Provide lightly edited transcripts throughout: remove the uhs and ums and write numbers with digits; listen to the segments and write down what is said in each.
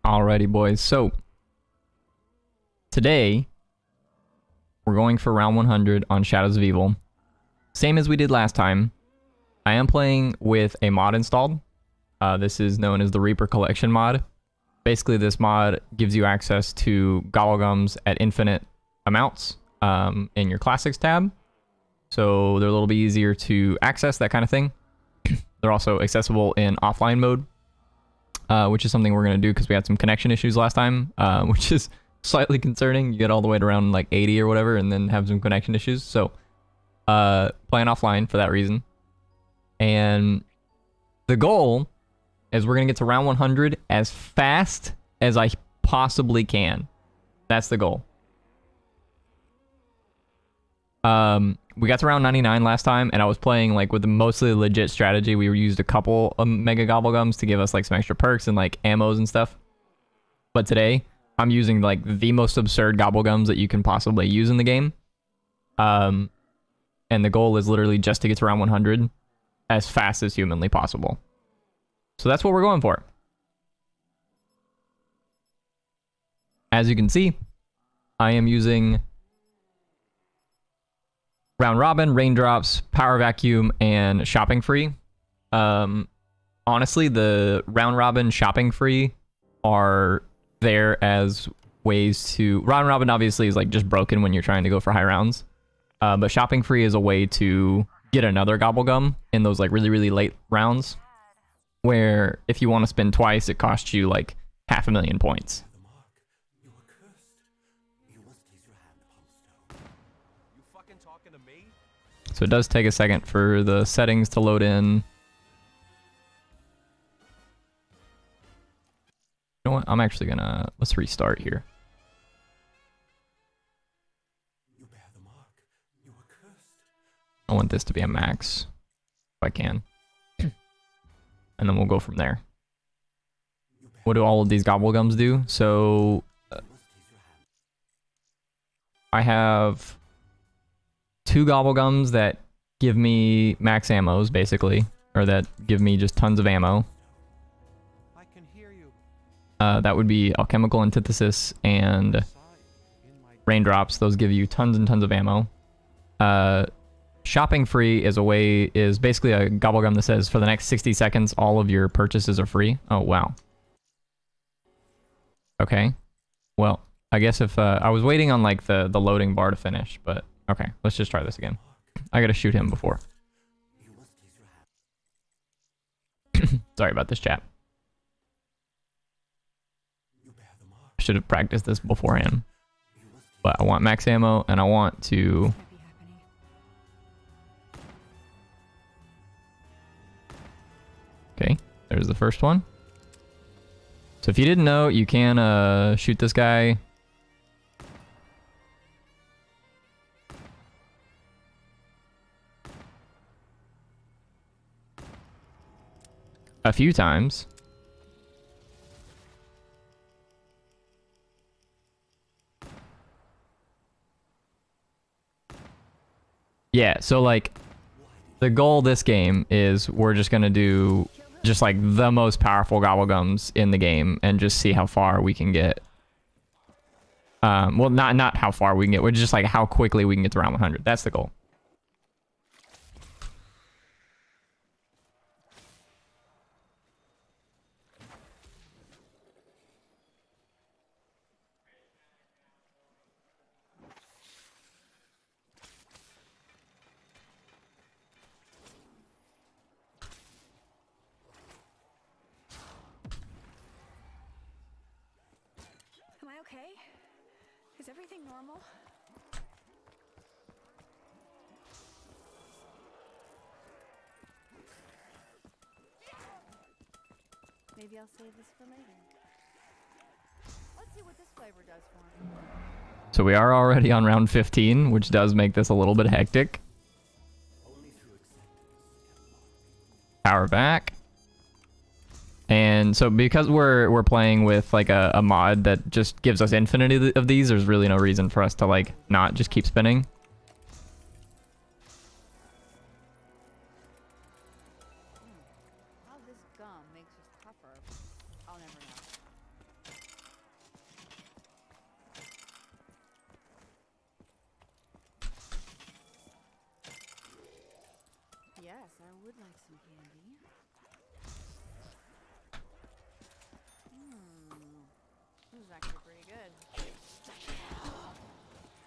Alrighty, boys. So, today, we're going for round 100 on Shadows of Evil. Same as we did last time. I am playing with a mod installed. This is known as the Reaper Collection mod. Basically, this mod gives you access to gobblegums at infinite amounts in your Classics tab. So, they're a little bit easier to access, that kind of thing. They're also accessible in offline mode. Which is something we're going to do because we had some connection issues last time, which is slightly concerning. You get all the way to around like 80 or whatever and then have some connection issues. So playing offline for that reason. And the goal is we're going to get to round 100 as fast as I possibly can. That's the goal. We got to round 99 last time, and I was playing like with the mostly legit strategy. We used a couple of mega gobblegums to give us like some extra perks and like ammos and stuff. But today, I'm using like the most absurd gobblegums that you can possibly use in the game. And the goal is literally just to get to round 100 as fast as humanly possible. So that's what we're going for. As you can see, I am using Round Robin, Raindrops, Power Vacuum, and Shopping Free. Honestly, the Round Robin, Shopping Free are there as ways to... Round Robin obviously is like just broken when you're trying to go for high rounds. But Shopping Free is a way to get another Gobblegum in those like really, really late rounds. Where if you want to spin twice, it costs you like 500,000 points. So it does take a second for the settings to load in. You know what? I'm actually gonna... Let's restart here. I want this to be a max, if I can. And then we'll go from there. What do all of these gobblegums do? So... I have 2 gobblegums that give me max ammos, basically. Or that give me just tons of ammo. I can hear you. That would be Alchemical Antithesis and Raindrops. Those give you tons and tons of ammo. Shopping Free is basically a gobblegum that says for the next 60 seconds, all of your purchases are free. Oh, wow. Okay. Well, I guess if I was waiting on like the loading bar to finish, but okay, let's just try this again. I gotta shoot him before. Sorry about this, chat. I should have practiced this beforehand. But I want max ammo, and I want to... Okay, there's the first one. So if you didn't know, you can shoot this guy a few times. Yeah, so like the goal this game is we're just gonna do just like the most powerful gobblegums in the game and just see how far we can get. Well, not how far we can get, we're just like how quickly we can get to round 100. That's the goal. Am I okay? Is everything normal? Maybe I'll save this for later. Let's see what this flavor does for me. So we are already on round 15, which does make this a little bit hectic. Power back. And so because we're playing with like a mod that just gives us infinity of these, there's really no reason for us to like not just keep spinning. How this gum makes us tougher, I'll never know. Guess I would like some candy. This is actually pretty good.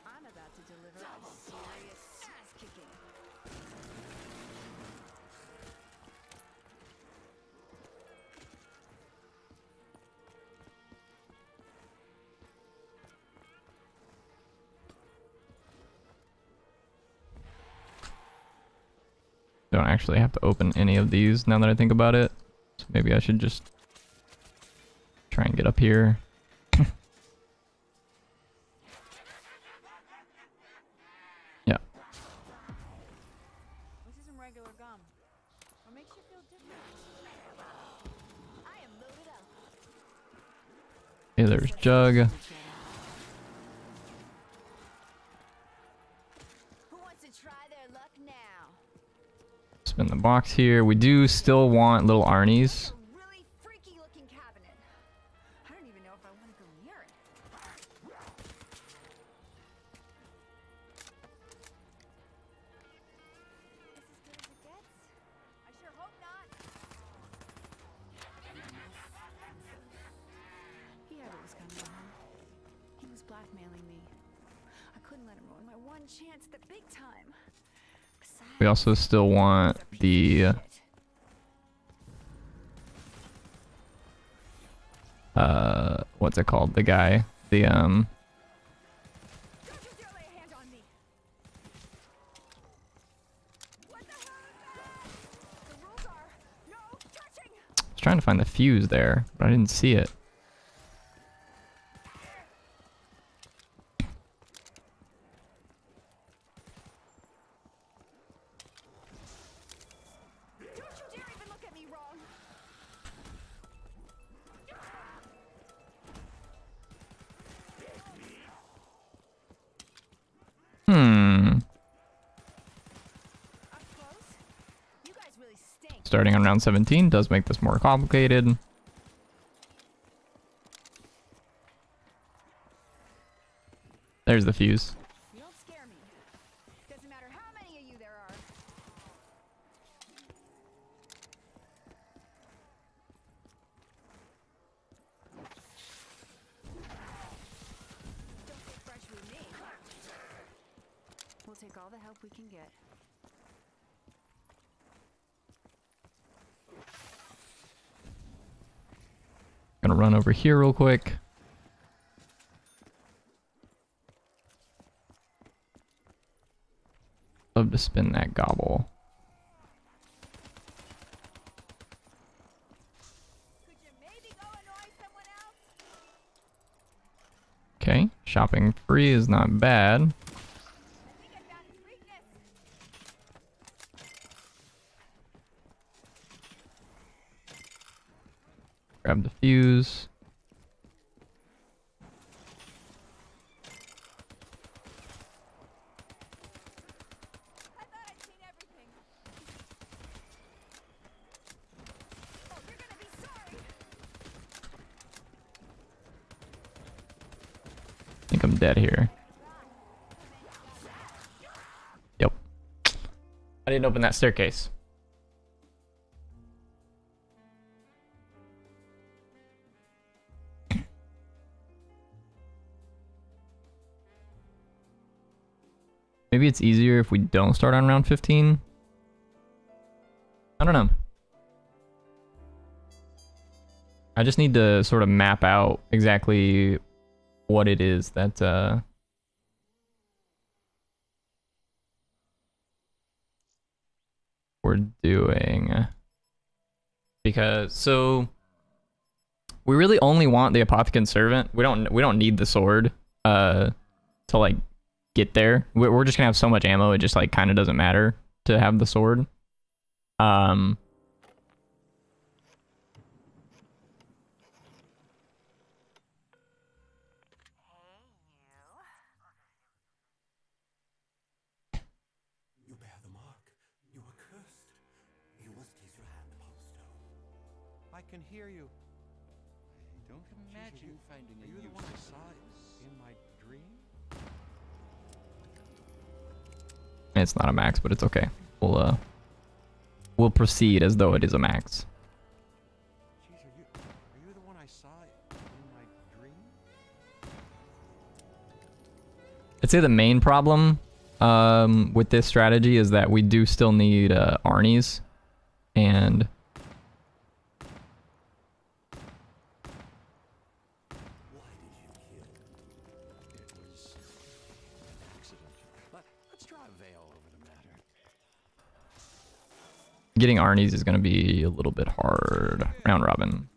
I'm about to deliver a serious ass kicking. Don't actually have to open any of these now that I think about it. So maybe I should just try and get up here. Yeah. This isn't regular gum. What makes you feel different? I am loaded up. Okay, there's Jug. Who wants to try their luck now? Spin the box here. We do still want little Arnie's. A really freaky looking cabinet. I don't even know if I want to go near it. This as good as it gets? I sure hope not. He had what was coming to him. He was blackmailing me. I couldn't let him ruin my one chance at the big time. We also still want the what's it called? The guy. The Don't you dare lay a hand on me. What the hell is that? The rules are no touching. I was trying to find the fuse there, but I didn't see it. Don't you dare even look at me wrong. Up close? You guys really stink. Starting on round 17 does make this more complicated. There's the fuse. You don't scare me. Doesn't matter how many of you there are. Don't get fresh with me. We'll take all the help we can get. Gonna run over here real quick. Love to spin that gobble. Could you maybe go annoy someone else? Okay, shopping free is not bad. I think I found his weakness. Grab the fuse. I thought I'd seen everything. Oh, you're gonna be sorry. I think I'm dead here. Yep. I didn't open that staircase. Maybe it's easier if we don't start on round 15. I don't know. I just need to sort of map out exactly what it is that we're doing. Because so we really only want the Apothecant Servant. We don't need the sword to like get there. We're just gonna have so much ammo, it just like kind of doesn't matter to have the sword. You bear the mark. You are cursed. You must kiss your hand upon the stone. I can hear you. I don't imagine finding Are a you the one I useless saw device. in my dream? It's not a max, but it's okay. We'll will proceed as though it is a max. Jeez, are you the one I saw in my dream? I'd say the main problem with this strategy is that we do still need Arnie's, and Why did you kill? It was an accident. Let's draw a veil over the matter. getting Arnie's is going to be a little bit hard. Round robin.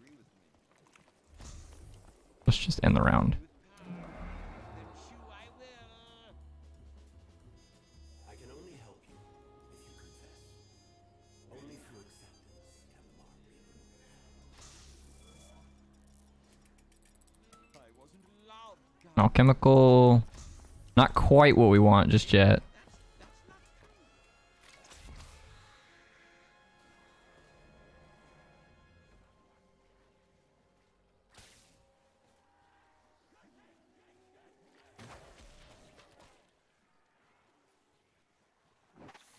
Let's just end the round. I can only help you if you confess. Only through acceptance can the mark be removed. I wasn't allowed. Alchemical. Not quite what we want just yet.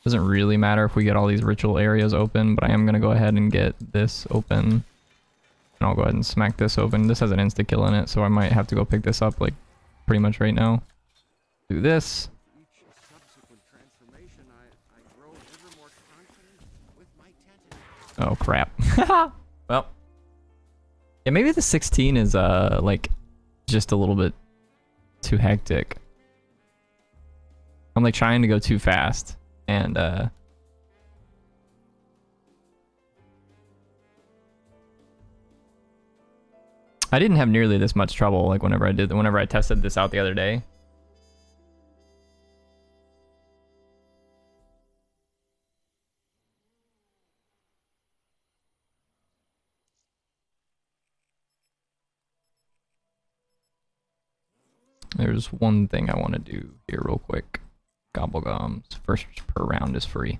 Doesn't really matter if we get all these ritual areas open, but I am going to go ahead and get this open. And I'll go ahead and smack this open. This has an insta-kill in it, so I might have to go pick this up like pretty much right now. Do this. Each subsequent transformation, I grow ever more confident with my tentacles. Oh, crap. Well. Yeah, maybe the 16 is like just a little bit too hectic. I'm like trying to go too fast. And I didn't have nearly this much trouble like whenever I tested this out the other day. There's one thing I want to do here real quick. Gobblegums. First per round is free.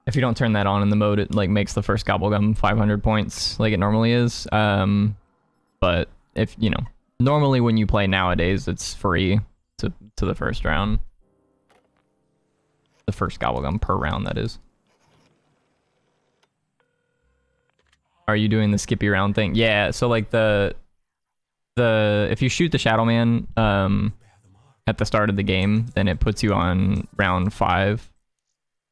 If you don't turn that on in the mode, it like makes the first Gobblegum 500 points like it normally is. But if, you know, normally when you play nowadays, it's free to the first round. The first Gobblegum per round, that is. Are you doing the skippy round thing? Yeah, so like if you shoot the Shadow Man at the start of the game, then it puts you on round 5.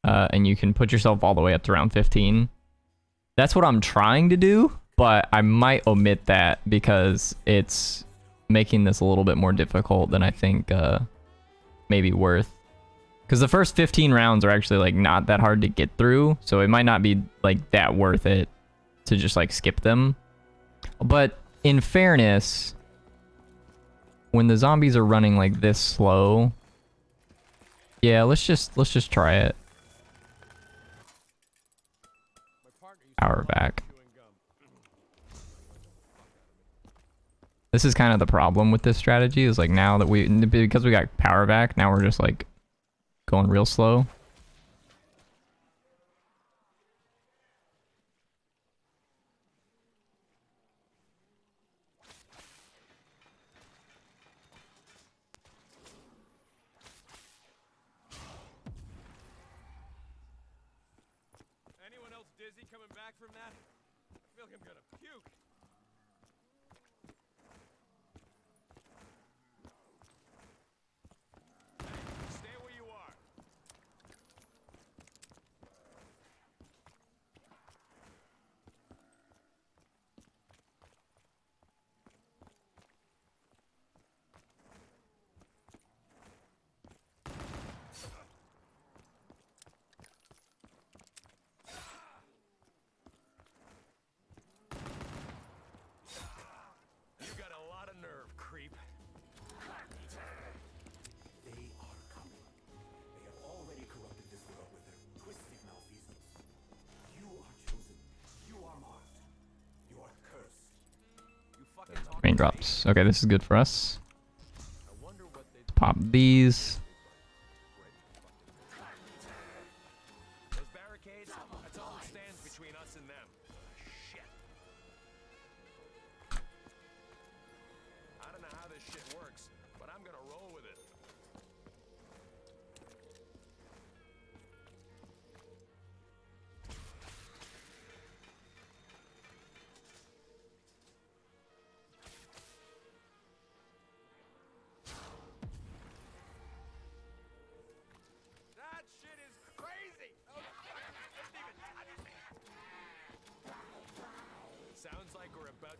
And you can put yourself all the way up to round 15. That's what I'm trying to do, but I might omit that because it's making this a little bit more difficult than I think maybe worth. Because the first 15 rounds are actually like not that hard to get through, so it might not be like that worth it to just like skip them. But in fairness, when the zombies are running like this slow, yeah, let's just try it. Power back. This is kind of the problem with this strategy, is like now that because we got power back, now we're just like going real slow. Anyone else dizzy coming back from that? I feel like I'm gonna puke. Hey, stay where you are. You got a lot of nerve, creep. They are coming. They have already corrupted this world with their twisted malfeasance. You are chosen. You are marked. You are cursed. You fucking talk Green drops. Okay, this is good for us. I wonder what they Let's pop these. Those barricades, that's all that stands between us and them. Shit. I don't know how this shit works, but I'm gonna roll with it.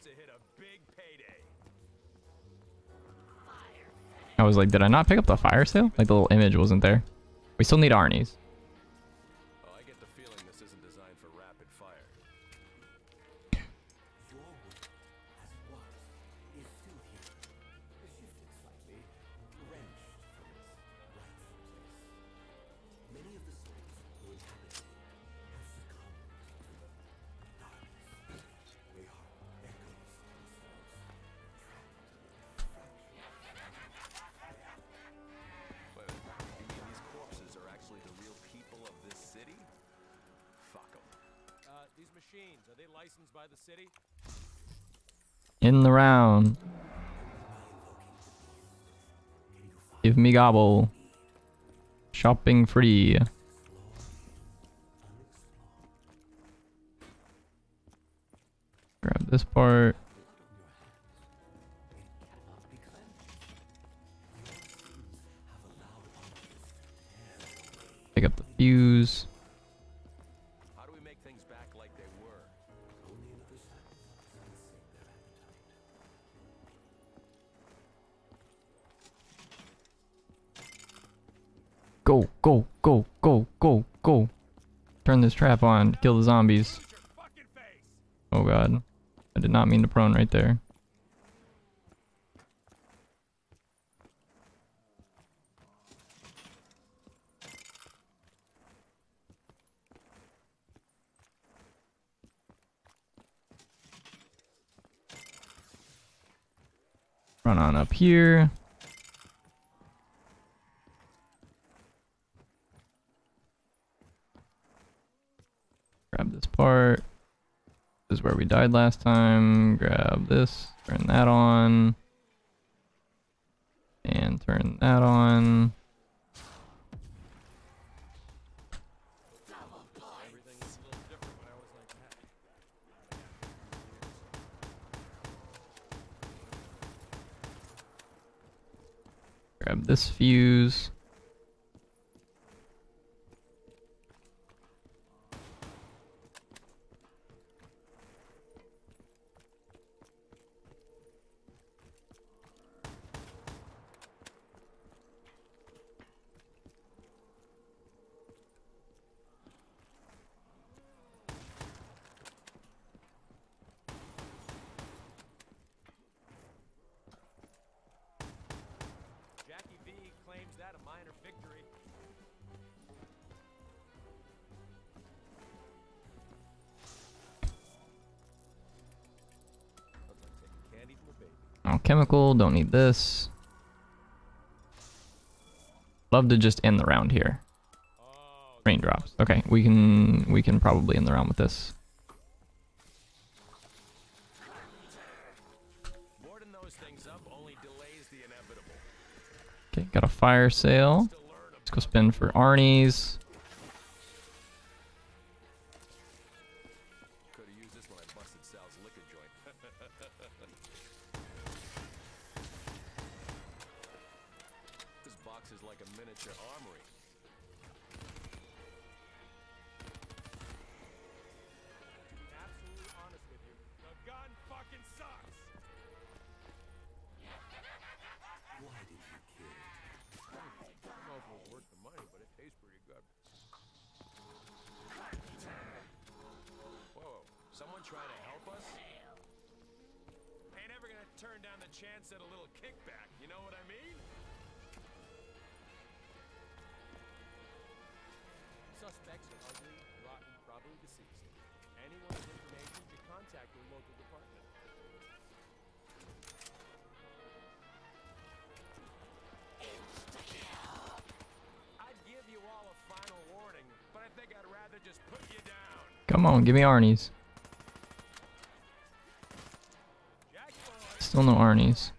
to hit a big payday. I was like, did I not pick up the fire sale? Like the little image wasn't there. We still need Arnie's. Oh, I get the feeling this isn't designed for rapid fire. Your world, as it was, is still here. Shifted slightly, wrenched from its rightful place. Many of the souls who inhabit it have succumbed to the darkness. They are echoes themselves, Wait, you mean these corpses are actually the real people of this city? Fuck them. These machines, are they licensed by the city? In the round. Give me gobble. Shopping free. Grab this part. Pick up the fuse. How do we make things back like they were? only another sacrifice to sate their appetite. Go, go, go, go, go, go. Turn this trap on. Kill the zombies. Use your fucking face! Oh god. I did not mean to prone right there. Run on up here. Grab this part. This is where we died last time. Grab this. Turn that on. And turn that on. Everything was a little different when I was like that. Grab this fuse. Jackie V claims that a minor victory. Looks like taking candy from a baby. Oh, chemical. Don't need this. Love to just end the round here. Oh, Raindrops. Okay, we can probably end the round with this. Boarding those things up only delays the inevitable. Okay, got a fire sale. To learn Let's go spin for Arnie's. Could have used this when I busted Sal's liquor joint. This box is like a miniature armory. to be absolutely honest with you, the gun fucking sucks. Why did you kill? I don't know if it was worth the money, but it tastes pretty good. Whoa, someone trying to help us? Ain't ever gonna turn down the chance at a little kickback, you know what I mean? Suspects are ugly, rotten, probably deceased. Anyone with information should contact their local department. I'd give you all a final warning, but I think I'd rather just put you down. Come on, give me Arnie's. Jackie boy. Still no Arnie's.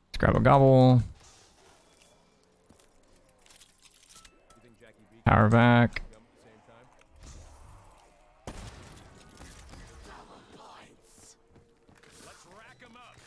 Let's grab a gobble. You think Jackie V can Power back. gum at the same time? Let's rack 'em up.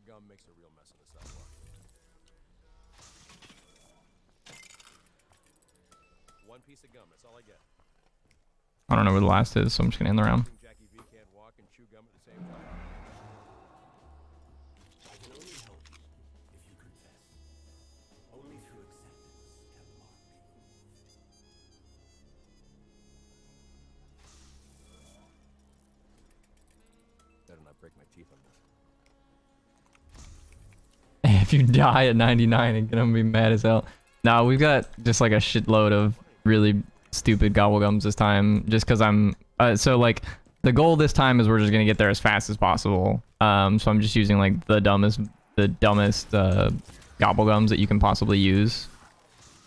Gum makes a real mess of the sidewalk. One piece of gum, that's all I get. I don't know where the last is, so I'm just gonna end the round. Jackie V can't walk and chew gum at the same time. I can only help you if you confess. Only through acceptance can the mark be removed. Better not break my teeth on this. If you die at 99, I'm gonna be mad as hell. Nah, we've got just like a shitload of really stupid gobblegums this time. Just because I'm so like the goal this time is we're just gonna get there as fast as possible. So I'm just using like the dumbest gobblegums that you can possibly use,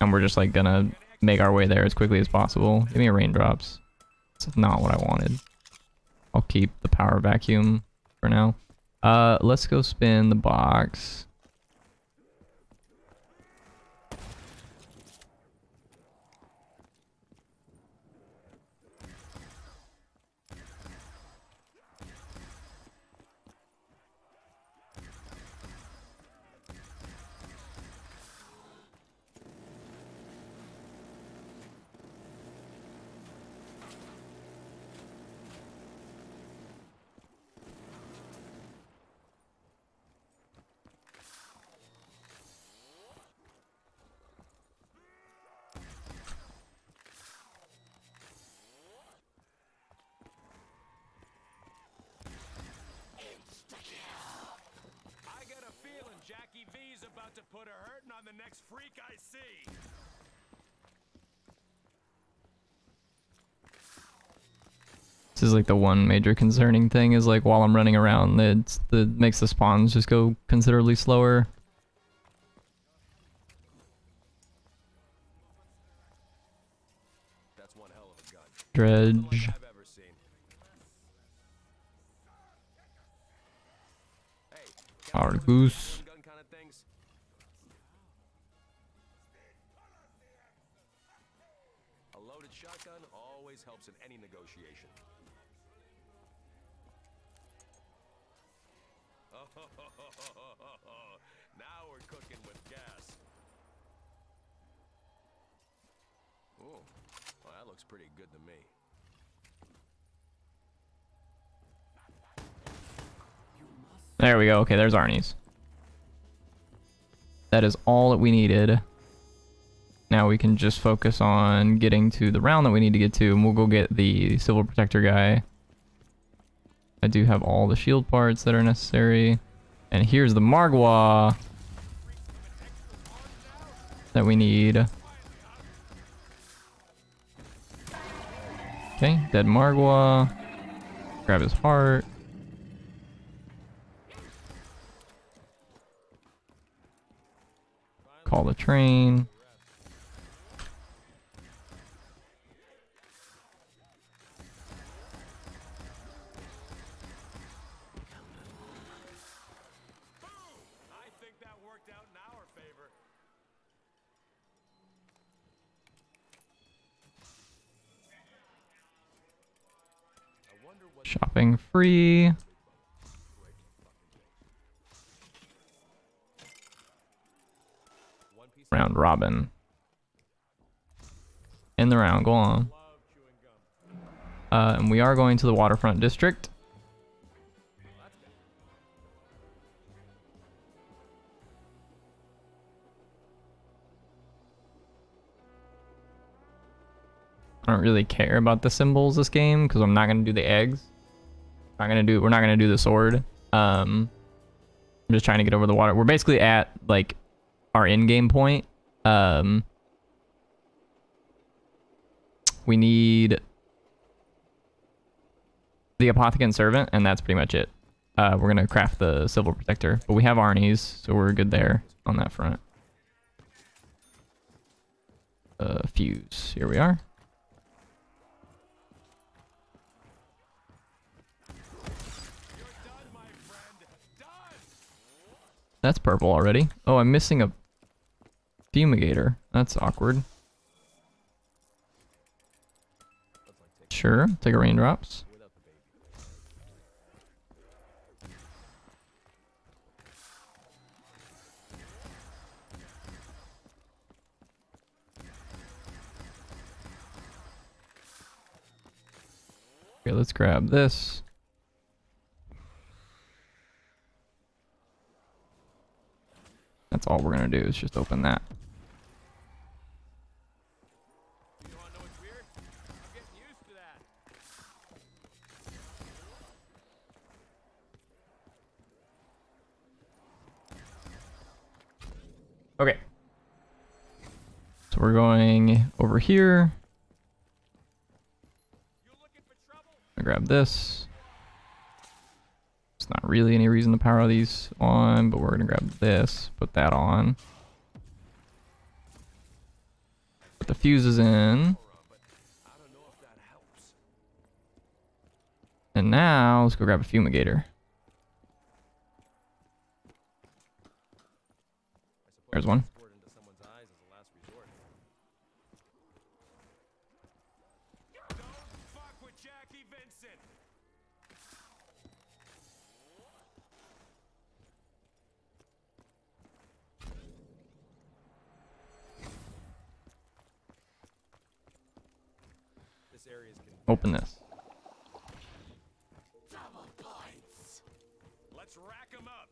and we're just like gonna make our way there as quickly as possible. Give me a raindrops. It's not what I wanted. I'll keep the power vacuum for now. Let's go spin the box. I got a feeling Jackie V's about to put a hurtin' on the next freak I see. This is like the one major concerning thing is like while I'm running around, it makes the spawns just go considerably slower. That's one hell of a gun. Dredge. I've ever seen. Hey, Our goose. gun kind of things. A loaded shotgun always helps in any negotiation. Now we're cooking with gas. Ooh, well, that looks pretty good to me. There we go. Okay, there's Arnie's. That is all that we needed. Now we can just focus on getting to the round that we need to get to, and we'll go get the Civil Protector guy. I do have all the shield parts that are necessary. And here's the Margwa that we need. Okay, dead Margwa. Grab his heart. Call the train. I think that worked out in our favor. I wonder what Shopping free. one piece Round robin. In the round, go on. love chewing gum. And we are going to the waterfront district. I don't really care about the symbols this game because I'm not gonna do the eggs. We're not gonna do the sword. I'm just trying to get over the water. We're basically at like our in-game point. We need the Apothecant Servant, and that's pretty much it. We're gonna craft the Civil Protector, but we have Arnie's, so we're good there on that front. Fuse. Here we are. That's purple already. Oh, I'm missing a fumigator. That's awkward. Sure, take a raindrops. Okay, let's grab this. That's all we're gonna do is just open that. You wanna know what's weird? I'm getting used to that. Okay. So we're going over here. You looking for trouble? I grab this. It's not really any reason to power these on, but we're gonna grab this, put that on. Put the fuses in. But I don't know if that helps. And now let's go grab a fumigator. There's one. Squirt into someone's eyes as a last resort. Don't fuck with Jackie Vincent. This area is Open this. Let's rack 'em up.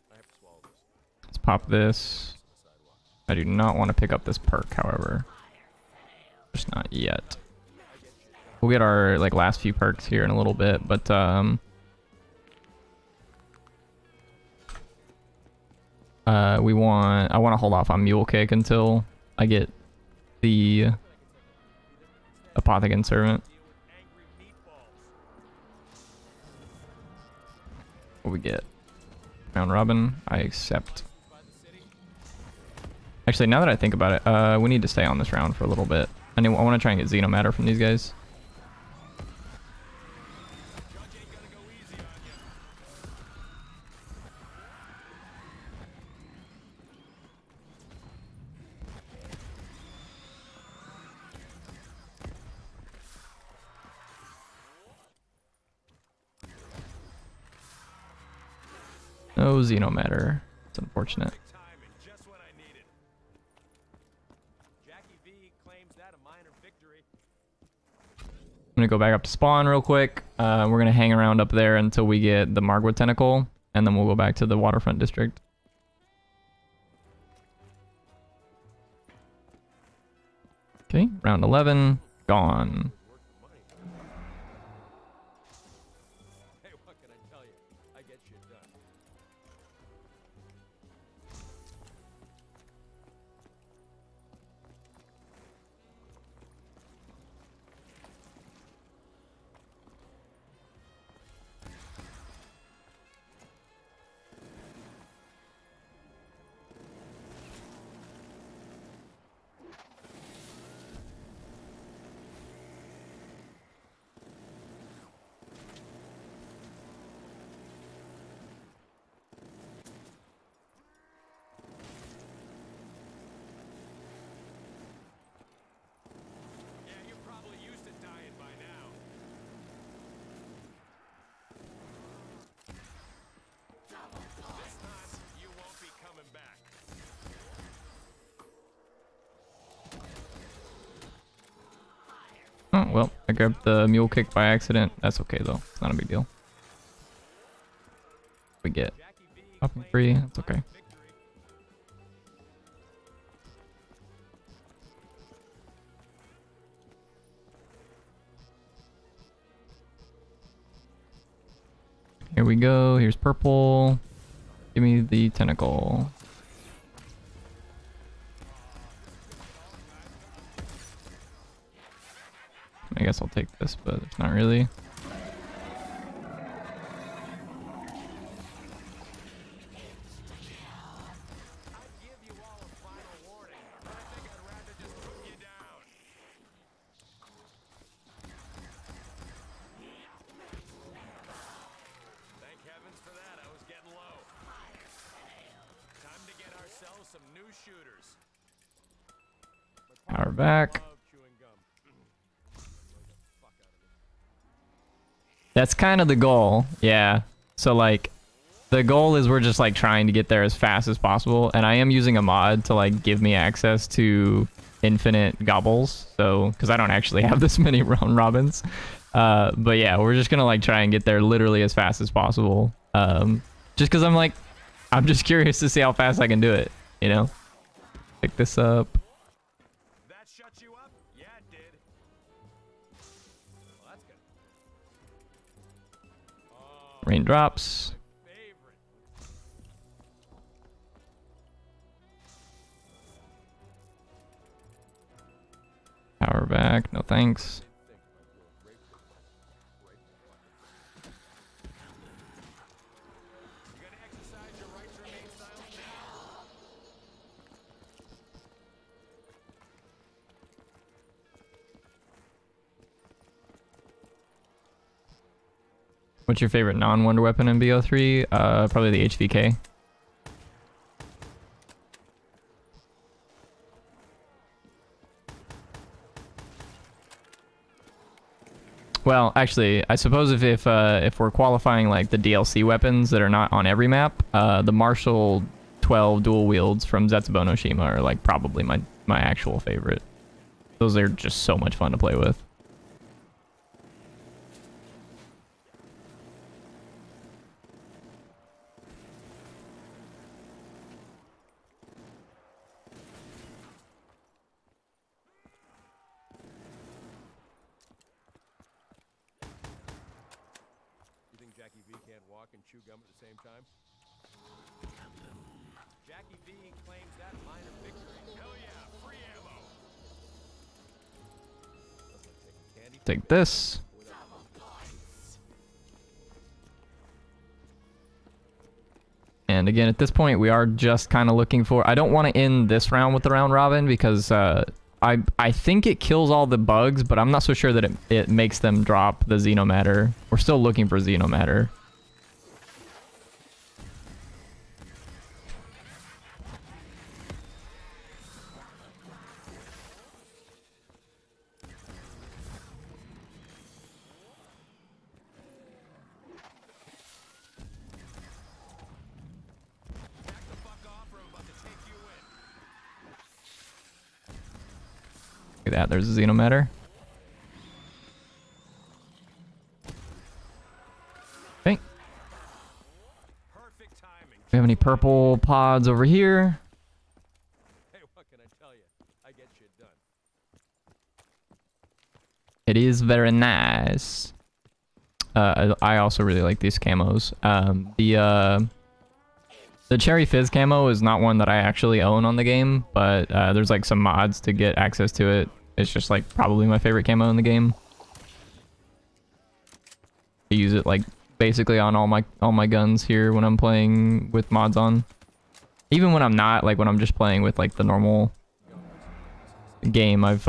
I have to swallow this. Let's pop this. I do not want to pick up this perk, however. Just not yet. We'll get our like last few perks here in a little bit, but I want to hold off on Mule Kick until I get the Apothecant Servant. What we get? Round Robin. I accept. Actually, now that I think about it, we need to stay on this round for a little bit. I want to try and get Xenomatter from these guys. No Xenomatter. It's unfortunate. Timing, just what I needed. Jackie V claims that a minor victory. I'm gonna go back up to spawn real quick. We're gonna hang around up there until we get the Margwa Tentacle, and then we'll go back to the Waterfront District. Okay, round 11, gone. Hey, what can I tell you? I get shit done. Yeah, you're probably used to dying by now. This time, you won't be coming back. Oh, well, I grabbed the Mule Kick by accident. That's okay, though. It's not a big deal. We get Jackie V popping claims free. that a That's okay. minor victory. Here we go. Here's purple. Give me the tentacle. I guess I'll take this, but it's not really. new shooters. Power back. That's kind of the goal. Yeah. So like the goal is we're just like trying to get there as fast as possible, and I am using a mod to like give me access to infinite gobbles, so because I don't actually have this many round robins. But yeah, we're just gonna like try and get there literally as fast as possible, just because I'm just curious to see how fast I can do it, you know. Pick this up. That shut you up? Yeah, it did. Well, that's good. Oh, Raindrops. favorite. Power back. No thanks. You gonna exercise your right to remain silent now? What's your favorite non-wonder weapon in BO3? Probably the HVK. Well, actually, I suppose if we're qualifying like the DLC weapons that are not on every map, the Marshall 12 dual wields from Zetsubo no Shima are like probably my actual favorite. Those are just so much fun to play with. You think Jackie V can't walk and chew gum at the same time? Jackie V claims that minor victory. Hell yeah, free ammo. That's like taking candy. Take this. And again, at this point, we are just kind of looking for... I don't want to end this round with the round robin because I think it kills all the bugs, but I'm not so sure that it makes them drop the xenomatter. We're still looking for xenomatter. Back the fuck off or I'm about to take you in. Look at that, there's a xenomatter. Okay. Perfect timing. We have any purple pods over here? Hey, what can I tell you? I get shit done. It is very nice. I also really like these camos. The Cherry Fizz camo is not one that I actually own on the game, but there's like some mods to get access to it. It's just like probably my favorite camo in the game. I use it like basically on all my guns here when I'm playing with mods on. Even when I'm not, like when I'm just playing with like the normal game, I've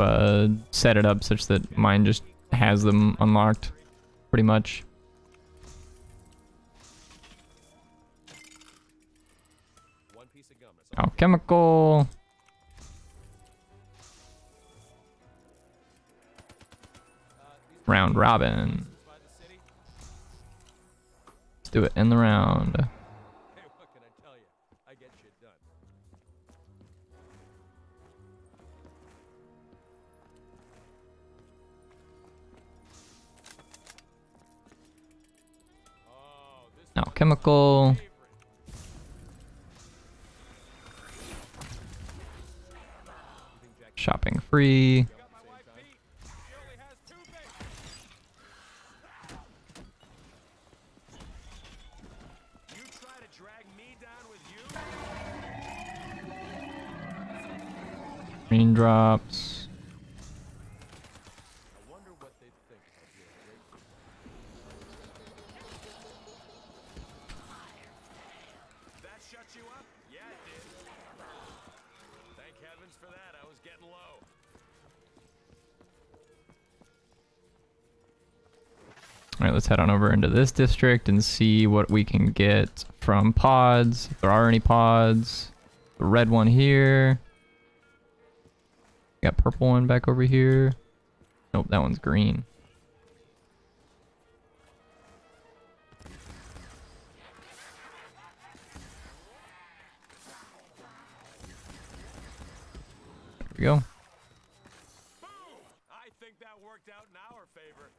set it up such that mine just has them unlocked pretty much. One piece of gum. That's all. Alchemical. Round robin. By the city. Let's do it in the round. Hey, what can I tell you? I get shit done. Oh, this is Alchemical. favorite. You think Jackie Shopping free. got my wife beat? She only has 2 babies. You try to drag me down with you? Raindrops. I wonder what they think about your great. That shut you up? Yeah, it did. Thank heavens for that. I was getting low. Alright, let's head on over into this district and see what we can get from pods. If there are any pods. The red one here. Got purple one back over here. Nope, that one's green. There we go. Boom! I think that worked out in our favor.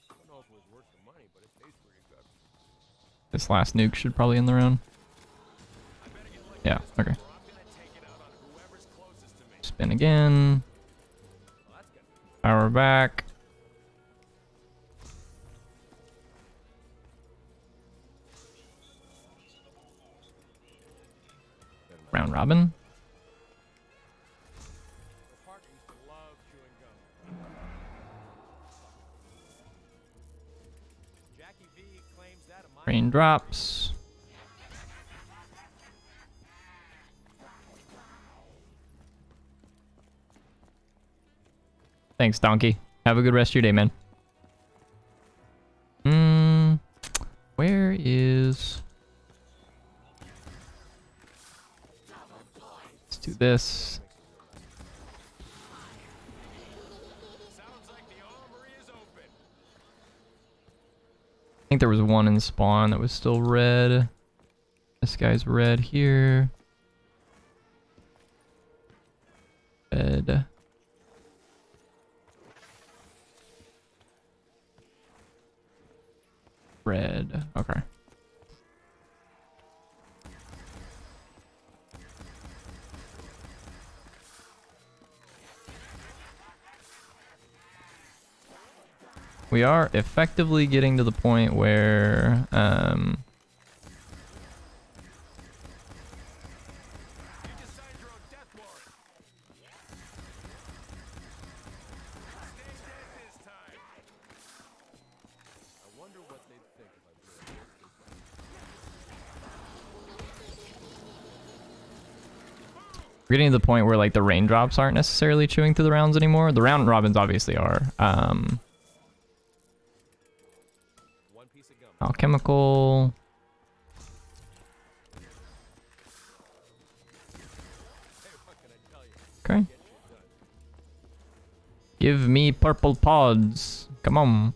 I don't know if it was worth the money, but it tastes pretty good. This last nuke should probably end the round. Yeah, okay. Or I'm gonna take it out on whoever's closest to me. Spin again. Well, that's good. Power back. Round robin. The partner used to love chewing gum. Jackie V claims that a minor Raindrops. Thanks, Donkey. Have a good rest of your day, man. Where is... Let's do this. sounds like the armory is open. I think there was one in spawn that was still red. This guy's red here. Red. Red. Okay. We are effectively getting to the point where You just signed your own death warrant. Stay dead this time. I wonder what they'd think if I blew it. we're getting to the point where like the raindrops aren't necessarily chewing through the rounds anymore. The round robins obviously are. One piece of gum. Alchemical. Hey, what can I tell you? Okay. Get shit done. Give me purple pods. Come on.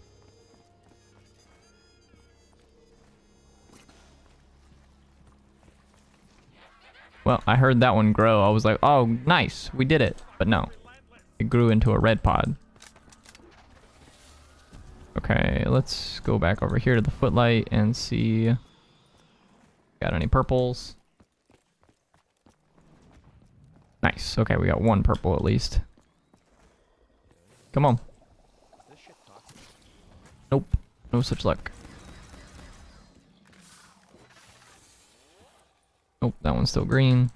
Well, I heard that one grow. I was like, oh, nice. We did it. But no. It grew into a red pod. Okay, let's go back over here to the footlight and see. Got any purples? Nice. Okay, we got one purple at least. Come on. This shit talks. Nope. No such luck. Nope, that one's still green.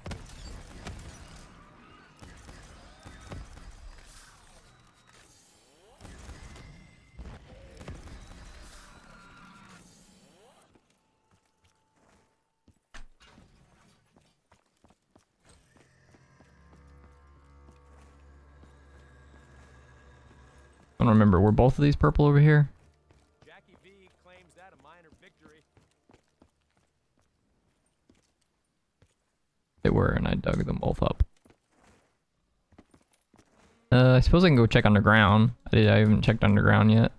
I don't remember. Were both of these purple over here? Jackie V claims that a minor victory. They were, and I dug them both up. I suppose I can go check underground. I haven't checked underground yet.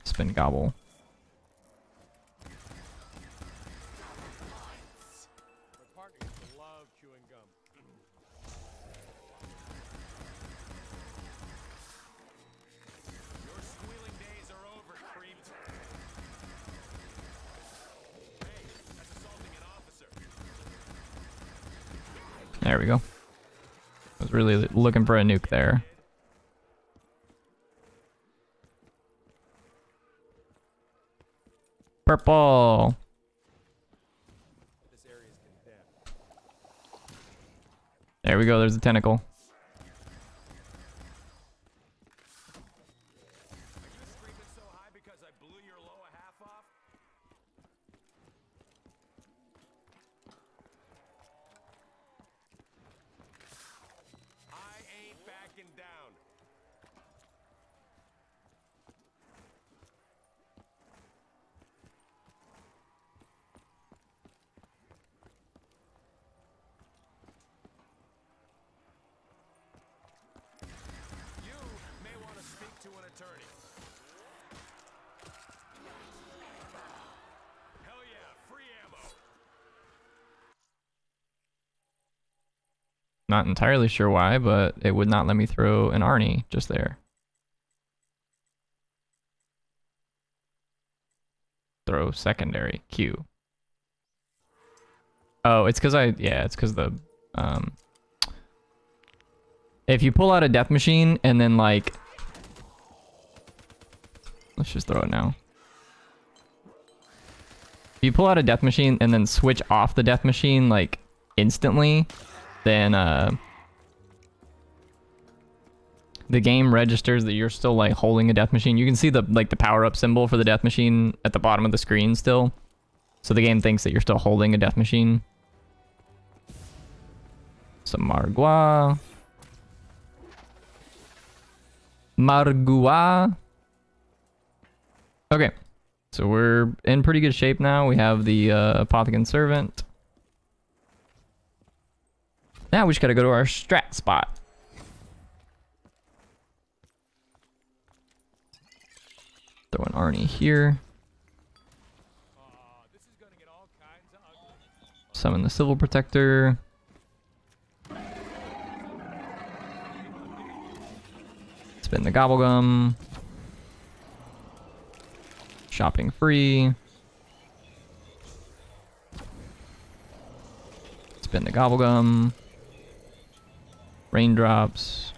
Spin gobble. My partner used to love chewing gum. Your squealing days are over, creeps. Hey, that's assaulting an officer. There we go. I was really looking for a nuke there. Purple. This area is condemned. There we go. There's a tentacle. Are you screaming so high because I blew your lower half off? I attorney. Hell yeah, free ammo. Not entirely sure why, but it would not let me throw an Arnie just there. Throw secondary Q. Oh, it's because it's because the if you pull out a death machine and then like, let's just throw it now. If you pull out a death machine and then switch off the death machine like instantly, then the game registers that you're still like holding a death machine. You can see the like the power up symbol for the death machine at the bottom of the screen still. So the game thinks that you're still holding a death machine. Some Margua. Margua. Okay. So we're in pretty good shape now. We have the Apothecary Servant. Now we just gotta go to our strat spot. Throw an Arnie here. Summon the Civil Protector. Spin the Gobblegum. Shopping free. Spin the Gobblegum. Raindrops.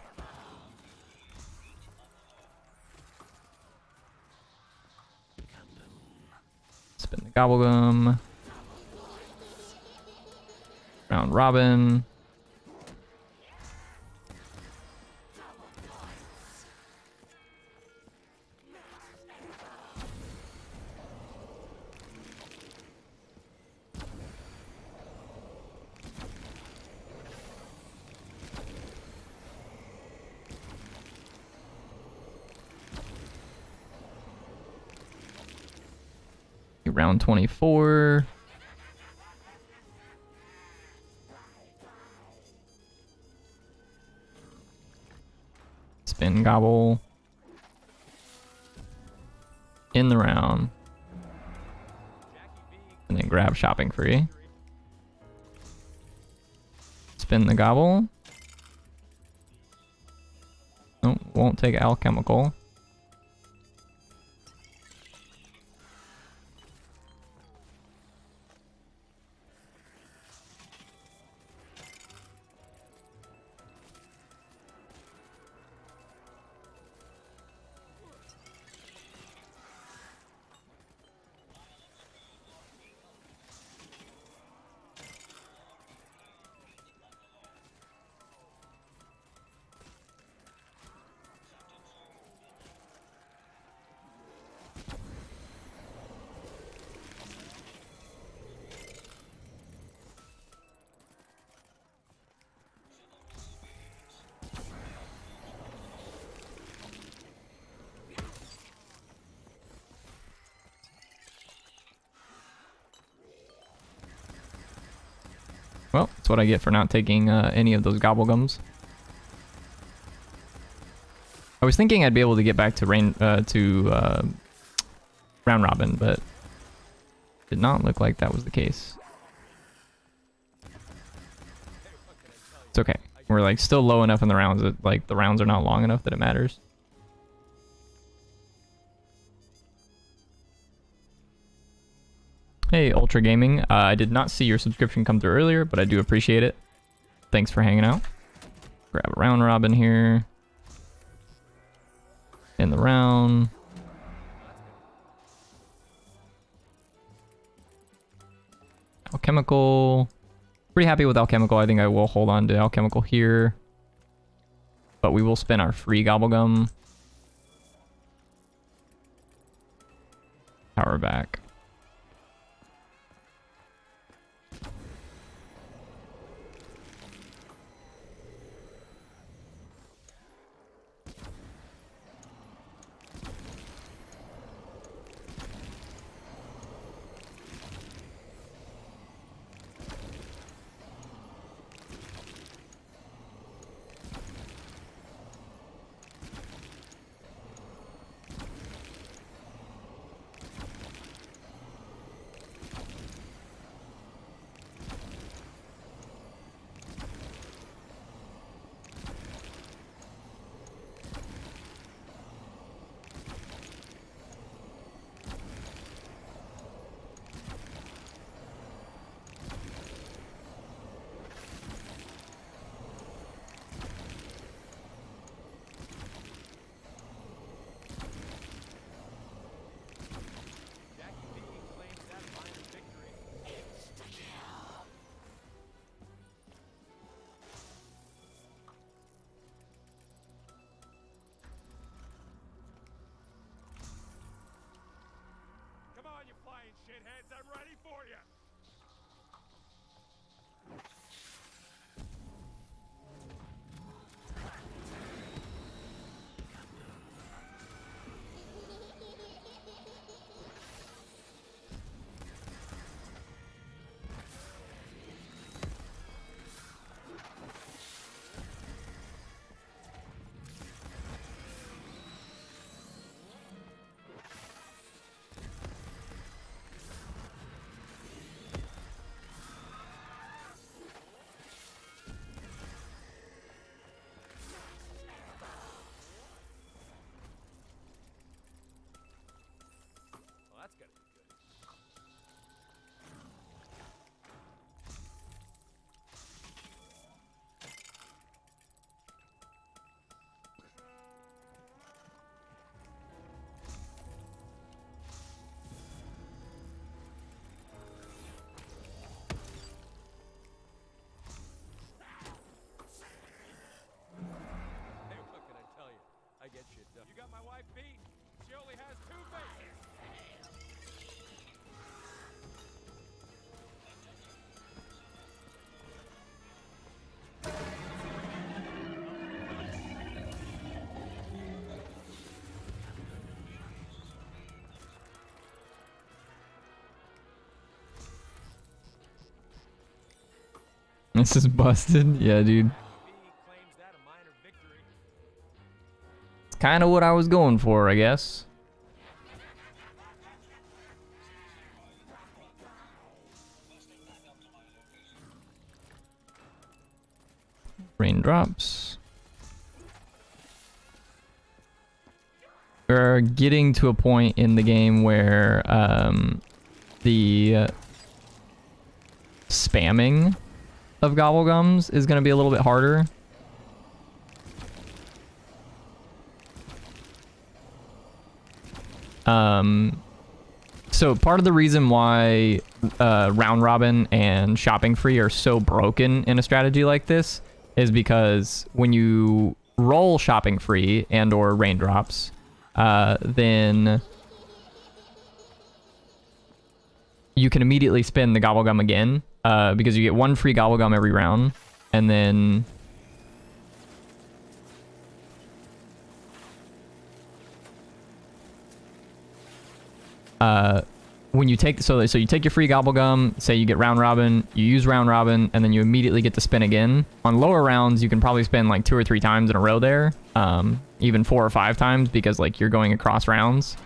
Spin the Gobblegum. Round Robin. Round 24. Spin Gobble. In the round. And then grab Shopping Free. Spin the Gobble. Nope, won't take Alchemical. Well, that's what I get for not taking any of those Gobblegums. I was thinking I'd be able to get back to round robin, but did not look like that was the case. It's okay. We're like still low enough in the rounds that like the rounds are not long enough that it matters. Hey, Ultra Gaming. I did not see your subscription come through earlier, but I do appreciate it. Thanks for hanging out. Grab a round robin here. In the round. Alchemical. Pretty happy with Alchemical. I think I will hold on to Alchemical here. But we will spin our free Gobblegum. Power back. shitheads. I'm ready for you. Well, that's gotta be good. Hey, what can I tell you? I get shit done. You got my wife beat. She only has two faces. This is busted. Yeah, dude. Claims that a minor victory. It's kind of what I was going for, I guess. Raindrops. We're getting to a point in the game where the spamming of gobblegums is going to be a little bit harder. So part of the reason why round robin and shopping free are so broken in a strategy like this is because when you roll shopping free and or raindrops, then you can immediately spin the gobblegum again, because you get one free gobblegum every round, and then when you take so you take your free gobblegum, say you get round robin, you use round robin, and then you immediately get to spin again. On lower rounds, you can probably spin like 2 or 3 times in a row there, even 4 or 5 times, because like you're going across rounds.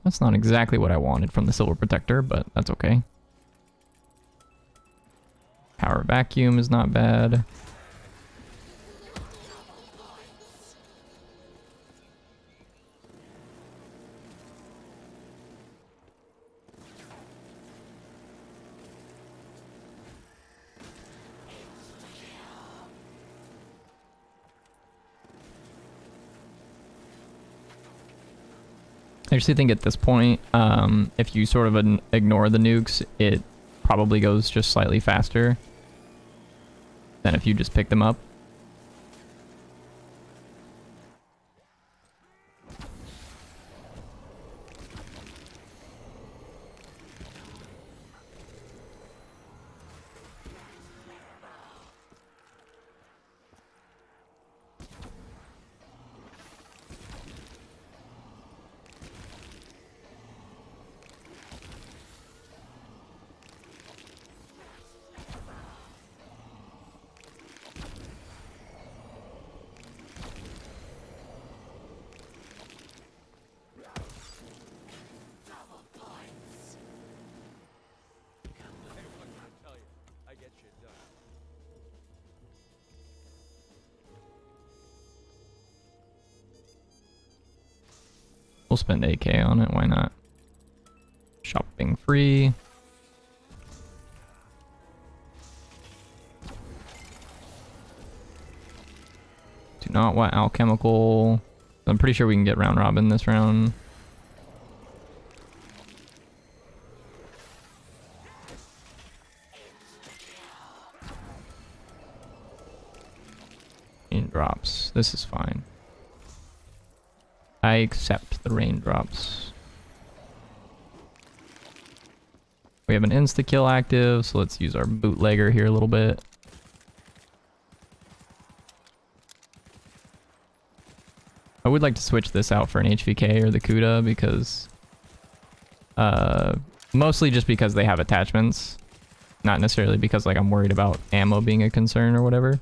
That's not exactly what I wanted from the Silver Protector, but that's okay. Power Vacuum is not bad. I actually think at this point, if you sort of ignore the nukes, it probably goes just slightly faster than if you just pick them up. We'll spend AK on it, why not? Shopping free. Do not want alchemical. I'm pretty sure we can get round robin this round. raindrops. This is fine. I accept the raindrops. We have an insta-kill active, so let's use our bootlegger here a little bit. I would like to switch this out for an HVK or the Kuda because... mostly just because they have attachments. Not necessarily because like I'm worried about ammo being a concern or whatever.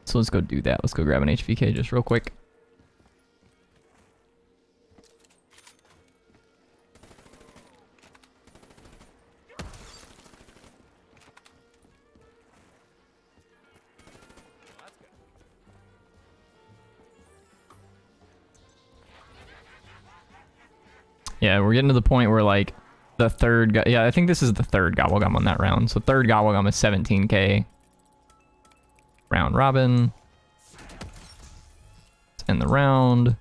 So let's go do that. Let's go grab an HVK just real quick. Yeah, we're getting to the point where like the third... Yeah, I think this is the third Gobblegum on that round. So third Gobblegum is 17k. Round robin. Let's end the round.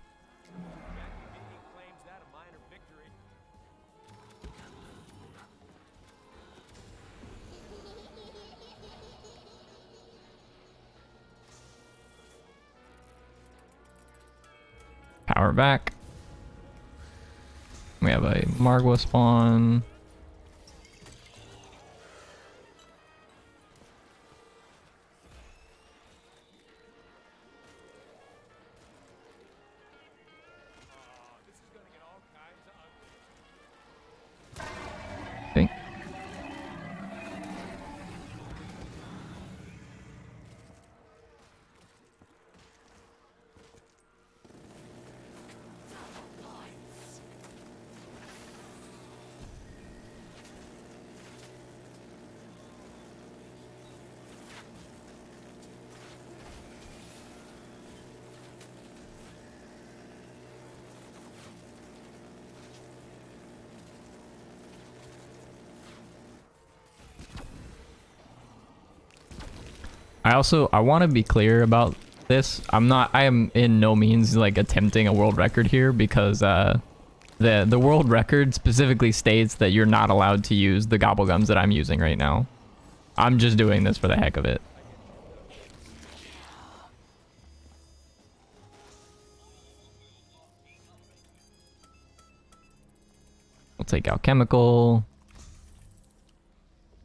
Power back. We have a Margwa spawn. Okay. I want to be clear about this. I am in no means like attempting a world record here because the world record specifically states that you're not allowed to use the Gobblegums that I'm using right now. I'm just doing this for the heck of it. We'll take alchemical.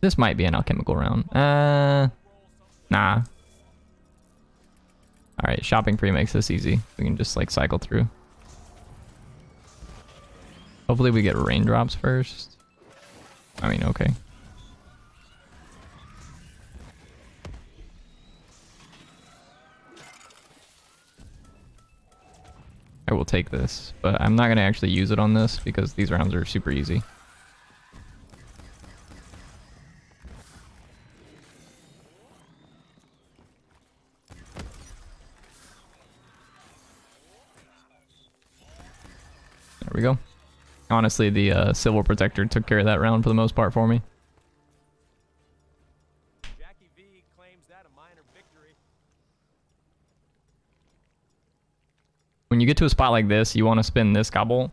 This might be an alchemical round. Nah. Alright, shopping free makes this easy. We can just like cycle through. Hopefully we get raindrops first. I mean, okay. I will take this, but I'm not going to actually use it on this because these rounds are super easy. There we go. Honestly, the Civil Protector took care of that round for the most part for me. Jackie V claims that a minor victory. When you get to a spot like this, you want to spin this gobble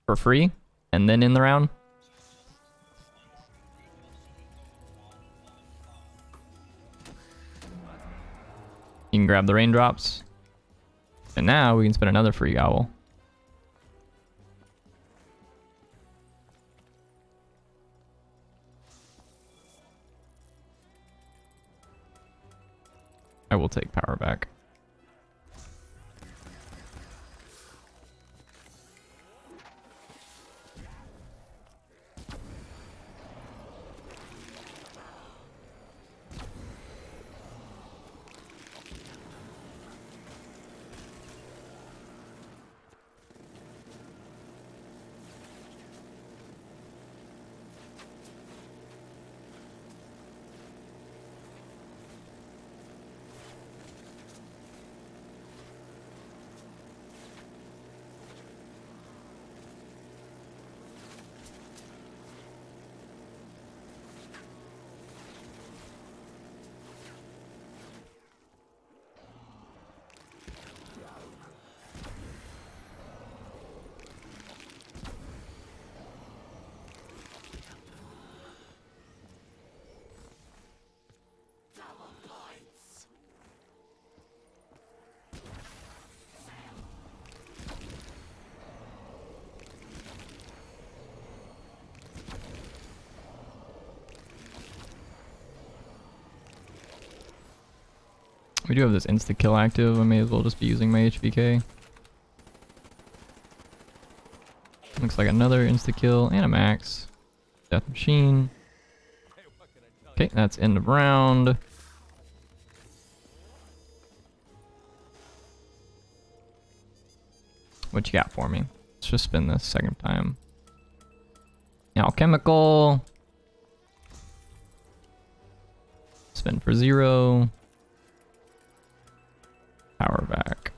for free and then in the round. You can grab the raindrops. And now we can spin another free gobble. I will take power back. We do have this insta-kill active. I may as well just be using my HVK. Looks like another insta-kill and a max. Death machine. Okay, that's end of round. What you got for me? Let's just spin this second time. Alchemical. Spin for 0. Power back.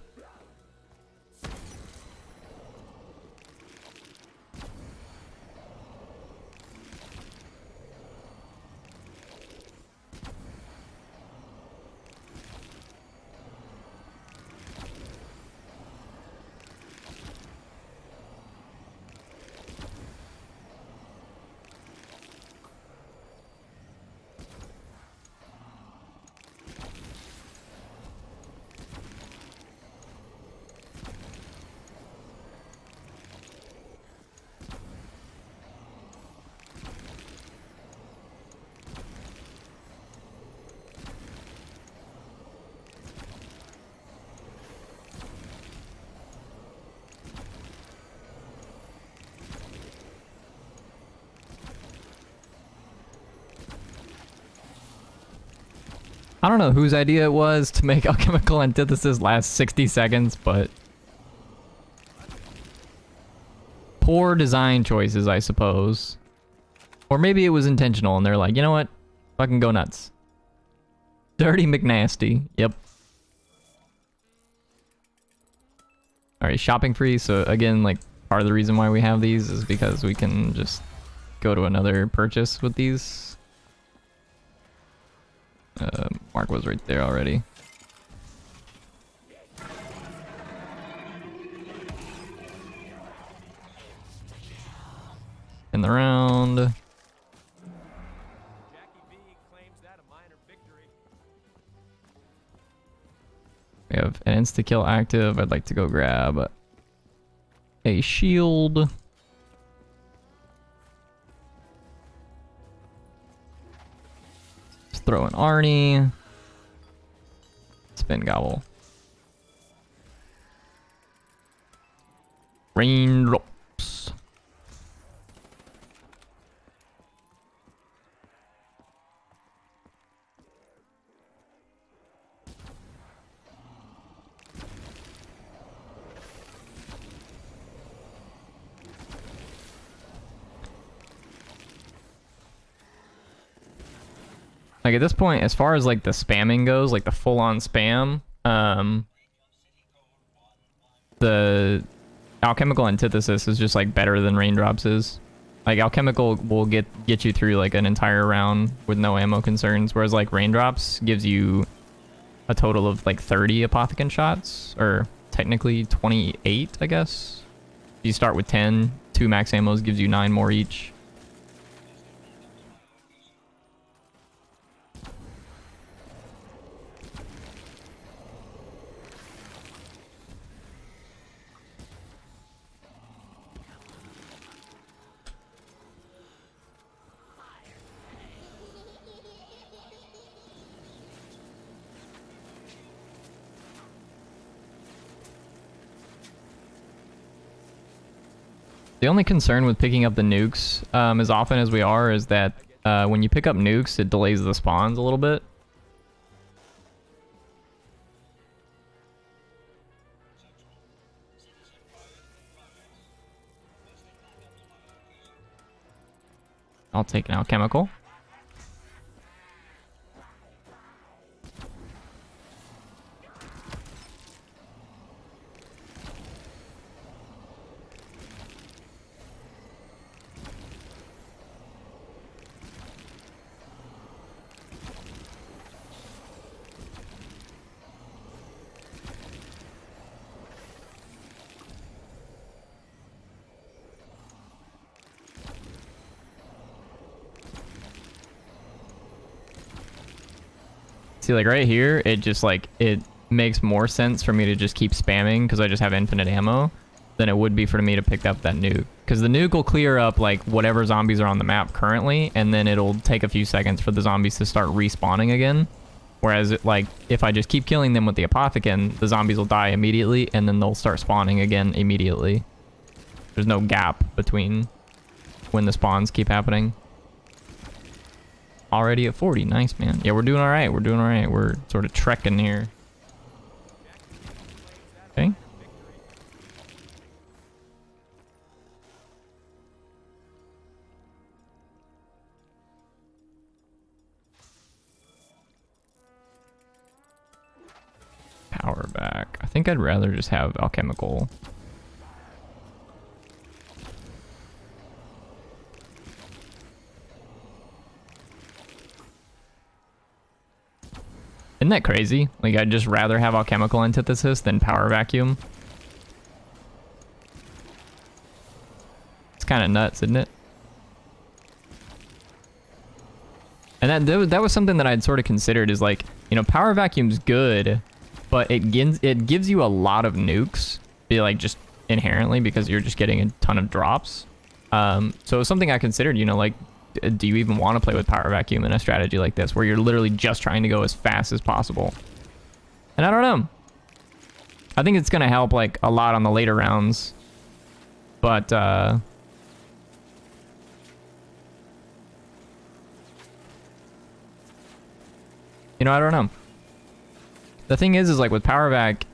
I don't know whose idea it was to make alchemical antithesis last 60 seconds, but poor design choices, I suppose. Or maybe it was intentional and they're like, you know what? Fucking go nuts. Dirty McNasty. Yep. Alright, shopping free. So again, like part of the reason why we have these is because we can just go to another purchase with these. Mark was right there already. In the round. Jackie V claims that a minor victory. We have an insta-kill active. I'd like to go grab a shield. Just throw an Arnie. Spin gobble. Raindrops. Like at this point, as far as like the spamming goes, like the full-on spam, the alchemical antithesis is just like better than raindrops is. Like alchemical will get you through like an entire round with no ammo concerns, whereas like raindrops gives you a total of like 30 apothecant shots, or technically 28, I guess. You start with 10, 2 max ammos gives you 9 more each. The only concern with picking up the nukes as often as we are is that when you pick up nukes, it delays the spawns a little bit. I'll take an alchemical. See, like right here, it just like, it makes more sense for me to just keep spamming because I just have infinite ammo than it would be for me to pick up that nuke. Because the nuke will clear up like whatever zombies are on the map currently, and then it'll take a few seconds for the zombies to start respawning again. Whereas, like, if I just keep killing them with the Apothecon, the zombies will die immediately, and then they'll start spawning again immediately. There's no gap between when the spawns keep happening. Already at 40. Nice, man. Yeah, we're doing all right. We're doing all right. We're sort of trekking here. Okay. Power back. I think I'd rather just have alchemical. Isn't that crazy? Like, I'd just rather have alchemical antithesis than power vacuum. It's kind of nuts, isn't it? And that was something that I'd sort of considered is like, you know, power vacuum's good, but it gives you a lot of nukes, like just inherently because you're just getting a ton of drops. So it was something I considered, you know, like, do you even want to play with power vacuum in a strategy like this where you're literally just trying to go as fast as possible? And I don't know. I think it's going to help like a lot on the later rounds. But you know, I don't know. The thing is like with power vac,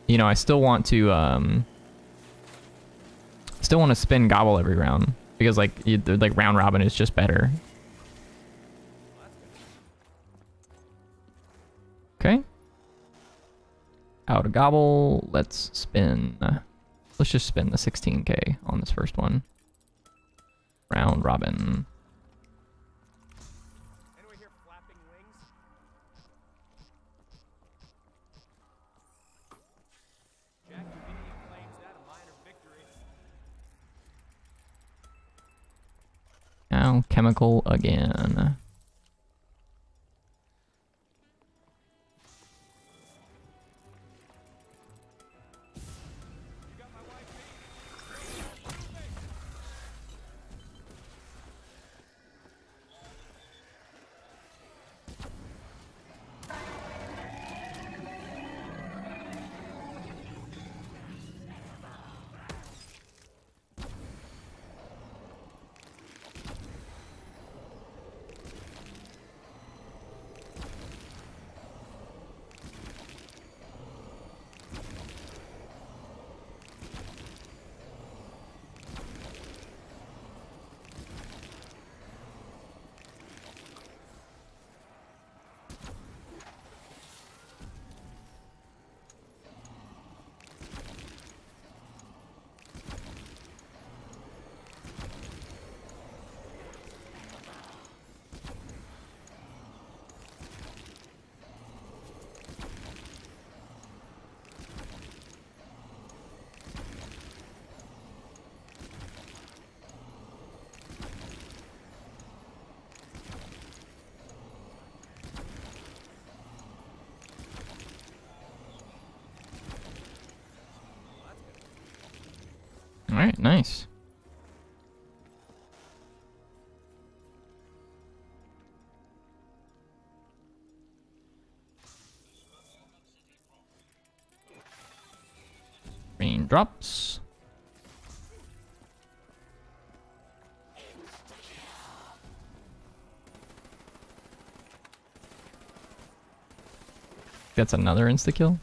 you know, I still want to spin gobble every round because like like round robin is just better. Okay. Out of gobble. Let's spin. Let's just spin the 16k on this first one. Round robin. Anyone hear flapping wings? Jack Houdini claims that a minor victory. Now chemical again. All right, nice. Raindrops. That's another insta-kill.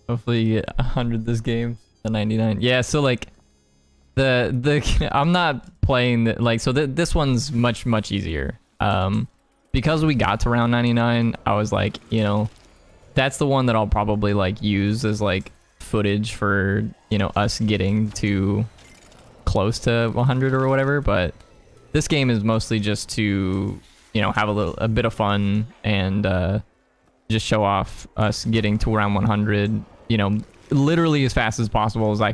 Hopefully you get 100 this game. The 99. Yeah, so like the I'm not playing the, like, so this one's much easier. Because we got to round 99, I was like, you know, that's the one that I'll probably like use as like footage for, you know, us getting to close to 100 or whatever. But this game is mostly just to, you know, have a bit of fun and just show off us getting to around 100, you know, literally as fast as possible as I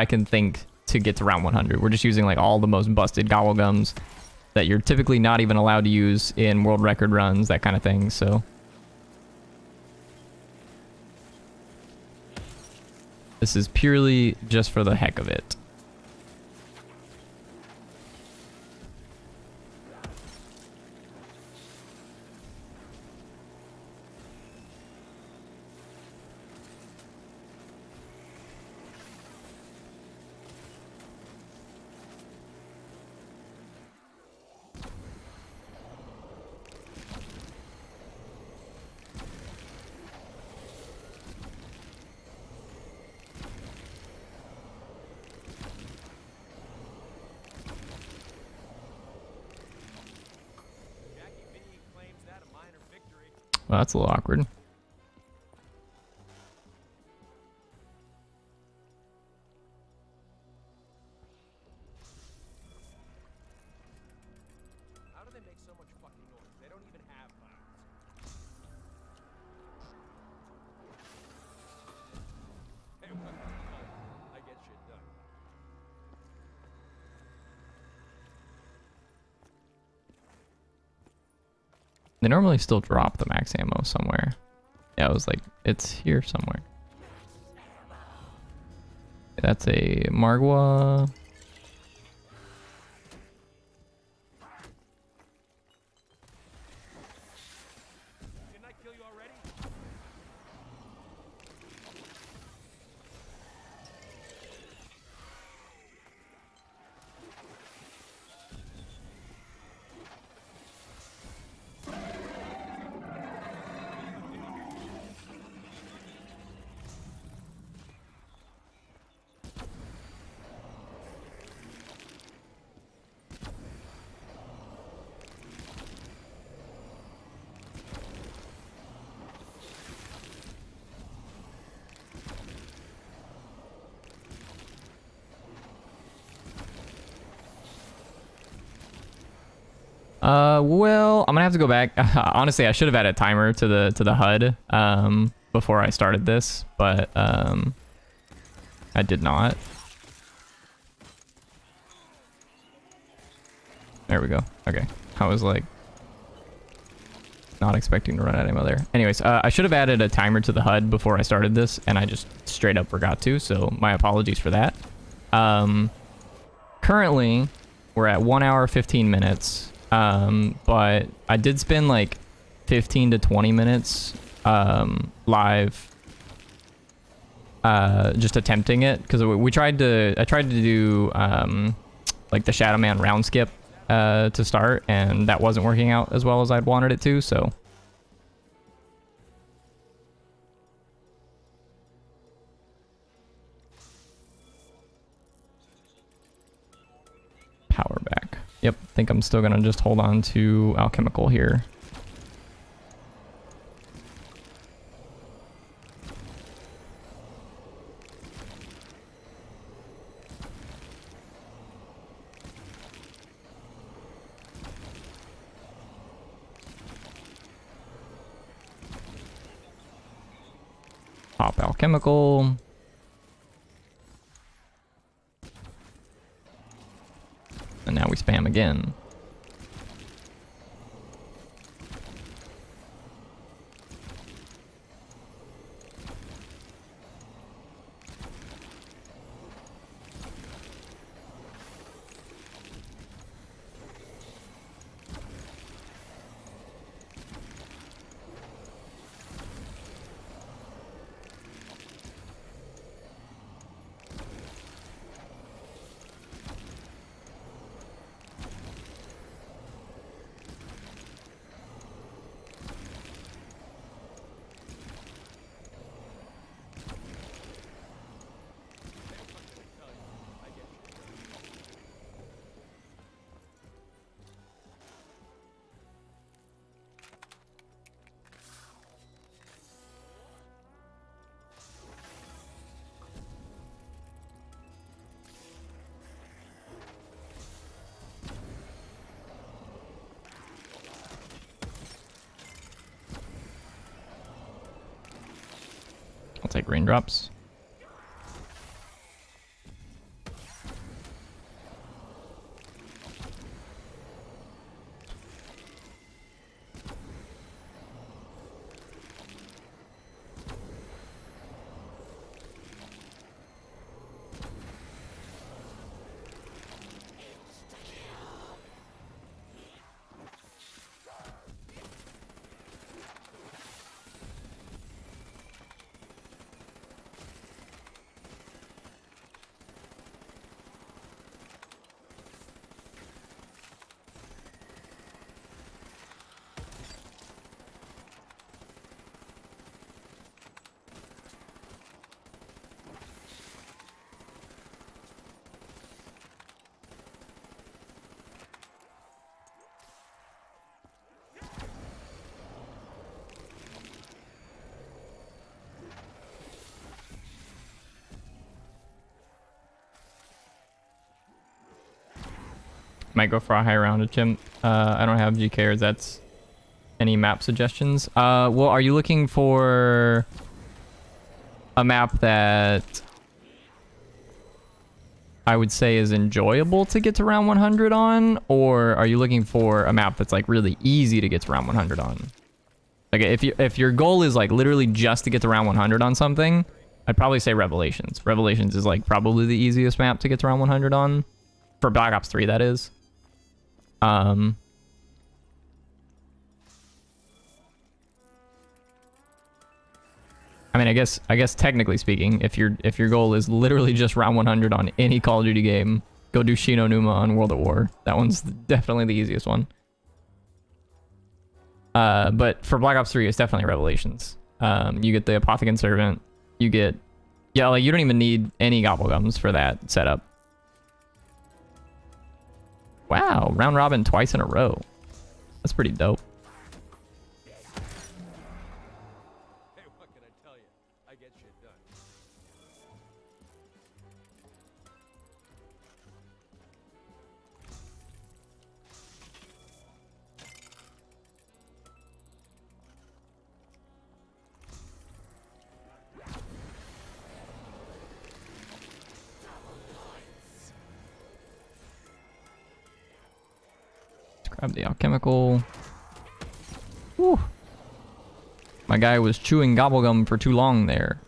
can think to get to round 100. We're just using like all the most busted gobble gums that you're typically not even allowed to use in world record runs, that kind of thing. So this is purely just for the heck of it. Jackie V claims that a minor victory. Well, that's a little awkward. How do they make so much fucking noise? They don't even have mouths. Hey, welcome to the club. I get shit done. They normally still drop the max ammo somewhere. Yeah, I was like, it's here somewhere. That's a Margwa. Didn't I kill you already? Well, I'm gonna have to go back. Honestly, I should have added a timer to the HUD before I started this, but I did not. There we go. Okay, I was like not expecting to run out of ammo there. Anyways, I should have added a timer to the HUD before I started this, and I just straight up forgot to. So my apologies for that. Currently, we're at 1 hour 15 minutes. But I did spend like 15 to 20 minutes live just attempting it, because I tried to do like the Shadow Man round skip to start, and that wasn't working out as well as I'd wanted it to. So power back. Yep, I think I'm still gonna just hold on to alchemical here. Pop alchemical. And now we spam again. take raindrops. Might go for a high rounded chimp. I don't have GK or Zets. Any map suggestions? Well, are you looking for a map that I would say is enjoyable to get to round 100 on? Or are you looking for a map that's like really easy to get to round 100 on? Like if your goal is like literally just to get to round 100 on something, I'd probably say Revelations. Revelations is like probably the easiest map to get to round 100 on. For Black Ops 3, that is. I mean, I guess technically speaking, if your goal is literally just round 100 on any Call of Duty game, go do Shino Numa on World at War. That one's definitely the easiest one. But for Black Ops 3, it's definitely Revelations. You get the Apothecant Servant. You get, yeah, like you don't even need any Gobblegums for that setup. Wow, round robin twice in a row. That's pretty dope. Hey, what can I tell you? I get shit done. Grab the alchemical. Whew. My guy was chewing gobblegum for too long there.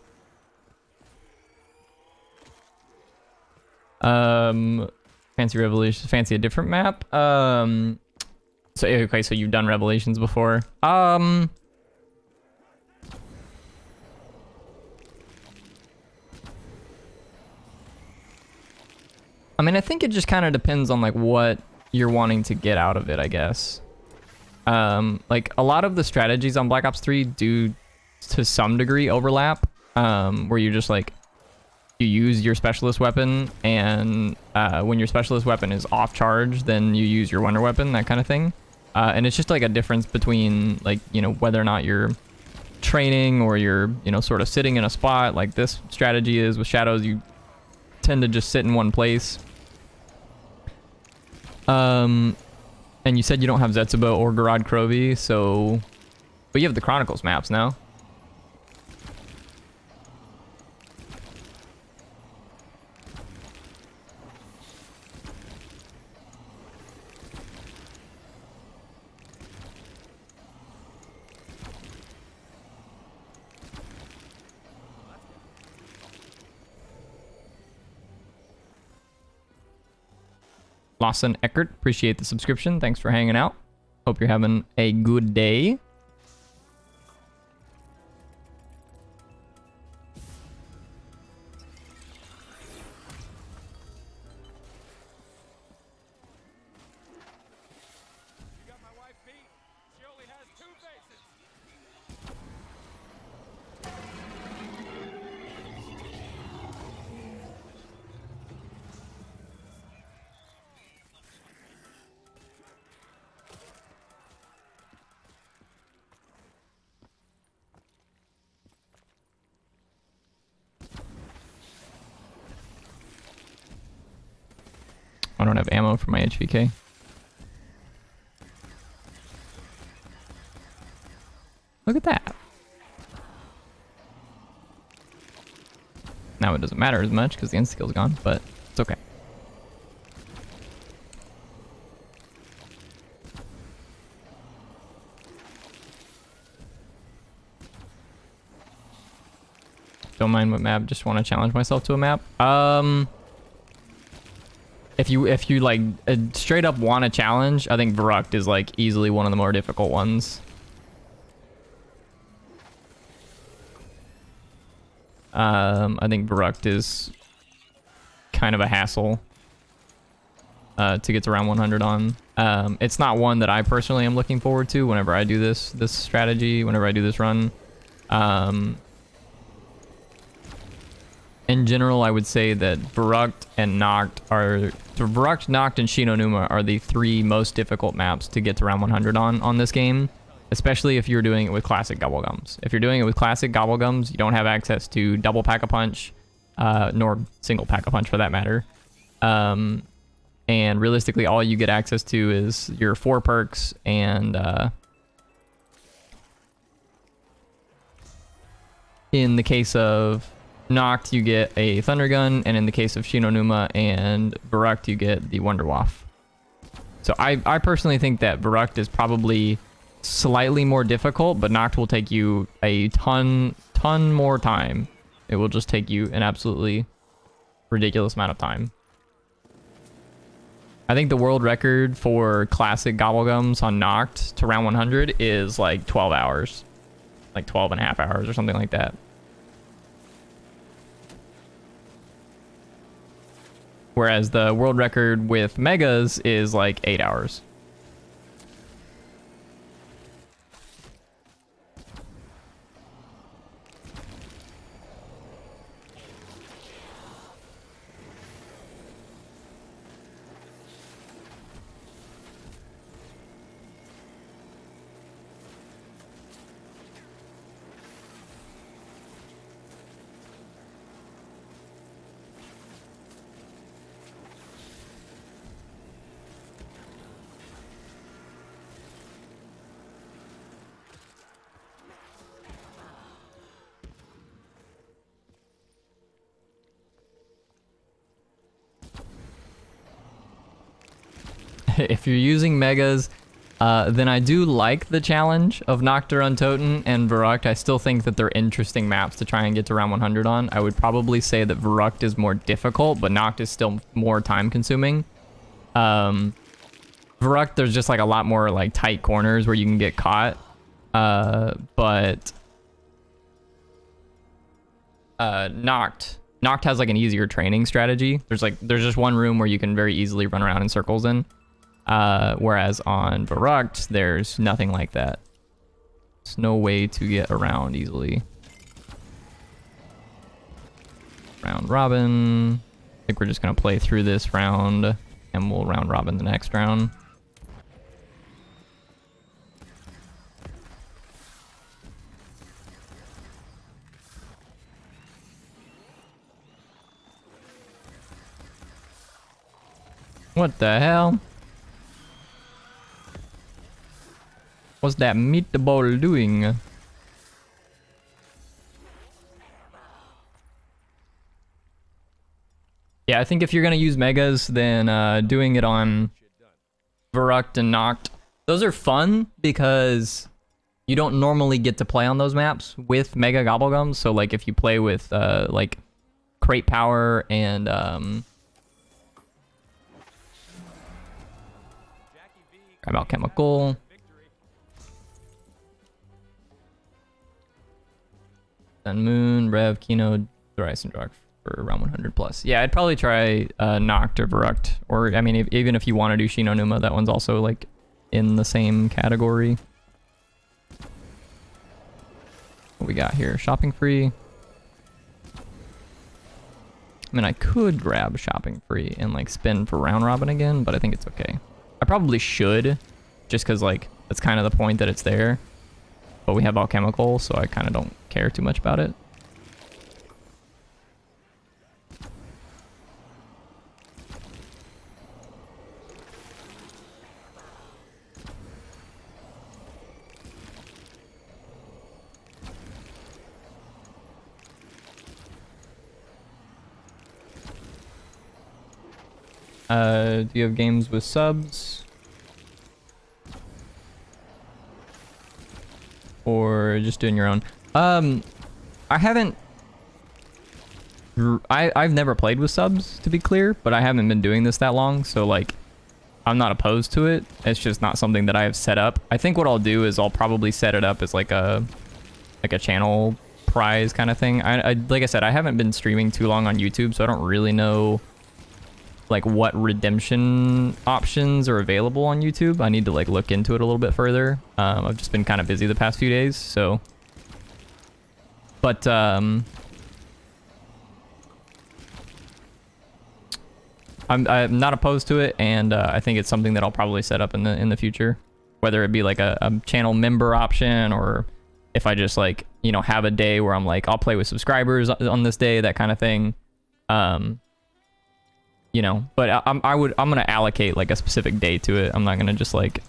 Fancy Revelations. Fancy a different map. So okay, so you've done Revelations before. I mean, I think it just kind of depends on like what you're wanting to get out of it, I guess. Like a lot of the strategies on Black Ops 3 do to some degree overlap, where you just like you use your specialist weapon, and when your specialist weapon is off charge, then you use your wonder weapon, that kind of thing. And it's just like a difference between like, you know, whether or not you're training or you're, you know, sort of sitting in a spot like this strategy is with Shadows. You tend to just sit in one place. And you said you don't have Zetsubo or Garad Krovi, so... But you have the Chronicles maps now. Lawson Eckert, appreciate the subscription. Thanks for hanging out. Hope you're having a good day. You got my wife beat. She only has two faces. I don't have ammo for my HVK. Look at that. Now it doesn't matter as much because the insta-skill's gone, but it's okay. Don't mind what map, just want to challenge myself to a map. If you like straight up want a challenge, I think Verrucht is like easily one of the more difficult ones. I think Verrucht is kind of a hassle to get to round 100 on. It's not one that I personally am looking forward to whenever I do this strategy, whenever I do this run. In general, I would say that Verrucht, Noct, and Shinonuma are the 3 most difficult maps to get to round 100 on this game, especially if you're doing it with classic Gobblegums. If you're doing it with classic Gobblegums, you don't have access to double Pack-a-Punch, nor single Pack-a-Punch for that matter. And realistically, all you get access to is your 4 perks and in the case of Noct, you get a Thunder Gun, and in the case of Shinonuma and Verrucht, you get the Wonder Waff. So I personally think that Verrucht is probably slightly more difficult, but Noct will take you a ton more time. It will just take you an absolutely ridiculous amount of time. I think the world record for classic Gobblegums on Noct to round 100 is like 12 hours. Like 12 and a half hours or something like that. Whereas the world record with Megas is like 8 hours. If you're using Megas, then I do like the challenge of Nocturne Toten and Verrucht. I still think that they're interesting maps to try and get to round 100 on. I would probably say that Verrucht is more difficult, but Noct is still more time consuming. Verrucht, there's just like a lot more like tight corners where you can get caught. But Noct has like an easier training strategy. There's just one room where you can very easily run around in circles in. Whereas on Verrucht, there's nothing like that. There's no way to get around easily. Round robin. I think we're just gonna play through this round and we'll round robin the next round. What the hell? What's that meatball doing? Yeah, I think if you're gonna use Megas, then doing it on Verrucht and Noct, those are fun because you don't normally get to play on those maps with Mega Gobblegums. So like if you play with like Crate Power and Grab Alchemical. Sun Moon, Rev, Kino, Thrice, and Drog for around 100 plus. Yeah, I'd probably try Noct or Verrucht. Or, I mean, even if you want to do Shinonuma, that one's also, like, in the same category. What we got here? Shopping Free. I mean, I could grab Shopping Free and, like, spin for round robin again, but I think it's okay. I probably should, just because, like, that's kind of the point that it's there. But we have Alchemical, so I kind of don't care too much about it. Do you have games with subs? Or just doing your own? I haven't... I've never played with subs, to be clear, but I haven't been doing this that long, so like, I'm not opposed to it. It's just not something that I have set up. I think what I'll do is I'll probably set it up as like a channel prize kind of thing. I like I said, I haven't been streaming too long on YouTube, so I don't really know like what redemption options are available on YouTube. I need to like look into it a little bit further. I've just been kind of busy the past few days, so. But I'm not opposed to it, and I think it's something that I'll probably set up in the future, whether it be like a channel member option, or if I just like, you know, have a day where I'm like, I'll play with subscribers on this day, that kind of thing. You know, but I'm gonna allocate like a specific day to it. I'm not gonna just like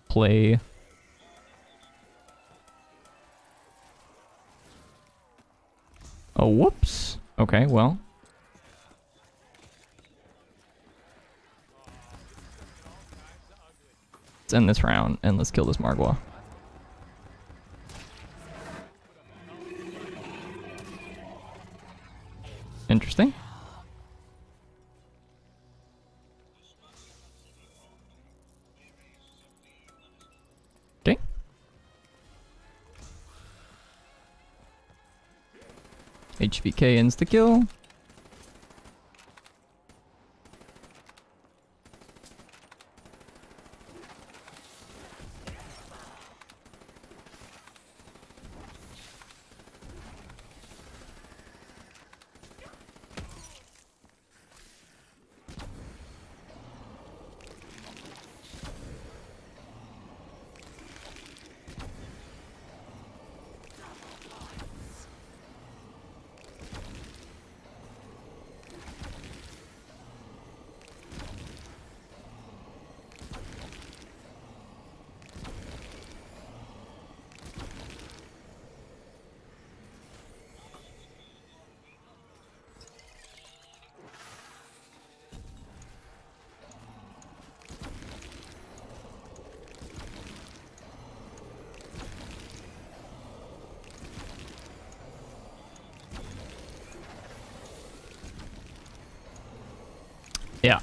play. Oh, whoops. Okay, well. Let's end this round and let's kill this Margwa. Interesting. Okay. HVK ends the kill. Yeah,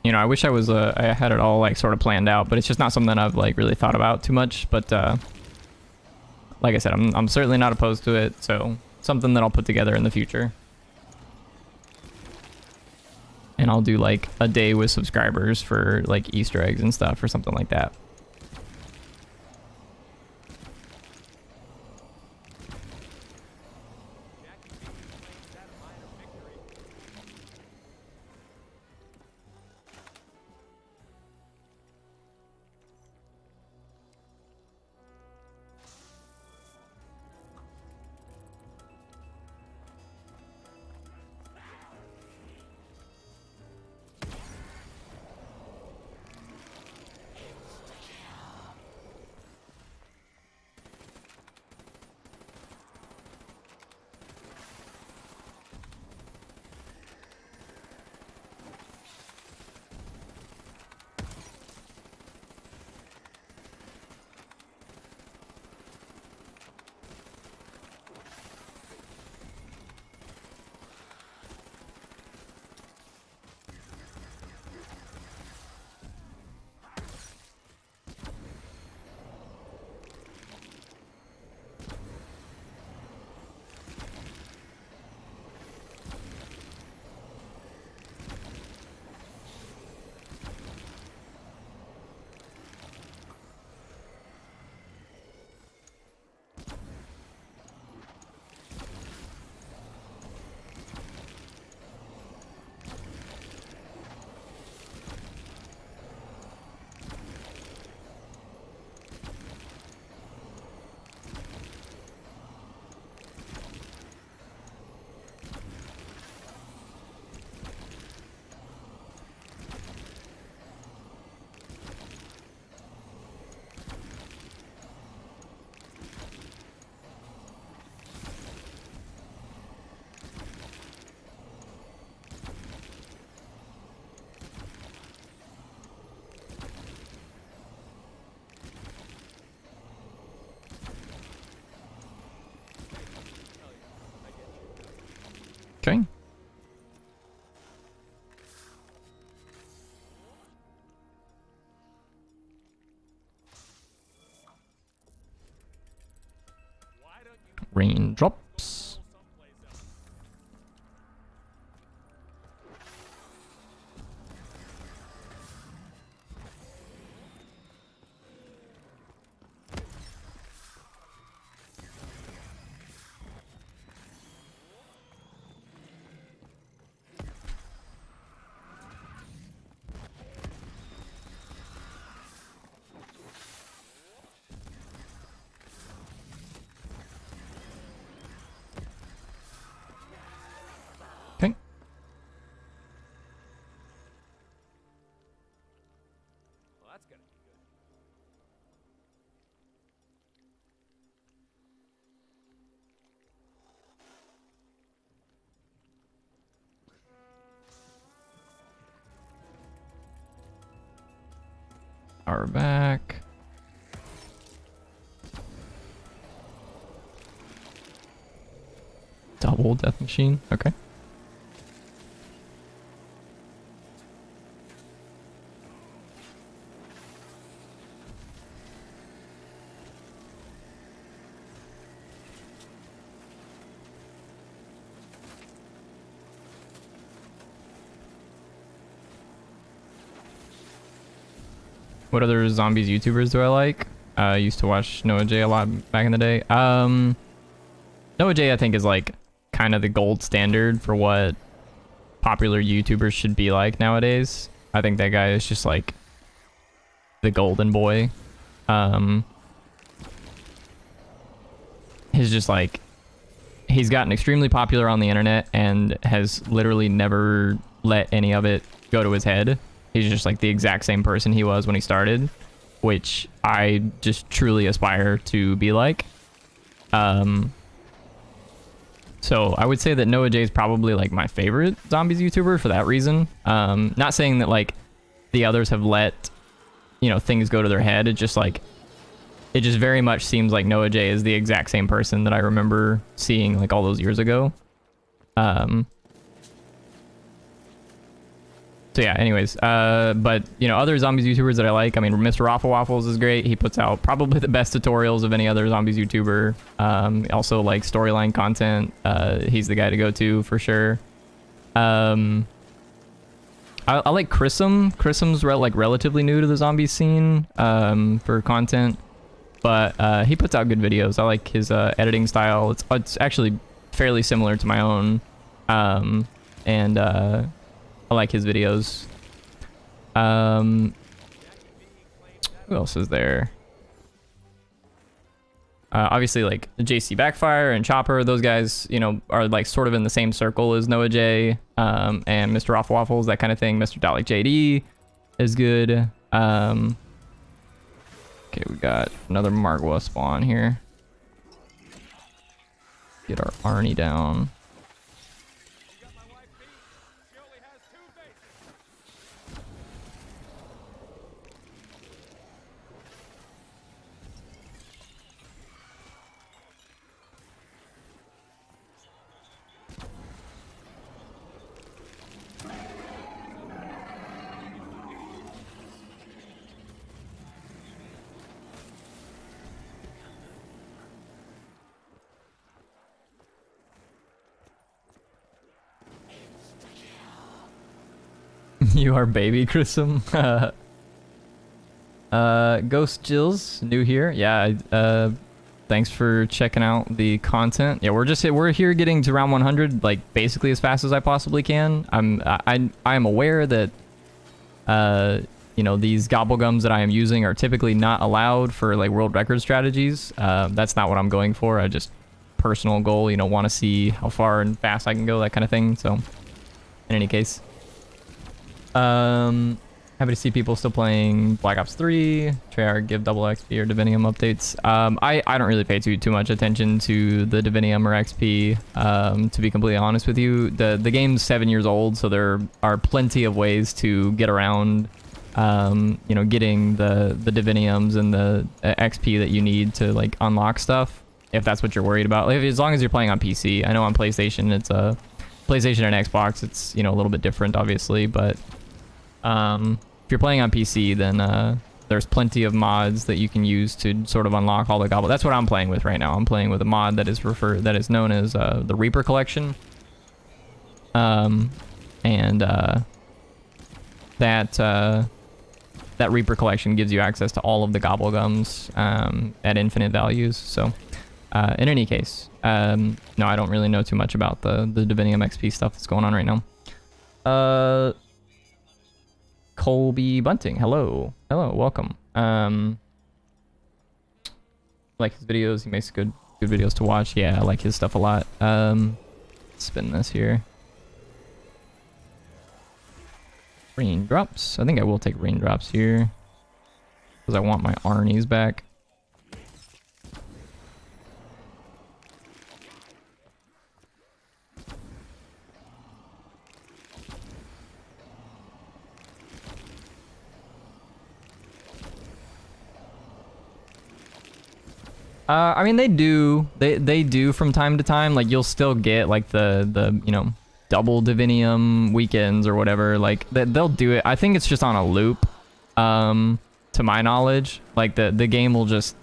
you know, I wish I was, I had it all like sort of planned out, but it's just not something I've like really thought about too much. But like I said, I'm certainly not opposed to it, so something that I'll put together in the future. And I'll do like a day with subscribers for like Easter eggs and stuff or something like that. Raindrops. Okay. Well, that's gonna be good. Are back. Double death machine. Okay. What other zombies YouTubers do I like? I used to watch Noah J a lot back in the day. Noah J I think is like kind of the gold standard for what popular YouTubers should be like nowadays. I think that guy is just like the golden boy. He's just like, he's gotten extremely popular on the internet and has literally never let any of it go to his head. He's just like the exact same person he was when he started, which I just truly aspire to be like. So I would say that Noah J is probably like my favorite zombies YouTuber for that reason. Not saying that like the others have let, you know, things go to their head. It's just like, it just very much seems like Noah J is the exact same person that I remember seeing like all those years ago. So yeah, anyways, but you know, other zombies YouTubers that I like, I mean, Mr. Raffle Waffles is great. He puts out probably the best tutorials of any other zombies YouTuber. Also like storyline content. He's the guy to go to for sure. I like Chrisum. Chrisum's like relatively new to the zombie scene for content, but he puts out good videos. I like his editing style. It's actually fairly similar to my own, and I like his videos. Who else is there? Obviously, like JC Backfire and Chopper, those guys, you know, are like sort of in the same circle as Noah J, and Mr. Raffle Waffles, that kind of thing. Mr. Dalek JD is good. Okay, we got another Margwa spawn here. Get our Arnie down. You got my wife beat. She only has 2 bases. You are baby Chrisum. Ghost Jills, new here. Yeah, thanks for checking out the content. Yeah, we're here getting to round 100 like basically as fast as I possibly can. I am aware that you know, these gobblegums that I am using are typically not allowed for like world record strategies. That's not what I'm going for. I just personal goal, you know, want to see how far and fast I can go, that kind of thing. So in any case, happy to see people still playing Black Ops 3, Treyarch give double XP or Divinium updates. I don't really pay too much attention to the Divinium or XP, to be completely honest with you. The game's 7 years old, so there are plenty of ways to get around, you know, getting the Diviniums and the XP that you need to like unlock stuff, if that's what you're worried about. Like, as long as you're playing on PC. I know on PlayStation it's PlayStation and Xbox, it's, you know, a little bit different obviously, but if you're playing on PC, then there's plenty of mods that you can use to sort of unlock all the gobble. That's what I'm playing with right now. I'm playing with a mod that is known as the Reaper Collection. That Reaper Collection gives you access to all of the gobble gums at infinite values. So, in any case, no, I don't really know too much about the Divinium XP stuff that's going on right now. Colby Bunting, hello, welcome. Like his videos, he makes good videos to watch. Yeah, I like his stuff a lot. Spin this here. Raindrops. I think I will take raindrops here because I want my Arnie's back. I mean, they do from time to time. Like, you'll still get like the you know, double Divinium weekends or whatever. Like, they'll do it. I think it's just on a loop, to my knowledge. Like, the game will just,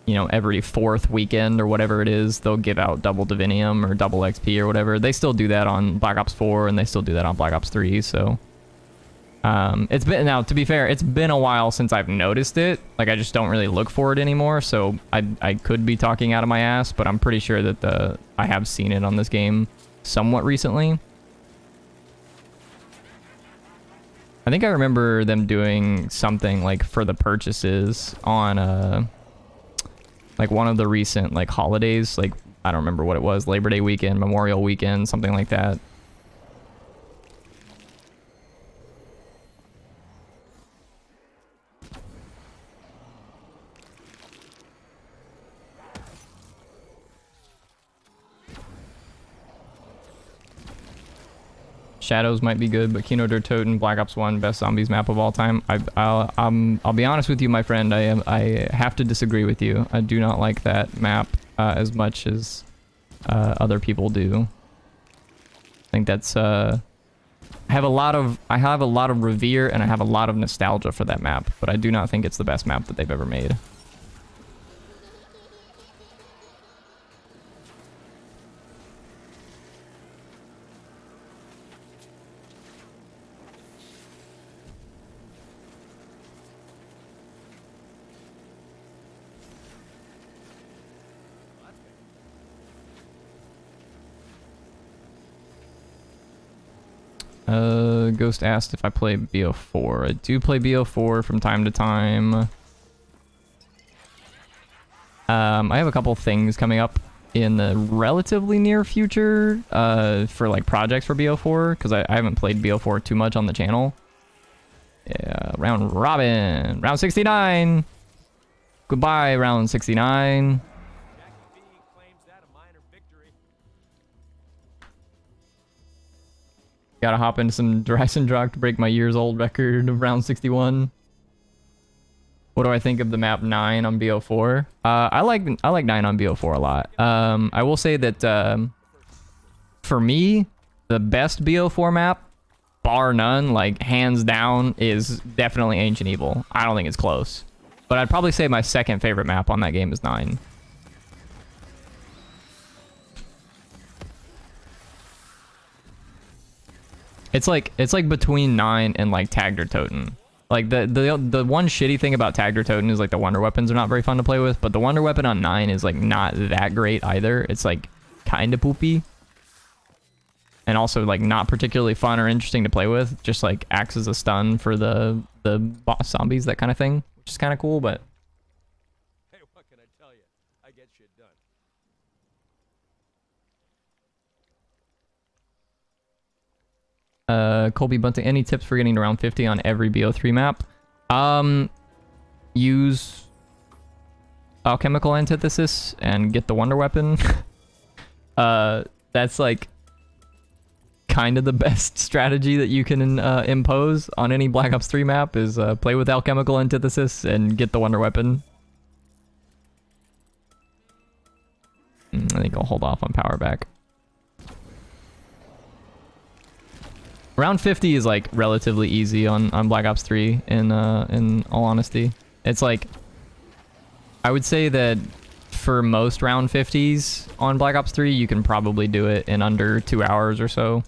you know, every 4th weekend or whatever it is, they'll give out double Divinium or double XP or whatever. They still do that on Black Ops 4 and they still do that on Black Ops 3. So it's been, now to be fair, it's been a while since I've noticed it. Like, I just don't really look for it anymore. So I could be talking out of my ass, but I'm pretty sure that I have seen it on this game somewhat recently. I think I remember them doing something like for the purchases on like one of the recent like holidays. Like, I don't remember what it was, Labor Day weekend, Memorial weekend, something like that. Shadows might be good, but Kino der Toten, Black Ops 1, best zombies map of all time. I'll be honest with you, my friend. I have to disagree with you. I do not like that map as much as other people do. I think that's I have a lot of revere and I have a lot of nostalgia for that map, but I do not think it's the best map that they've ever made. Ghost asked if I play BO4. I do play BO4 from time to time. I have a couple things coming up in the relatively near future for like projects for BO4 because I haven't played BO4 too much on the channel. Yeah, round robin, round 69. Goodbye, round 69. Gotta hop into some Drysen to break my years old record of round 61. What do I think of the map 9 on BO4? I like 9 on BO4 a lot. I will say that for me, the best BO4 map, bar none, like hands down, is definitely Ancient Evil. I don't think it's close. But I'd probably say my second favorite map on that game is 9. It's like between 9 and like Tag der Toten. Like the one shitty thing about Tag der Toten is like the wonder weapons are not very fun to play with, but the wonder weapon on 9 is like not that great either. It's like kind of poopy. And also like not particularly fun or interesting to play with. Just like acts as a stun for the boss zombies, that kind of thing, which is kind of cool, but Hey, what can I tell you? I get shit done. Colby Bunting, any tips for getting to round 50 on every BO3 map? Use alchemical antithesis and get the wonder weapon. That's like kind of the best strategy that you can impose on any Black Ops 3 map is play with alchemical antithesis and get the wonder weapon. I think I'll hold off on power back. Round 50 is like relatively easy on Black Ops 3 in all honesty. It's like, I would say that for most round 50s on Black Ops 3, you can probably do it in under 2 hours or so.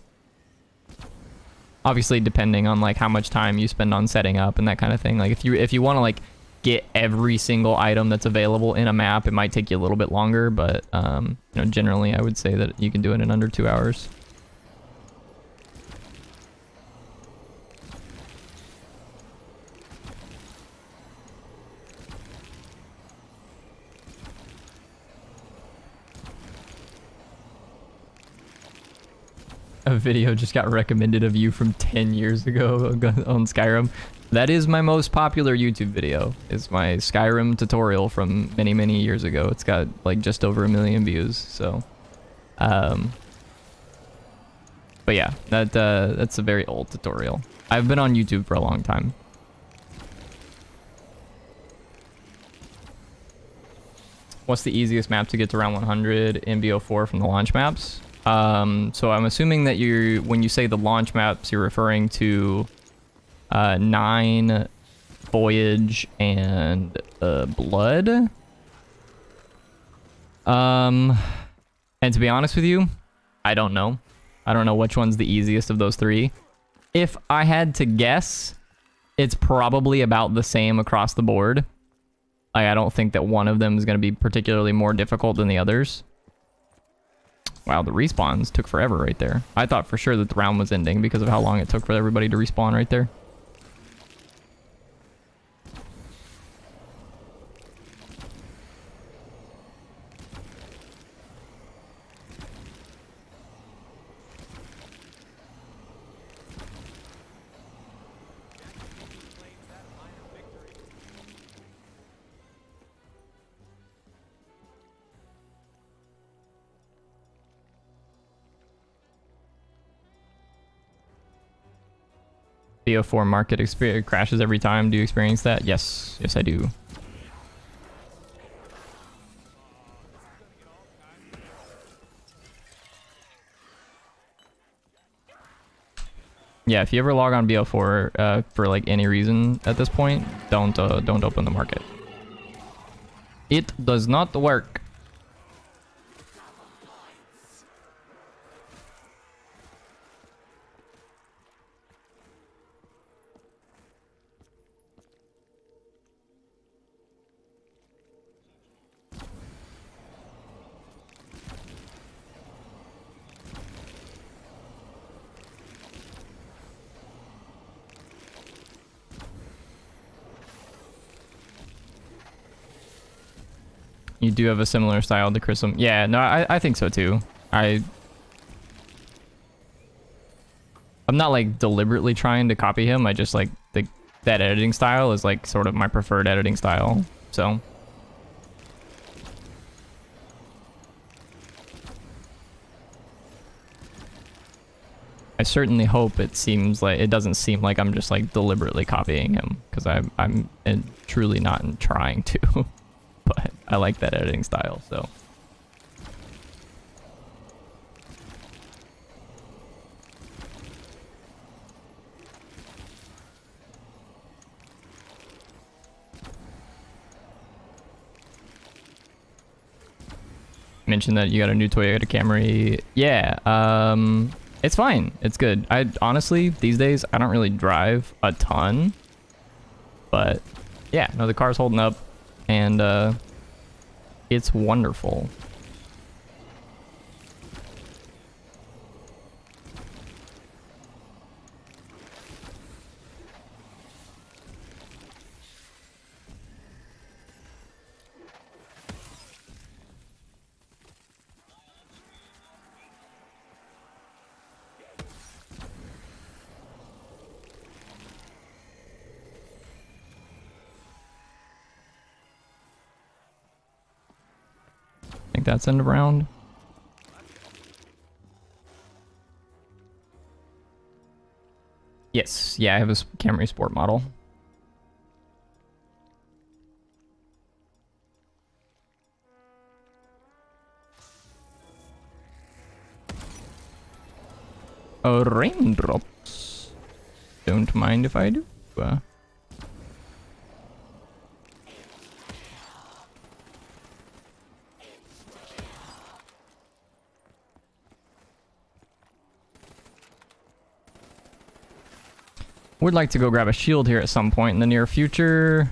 Obviously, depending on like how much time you spend on setting up and that kind of thing. Like if you want to like get every single item that's available in a map, it might take you a little bit longer, but you know, generally I would say that you can do it in under 2 hours. A video just got recommended of you from 10 years ago on Skyrim. That is my most popular YouTube video. It's my Skyrim tutorial from many, many years ago. It's got like just over 1 million views. So, but yeah, that's a very old tutorial. I've been on YouTube for a long time. What's the easiest map to get to round 100 in BO4 from the launch maps? So I'm assuming that when you say the launch maps, you're referring to 9, Voyage, and Blood. And to be honest with you, I don't know. I don't know which one's the easiest of those 3. If I had to guess, it's probably about the same across the board. Like, I don't think that one of them is going to be particularly more difficult than the others. Wow, the respawns took forever right there. I thought for sure that the round was ending because of how long it took for everybody to respawn right there. BO4 market crashes every time. Do you experience that? Yes. Yes, I do. Yeah, if you ever log on BO4 for like any reason at this point, don't open the market. It does not work. You do have a similar style to Chrism. Yeah, no, I think so too. I'm not like deliberately trying to copy him. I just like that editing style is like sort of my preferred editing style. So I certainly hope it doesn't seem like I'm just like deliberately copying him, because I'm truly not trying to. But I like that editing style, so. Mentioned that you got a new Toyota Camry. Yeah, it's fine. It's good. I honestly, these days, I don't really drive a ton. But yeah, no, the car's holding up. And it's wonderful. I think that's end of round. Yes, yeah, I have a Camry Sport model. Raindrops. don't mind if I do. Would like to go grab a shield here at some point in the near future.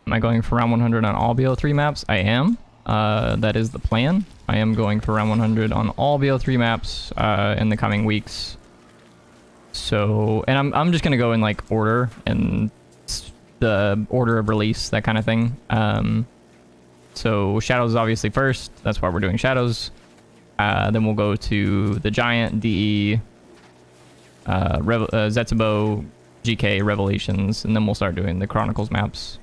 Am I going for round 100 on all BO3 maps? I am. That is the plan. I am going for round 100 on all BO3 maps in the coming weeks. So, and I'm just gonna go in like order and the order of release, that kind of thing. So Shadows is obviously first. That's why we're doing Shadows. Then we'll go to the Giant, DE, Zetsubo, GK, Revelations, and then we'll start doing the Chronicles maps.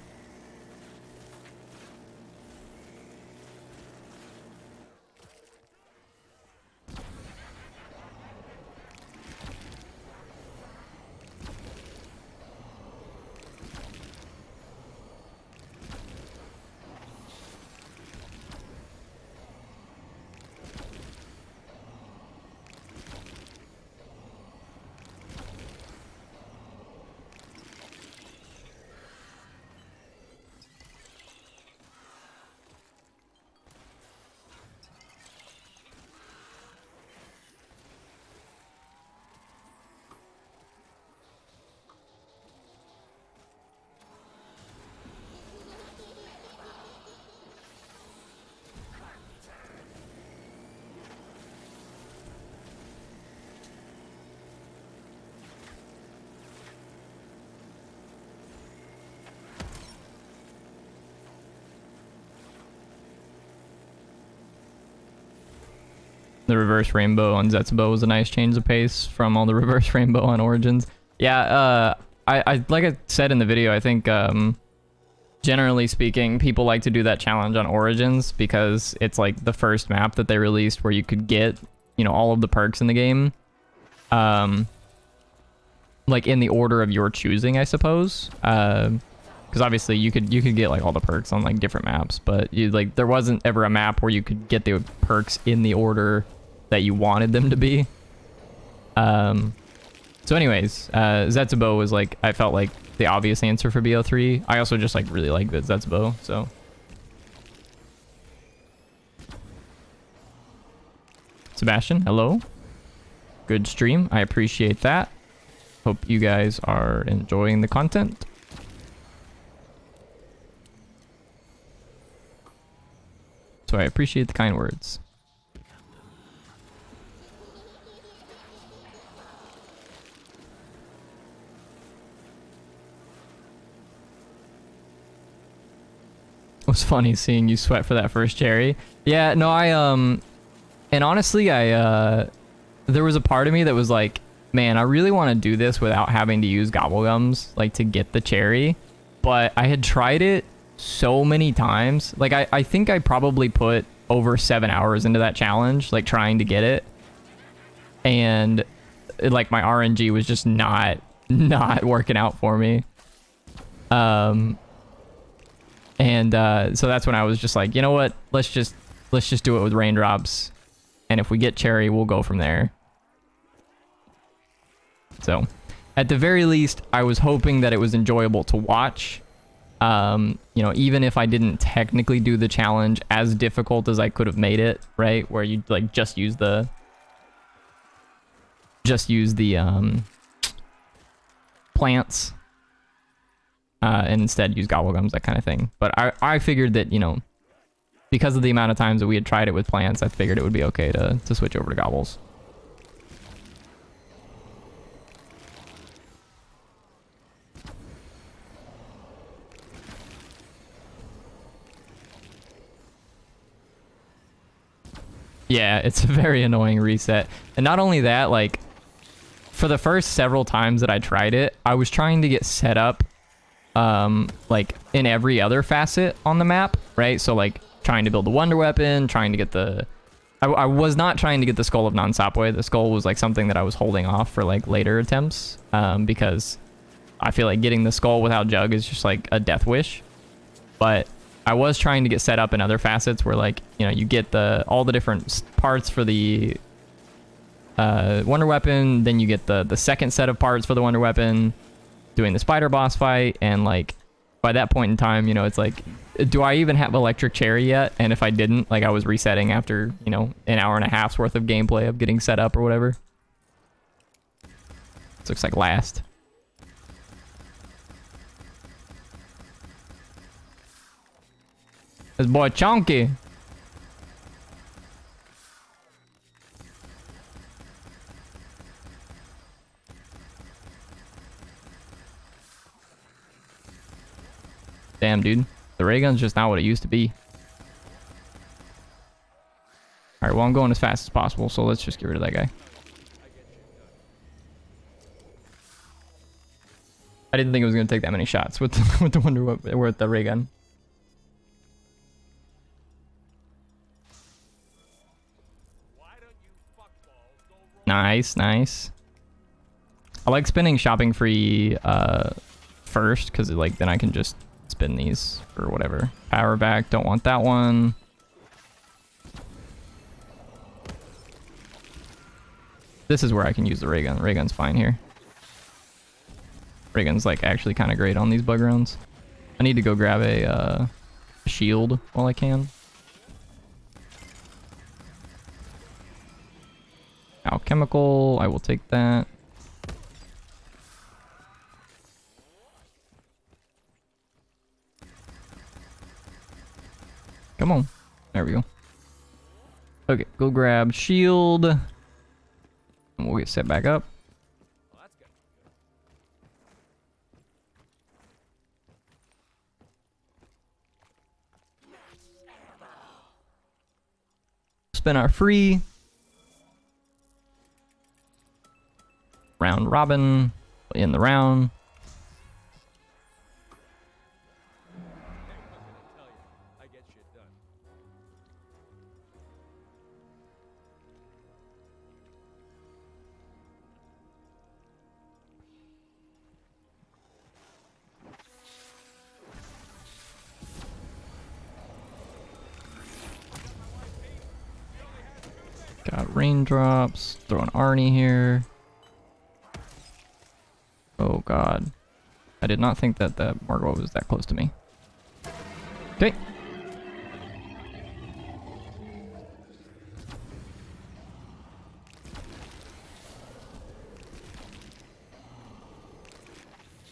The reverse rainbow on Zetsubo was a nice change of pace from all the reverse rainbow on Origins. Yeah, I like I said in the video, I think generally speaking, people like to do that challenge on Origins because it's like the first map that they released where you could get, you know, all of the perks in the game. Like in the order of your choosing, I suppose. Because obviously you could get like all the perks on like different maps, but you like there wasn't ever a map where you could get the perks in the order that you wanted them to be. So anyways, Zetsubo was like, I felt like the obvious answer for BO3. I also just like really like Zetsubo, so. Sebastian, hello. Good stream, I appreciate that. Hope you guys are enjoying the content. So I appreciate the kind words. It was funny seeing you sweat for that first cherry. Yeah, no, and honestly, there was a part of me that was like, man, I really want to do this without having to use gobblegums, like to get the cherry. But I had tried it so many times. Like I think I probably put over 7 hours into that challenge, like trying to get it. And like my RNG was just not working out for me. So that's when I was just like, you know what? Let's just do it with raindrops. And if we get cherry, we'll go from there. So at the very least, I was hoping that it was enjoyable to watch. You know, even if I didn't technically do the challenge as difficult as I could have made it, right? Where you like just use the plants and instead use gobblegums, that kind of thing. But I figured that, you know, because of the amount of times that we had tried it with plants, I figured it would be okay to switch over to gobbles. Yeah, it's a very annoying reset. And not only that, like, for the first several times that I tried it, I was trying to get set up, like, in every other facet on the map, right? So, like, trying to build the wonder weapon, trying to get the... I was not trying to get the Skull of Non-Sapwe. The skull was, like, something that I was holding off for, like, later attempts, because I feel like getting the skull without Jug is just, like, a death wish. But I was trying to get set up in other facets where, like, you know, you get all the different parts for the wonder weapon, then you get the second set of parts for the wonder weapon, doing the spider boss fight, and, like, by that point in time, you know, it's like, do I even have electric cherry yet? And if I didn't, like, I was resetting after, you know, an hour and a half's worth of gameplay of getting set up or whatever. This looks like last. This boy Chonky. Damn, dude. The ray gun's just not what it used to be. Alright, well, I'm going as fast as possible, so let's just get rid of that guy. I didn't think it was going to take that many shots with with the wonder weapon, with the ray gun. Nice, nice. I like spinning shopping free first, because like then I can just spin these for whatever. Power back, don't want that one. This is where I can use the ray gun. Ray gun's fine here. Ray gun's like actually kind of great on these bug rounds. I need to go grab a shield while I can. Alchemical, I will take that. Come on. There we go. Okay, go grab shield. And we'll get set back up. Spin our free. Round robin. In the round. Got raindrops. Throw an Arnie here. Oh god. I did not think that that Margot was that close to me. Okay.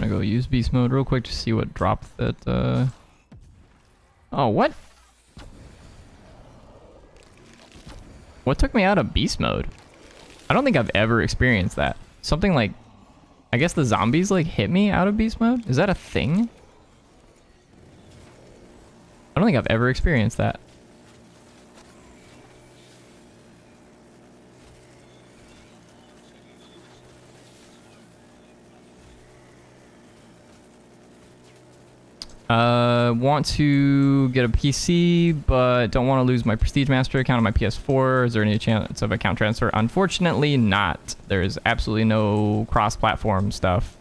I'm gonna go use beast mode real quick to see what dropped that Oh, what? What took me out of beast mode? I don't think I've ever experienced that. Something like, I guess the zombies like hit me out of beast mode? Is that a thing? I don't think I've ever experienced that. Want to get a PC, but don't want to lose my Prestige Master account on my PS4. Is there any chance of account transfer? Unfortunately, not. There's absolutely no cross-platform stuff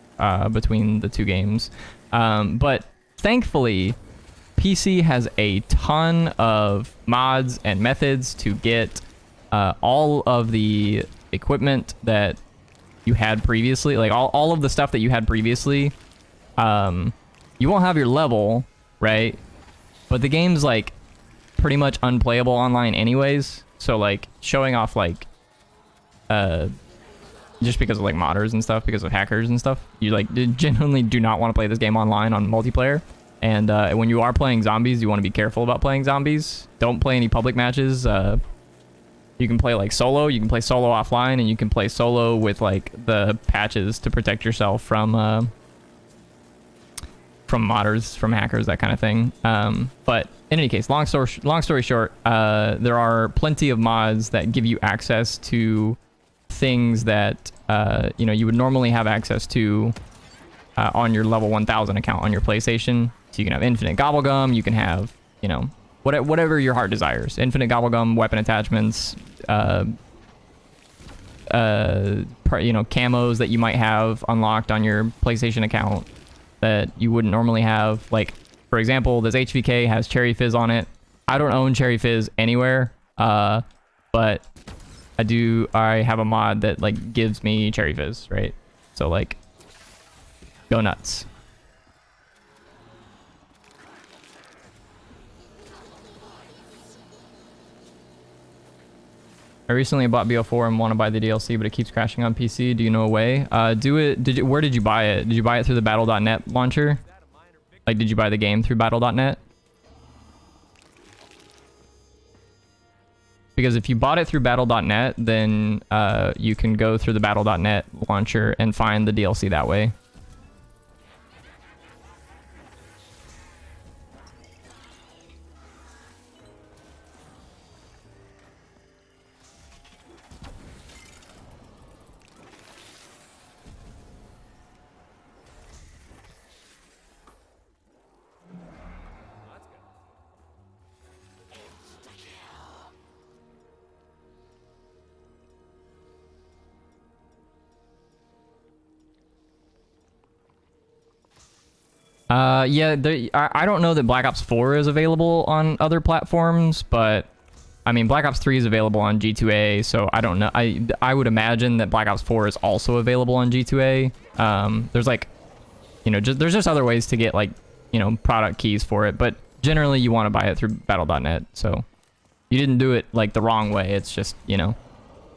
between the two games. But thankfully, PC has a ton of mods and methods to get all of the equipment that you had previously. Like, all of the stuff that you had previously. You won't have your level, right? But the game's like pretty much unplayable online anyways. So like showing off like just because of like modders and stuff, because of hackers and stuff, you like genuinely do not want to play this game online on multiplayer. And when you are playing zombies, you want to be careful about playing zombies. Don't play any public matches. You can play like solo, you can play solo offline, and you can play solo with like the patches to protect yourself from from modders, from hackers, that kind of thing. But in any case, long story short, there are plenty of mods that give you access to things that you know, you would normally have access to on your level 1000 account on your PlayStation. So you can have infinite gobblegum, you can have, you know, whatever your heart desires. Infinite gobblegum, weapon attachments, you know, camos that you might have unlocked on your PlayStation account that you wouldn't normally have. Like, for example, this HVK has Cherry Fizz on it. I don't own Cherry Fizz anywhere, but I have a mod that like gives me Cherry Fizz, right? So like, go nuts. I recently bought BO4 and want to buy the DLC, but it keeps crashing on PC. Do you know a way? Where did you buy it? Did you buy it through the battle.net launcher? Like, did you buy the game through battle.net? Because if you bought it through battle.net, then you can go through the battle.net launcher and find the DLC that way. Yeah, I don't know that Black Ops 4 is available on other platforms, but I mean, Black Ops 3 is available on G2A, so I don't know. I would imagine that Black Ops 4 is also available on G2A. There's like, you know, there's just other ways to get like, you know, product keys for it, but generally you want to buy it through battle.net, so you didn't do it like the wrong way. It's just, you know,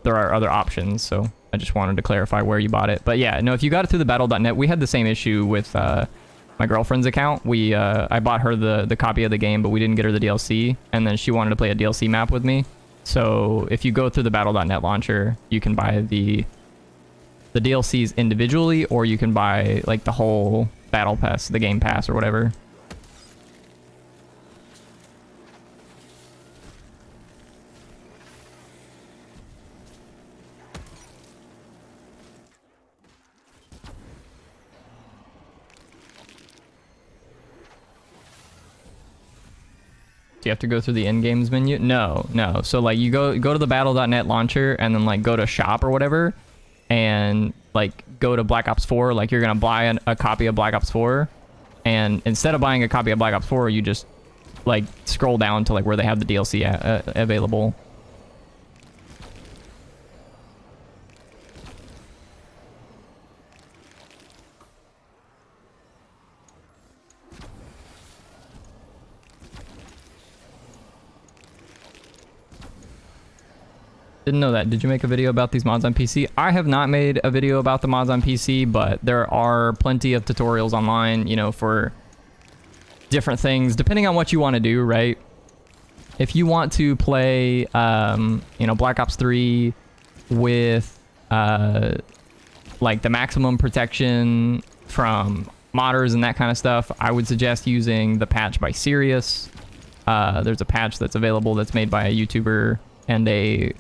there are other options, so I just wanted to clarify where you bought it. But yeah, no, if you got it through the battle.net, we had the same issue with my girlfriend's account. I bought her the copy of the game, but we didn't get her the DLC, and then she wanted to play a DLC map with me. So if you go through the battle.net launcher, you can buy the DLCs individually, or you can buy like the whole battle pass, the game pass or whatever. Do you have to go through the in-games menu? No. So like you go to the battle.net launcher and then like go to shop or whatever, and like go to Black Ops 4. Like you're gonna buy a copy of Black Ops 4, and instead of buying a copy of Black Ops 4, you just like scroll down to like where they have the DLC available. Didn't know that. Did you make a video about these mods on PC? I have not made a video about the mods on PC, but there are plenty of tutorials online, you know, for different things, depending on what you want to do, right? If you want to play, you know, Black Ops 3 with, like, the maximum protection from modders and that kind of stuff, I would suggest using the patch by Sirius. There's a patch that's available that's made by a YouTuber and a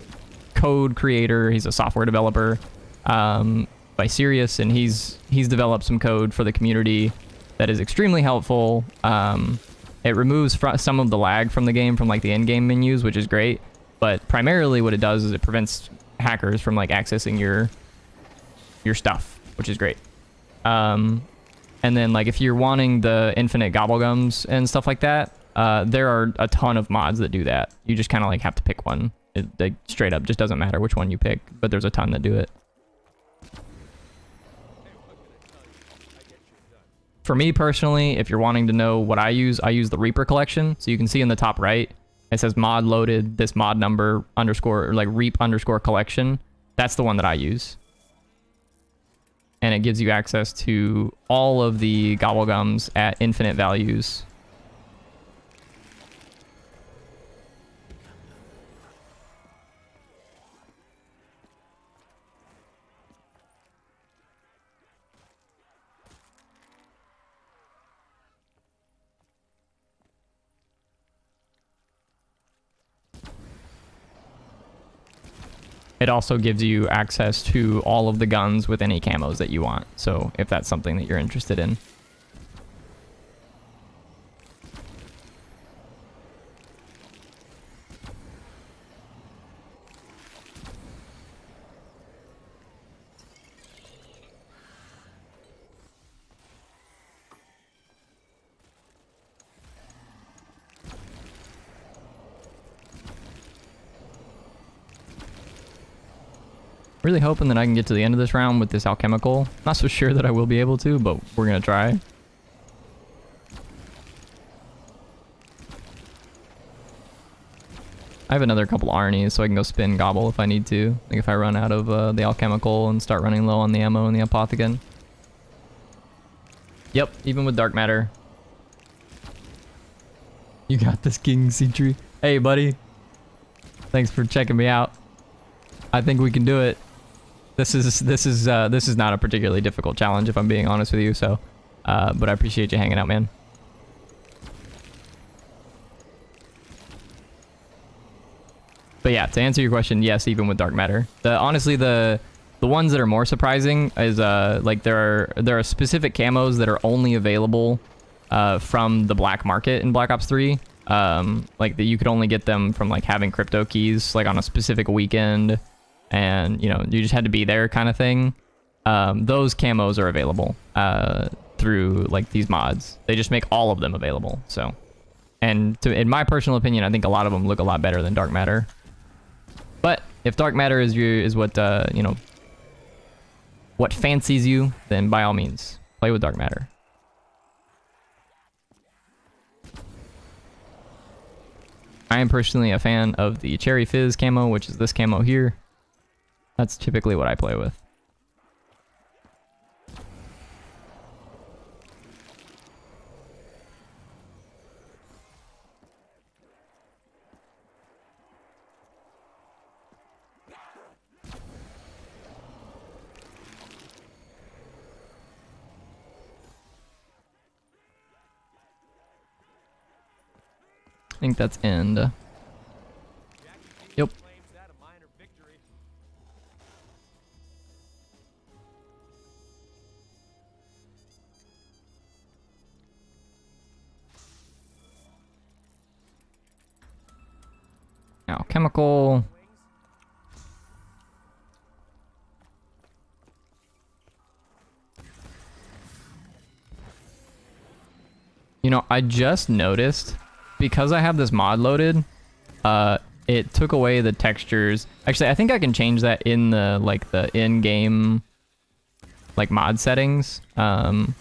code creator. He's a software developer by Sirius, and he's developed some code for the community that is extremely helpful. It removes some of the lag from the game, from like the in-game menus, which is great, but primarily what it does is it prevents hackers from like accessing your stuff, which is great. And then like if you're wanting the infinite gobblegums and stuff like that, there are a ton of mods that do that. You just kind of like have to pick one. It like, straight up just doesn't matter which one you pick, but there's a ton that do it. For me personally, if you're wanting to know what I use the Reaper collection. So you can see in the top right, it says mod loaded, this mod number underscore, or like reap underscore collection. That's the one that I use. And it gives you access to all of the gobblegums at infinite values. it also gives you access to all of the guns with any camos that you want. So if that's something that you're interested in. Really hoping that I can get to the end of this round with this alchemical. Not so sure that I will be able to, but we're gonna try. I have another couple Arnies, so I can go spin Gobble if I need to. Like if I run out of the alchemical and start running low on the ammo and the apothecon. Yep, even with dark matter. You got this, King Citri. Hey, buddy. Thanks for checking me out. I think we can do it. This is not a particularly difficult challenge, if I'm being honest with you. So, but I appreciate you hanging out, man. But yeah, to answer your question, yes, even with dark matter. Honestly, the ones that are more surprising is like there are specific camos that are only available from the black market in Black Ops 3. Like that you could only get them from like having crypto keys like on a specific weekend. And, you know, you just had to be there kind of thing. Those camos are available through, like, these mods. They just make all of them available, so. And in my personal opinion, I think a lot of them look a lot better than dark matter. But if dark matter is what, you know, what fancies you, then by all means, play with dark matter. I am personally a fan of the Cherry Fizz camo, which is this camo here. That's typically what I play with. I think that's end. Yep. Claims that a minor victory. Now, chemical. You know, I just noticed, because I have this mod loaded, it took away the textures. Actually, I think I can change that in the, like, the in-game, like, mod settings. But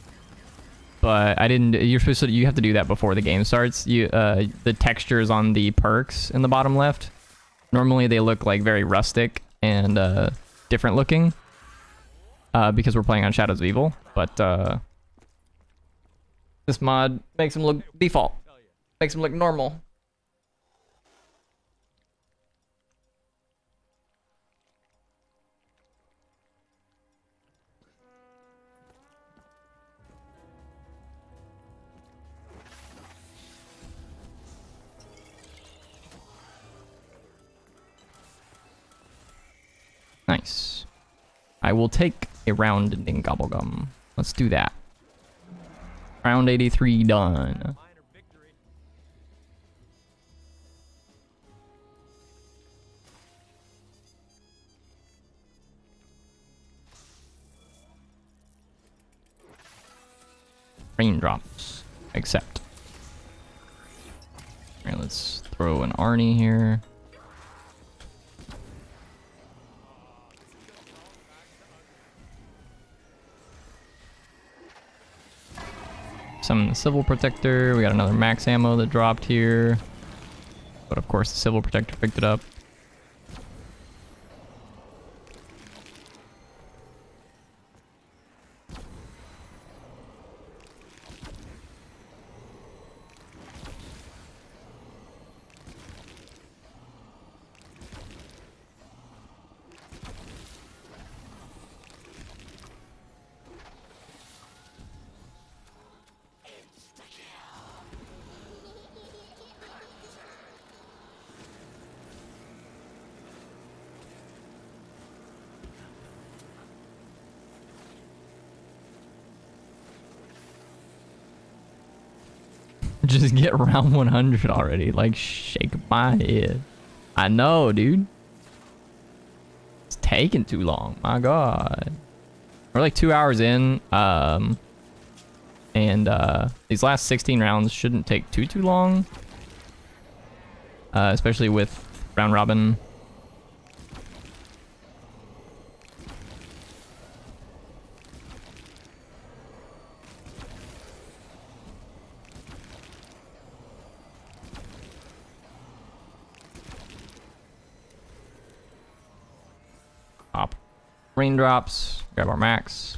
I didn't, you're supposed to, you have to do that before the game starts. The textures on the perks in the bottom left, normally they look, like, very rustic and, different looking. Because we're playing on Shadows of Evil. But, this mod makes them look default. Makes them look normal. Nice. I will take a round ending gobblegum. Let's do that. Round 83 done. Minor victory. Raindrops. Accept. Alright, let's throw an Arnie here. Summon the Civil Protector. We got another max ammo that dropped here. But of course the Civil Protector picked it up. just get round 100 already. Like, shake my head. I know, dude. It's taking too long. My God. We're like 2 hours in. And these last 16 rounds shouldn't take too long. Especially with round robin. Pop raindrops, grab our max.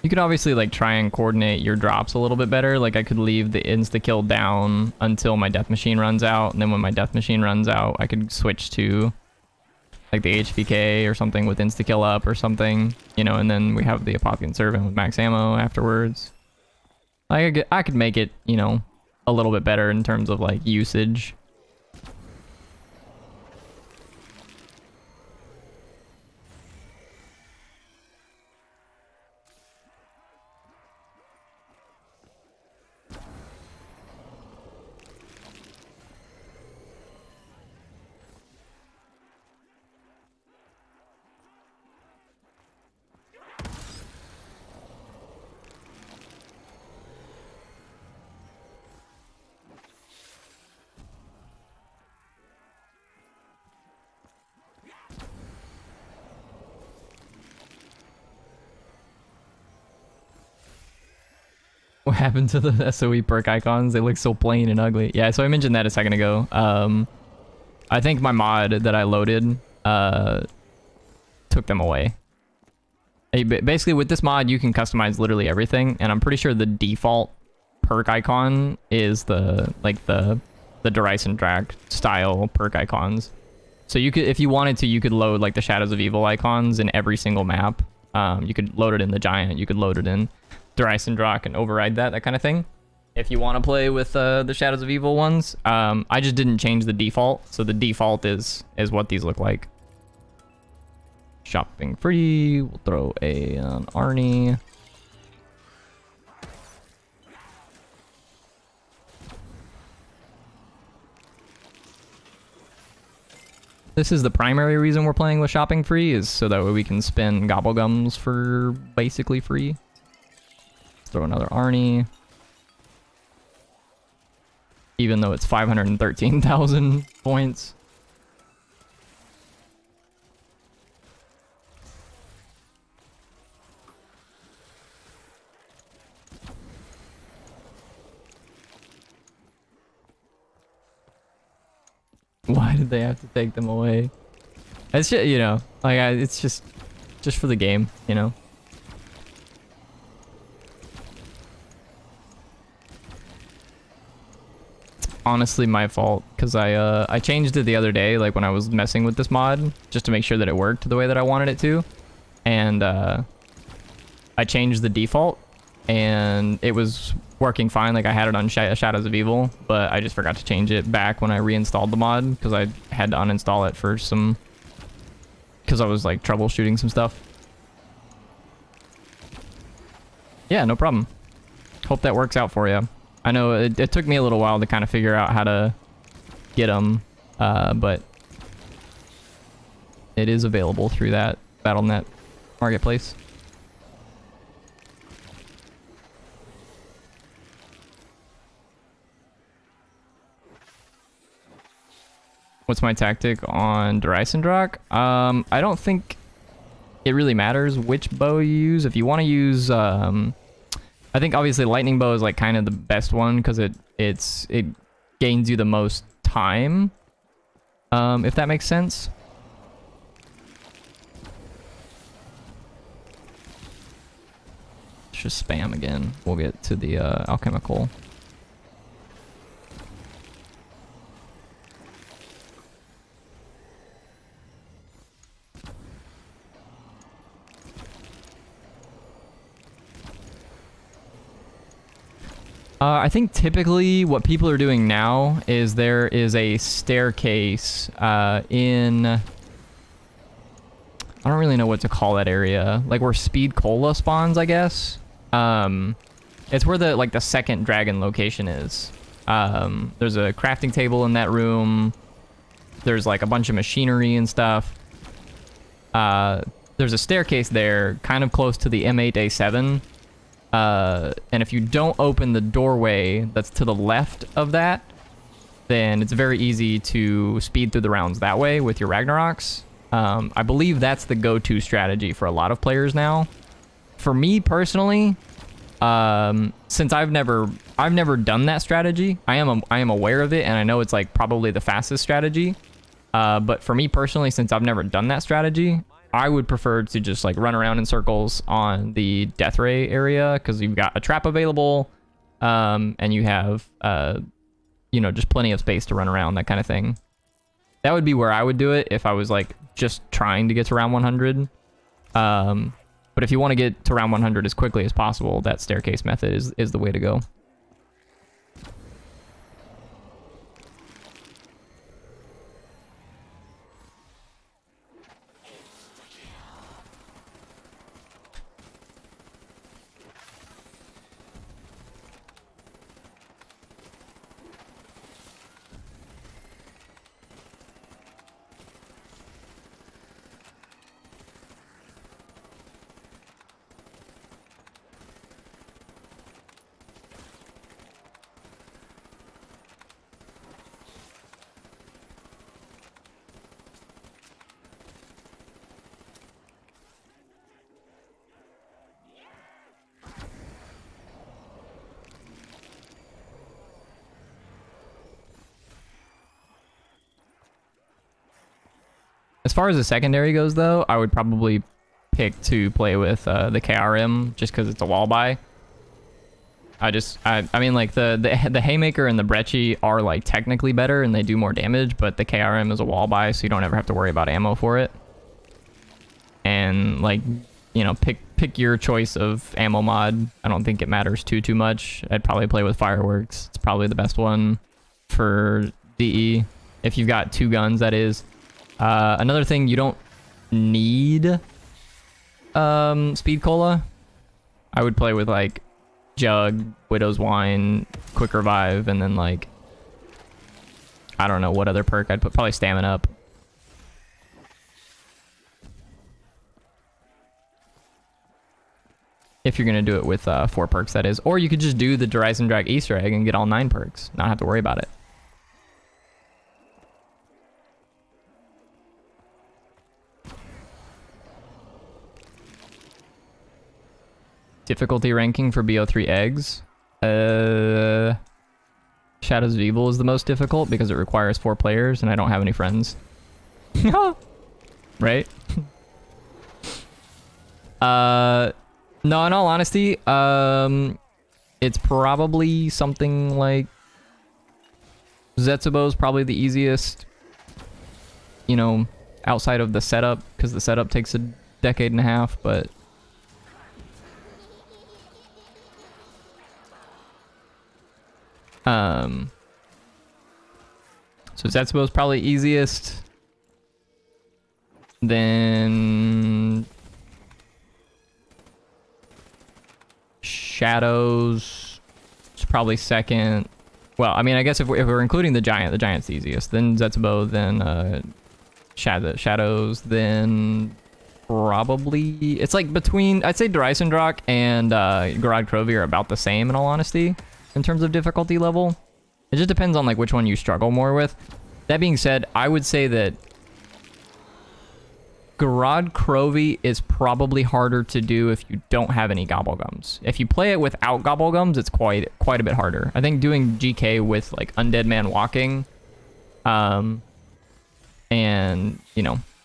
You could obviously like try and coordinate your drops a little bit better. Like I could leave the insta-kill down until my death machine runs out, and then when my death machine runs out, I could switch to like the HVK or something with insta-kill up or something, you know, and then we have the Apothecant Servant with max ammo afterwards. I could make it, you know, a little bit better in terms of like usage. What happened to the SOE perk icons? They look so plain and ugly. Yeah, so I mentioned that a second ago. I think my mod that I loaded took them away. Basically, with this mod, you can customize literally everything, and I'm pretty sure the default perk icon is the Derice and Drag style perk icons. So you could, if you wanted to, you could load like the Shadows of Evil icons in every single map. You could load it in the Giant. You could load it in Derice and Drak and override that kind of thing. If you want to play with the Shadows of Evil ones, I just didn't change the default. So the default is what these look like. Shopping free. We'll throw an Arnie. This is the primary reason we're playing with shopping free, is so that way we can spin gobblegums for basically free. Let's throw another Arnie. Even though it's 513,000 points. Why did they have to take them away? It's just, you know, like it's just for the game, you know. Honestly, my fault, because I changed it the other day, like when I was messing with this mod, just to make sure that it worked the way that I wanted it to, and I changed the default, and it was working fine. Like I had it on Shadows of Evil, but I just forgot to change it back when I reinstalled the mod, because I had to uninstall it for some, because I was like troubleshooting some stuff. Yeah, no problem. Hope that works out for you. I know it took me a little while to kind of figure out how to get them, but it is available through that Battle.net marketplace. What's my tactic on Derice and Drak? I don't think it really matters which bow you use. If you want to use, I think obviously lightning bow is like kind of the best one, because it gains you the most time, if that makes sense. Let's just spam again. We'll get to the alchemical. I think typically what people are doing now is there is a staircase in... I don't really know what to call that area. Like where Speed Cola spawns, I guess. It's where the the second dragon location is. There's a crafting table in that room. There's like a bunch of machinery and stuff. There's a staircase there, kind of close to the M8 A7. And if you don't open the doorway that's to the left of that, then it's very easy to speed through the rounds that way with your Ragnaroks. I believe that's the go-to strategy for a lot of players now. For me personally, since I've never done that strategy, I am aware of it, and I know it's like probably the fastest strategy. But for me personally, since I've never done that strategy, I would prefer to just like run around in circles on the death ray area, because you've got a trap available, and you have just plenty of space to run around, that kind of thing. That would be where I would do it if I was like just trying to get to round 100. But if you want to get to round 100 as quickly as possible, that staircase method is the way to go. As far as the secondary goes, though, I would probably pick to play with the KRM just because it's a wall buy. I mean, like the Haymaker and the Brecci are like technically better and they do more damage, but the KRM is a wall buy, so you don't ever have to worry about ammo for it. And like, pick your choice of ammo mod. I don't think it matters too much. I'd probably play with Fireworks. It's probably the best one for DE if you've got two guns, that is. Another thing, you don't need Speed Cola. I would play with like Jug, Widow's Wine, Quick Revive, and then like I don't know what other perk I'd put. Probably Stamina Up. If you're gonna do it with 4 perks, that is. Or you could just do the Horizon Drag Easter egg and get all 9 perks. Not have to worry about it. Difficulty ranking for BO3 eggs. Shadows of Evil is the most difficult because it requires 4 players and I don't have any friends. Right? No, in all honesty, it's probably something like Zetsubo is probably the easiest, outside of the setup, because the setup takes a decade and a half, but so Zetsubo is probably easiest. Then Shadows is probably second. Well, I mean, I guess if we're including the Giant's the easiest. Then Zetsubo, then Shadows, then probably it's like between, I'd say Dreisendrock and Garad Krovi are about the same in all honesty in terms of difficulty level. It just depends on like which one you struggle more with. That being said, I would say that Garad Krovi is probably harder to do if you don't have any Gobblegums. If you play it without Gobblegums, it's quite a bit harder. I think doing GK with like Undead Man Walking, and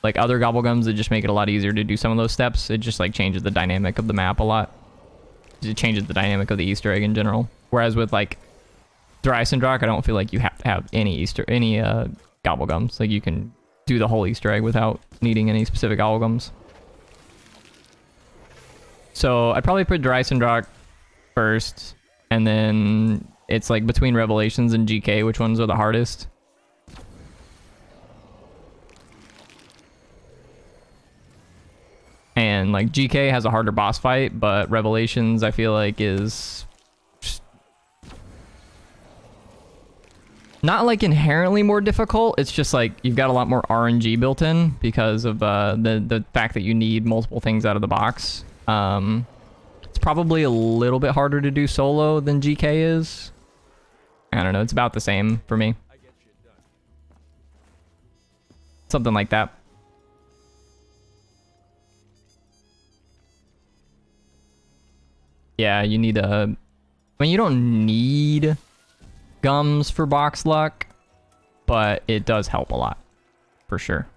like other Gobblegums that just make it a lot easier to do some of those steps. It just like changes the dynamic of the map a lot. It changes the dynamic of the Easter egg in general. Whereas with like Dreisendrock, I don't feel like you have to have any Gobblegums. Like you can do the whole Easter egg without needing any specific Gobblegums. So I'd probably put Dreisendrock first, And then it's like between Revelations and GK, which ones are the hardest? And like GK has a harder boss fight, but Revelations I feel like is not like inherently more difficult. It's just like you've got a lot more RNG built in because of the fact that you need multiple things out of the box. It's probably a little bit harder to do solo than GK is. I don't know. It's about the same for me. Something like that. Yeah, you need I mean, you don't need gums for box luck, but it does help a lot, for sure.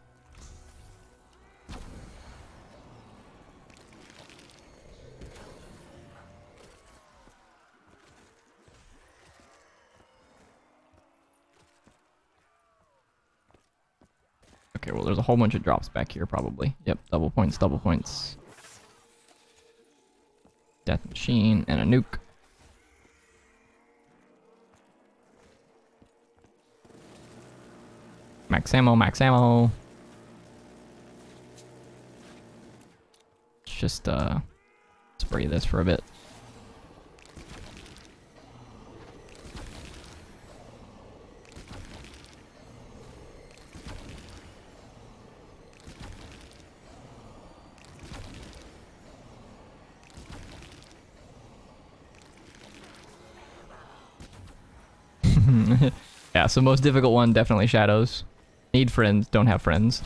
Okay, well, there's a whole bunch of drops back here, probably. Yep, double points, double points. Death machine and a nuke. Max ammo, max ammo. Let's just spray this for a bit. Yeah, so most difficult one, definitely shadows. Need friends, don't have friends.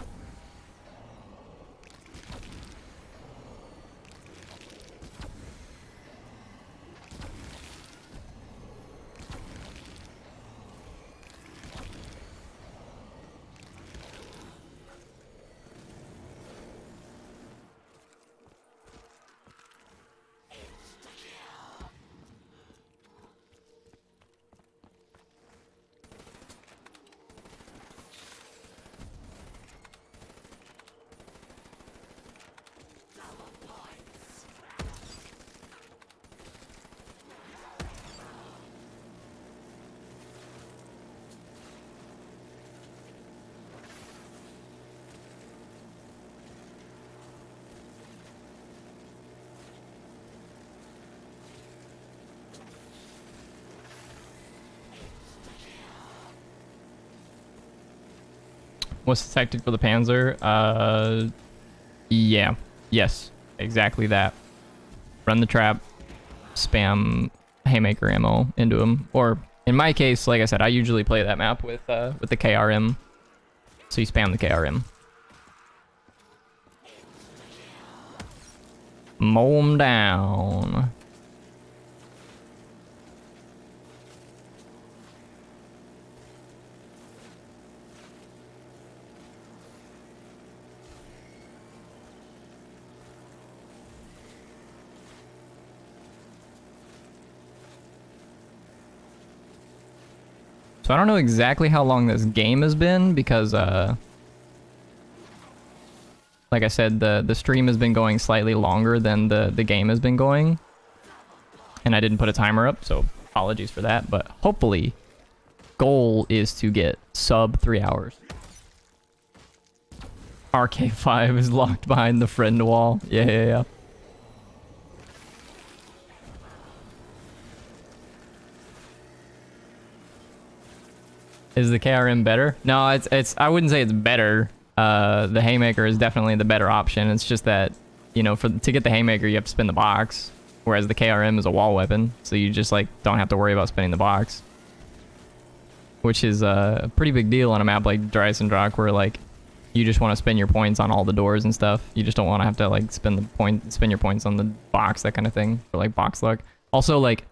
What's the tactic for the Panzer? Yeah. Yes. Exactly that. Run the trap. Spam haymaker ammo into him. Or, in my case, like I said, I usually play that map with the KRM. So you spam the KRM. Mow him down. So I don't know exactly how long this game has been because, like I said, the stream has been going slightly longer than the game has been going. And I didn't put a timer up, so apologies for that. But hopefully, goal is to get sub 3 hours. RK5 is locked behind the friend wall. Yeah. Is the KRM better? No, it's I wouldn't say it's better. The haymaker is definitely the better option. It's just that, you know, to get the haymaker you have to spin the box, whereas the KRM is a wall weapon, so you just like don't have to worry about spinning the box. Which is a pretty big deal on a map like Dreisendrach, where like you just want to spin your points on all the doors and stuff. You just don't want to have to like spin your points on the box, that kind of thing, for like box luck. Also, like,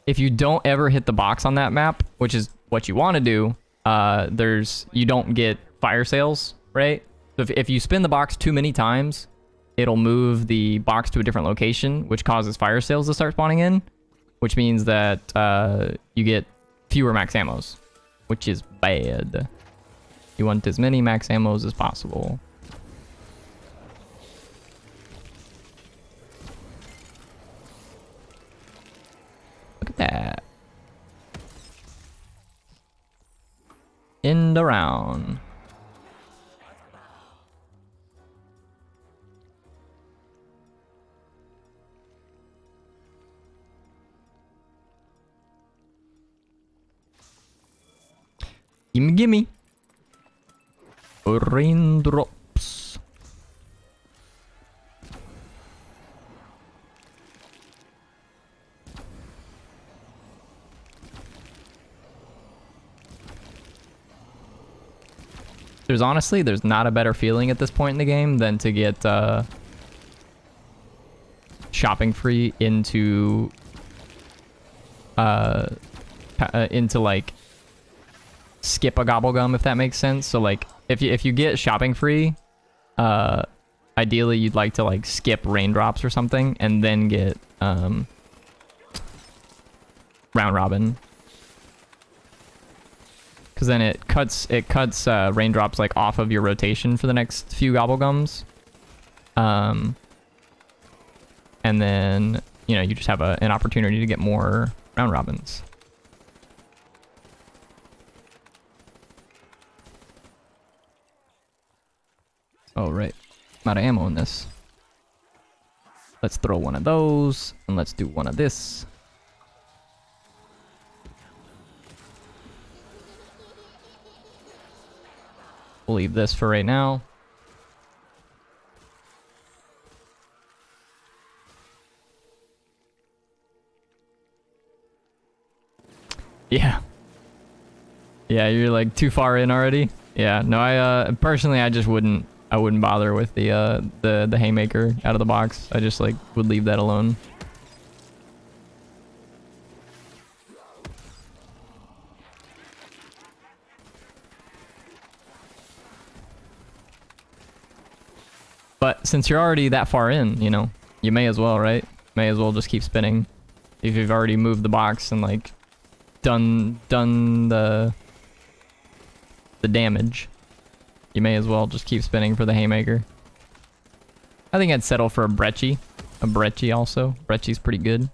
if you don't ever hit the box on that map, which is what you want to do, you don't get fire sales, right? So if you spin the box too many times, it'll move the box to a different location, which causes fire sales to start spawning in, which means that you get fewer max ammos, which is bad. You want as many max ammos as possible. Look at Yeah. End around. Gimme, gimme. Raindrops. There's not a better feeling at this point in the game than to get shopping free into like skip a gobblegum, if that makes sense. So like if you get shopping free, ideally you'd like to like skip raindrops or something and then get round robin. Because then it cuts raindrops like off of your rotation for the next few gobblegums. And then, you know, you just have an opportunity to get more round robins. Oh, right. I'm out of ammo in this. Let's throw one of those, and let's do one of this. We'll leave this for right now. Yeah. Yeah, you're like too far in already. Yeah, no, I personally I wouldn't bother with the haymaker out of the box. I just like would leave that alone. But since you're already that far in, you know, you may as well, right? May as well just keep spinning. If you've already moved the box and like done the damage, you may as well just keep spinning for the haymaker. I think I'd settle for a brecci. A brecci also. Brecci's pretty good.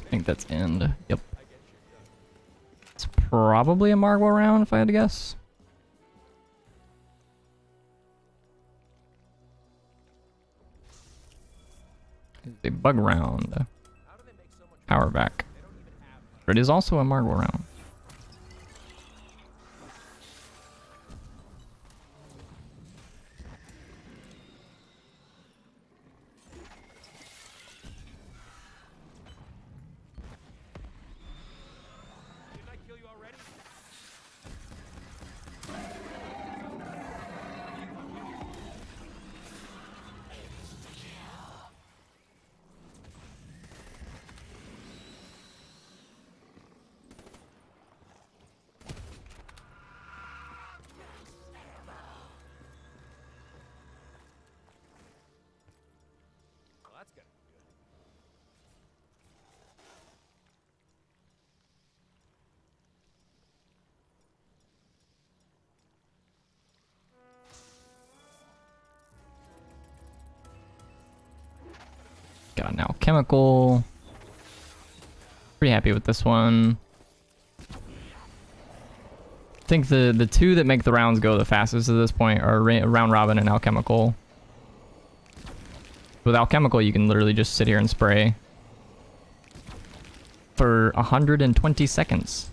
I think that's end. Yep. It's probably a Margwa round if I had to guess. It's a bug round. Power back. But it is also a Margwa round. Didn't I kill you already? alchemical. Pretty happy with this one. I think the two that make the rounds go the fastest at this point are round robin and alchemical. With alchemical, you can literally just sit here and spray for 120 seconds.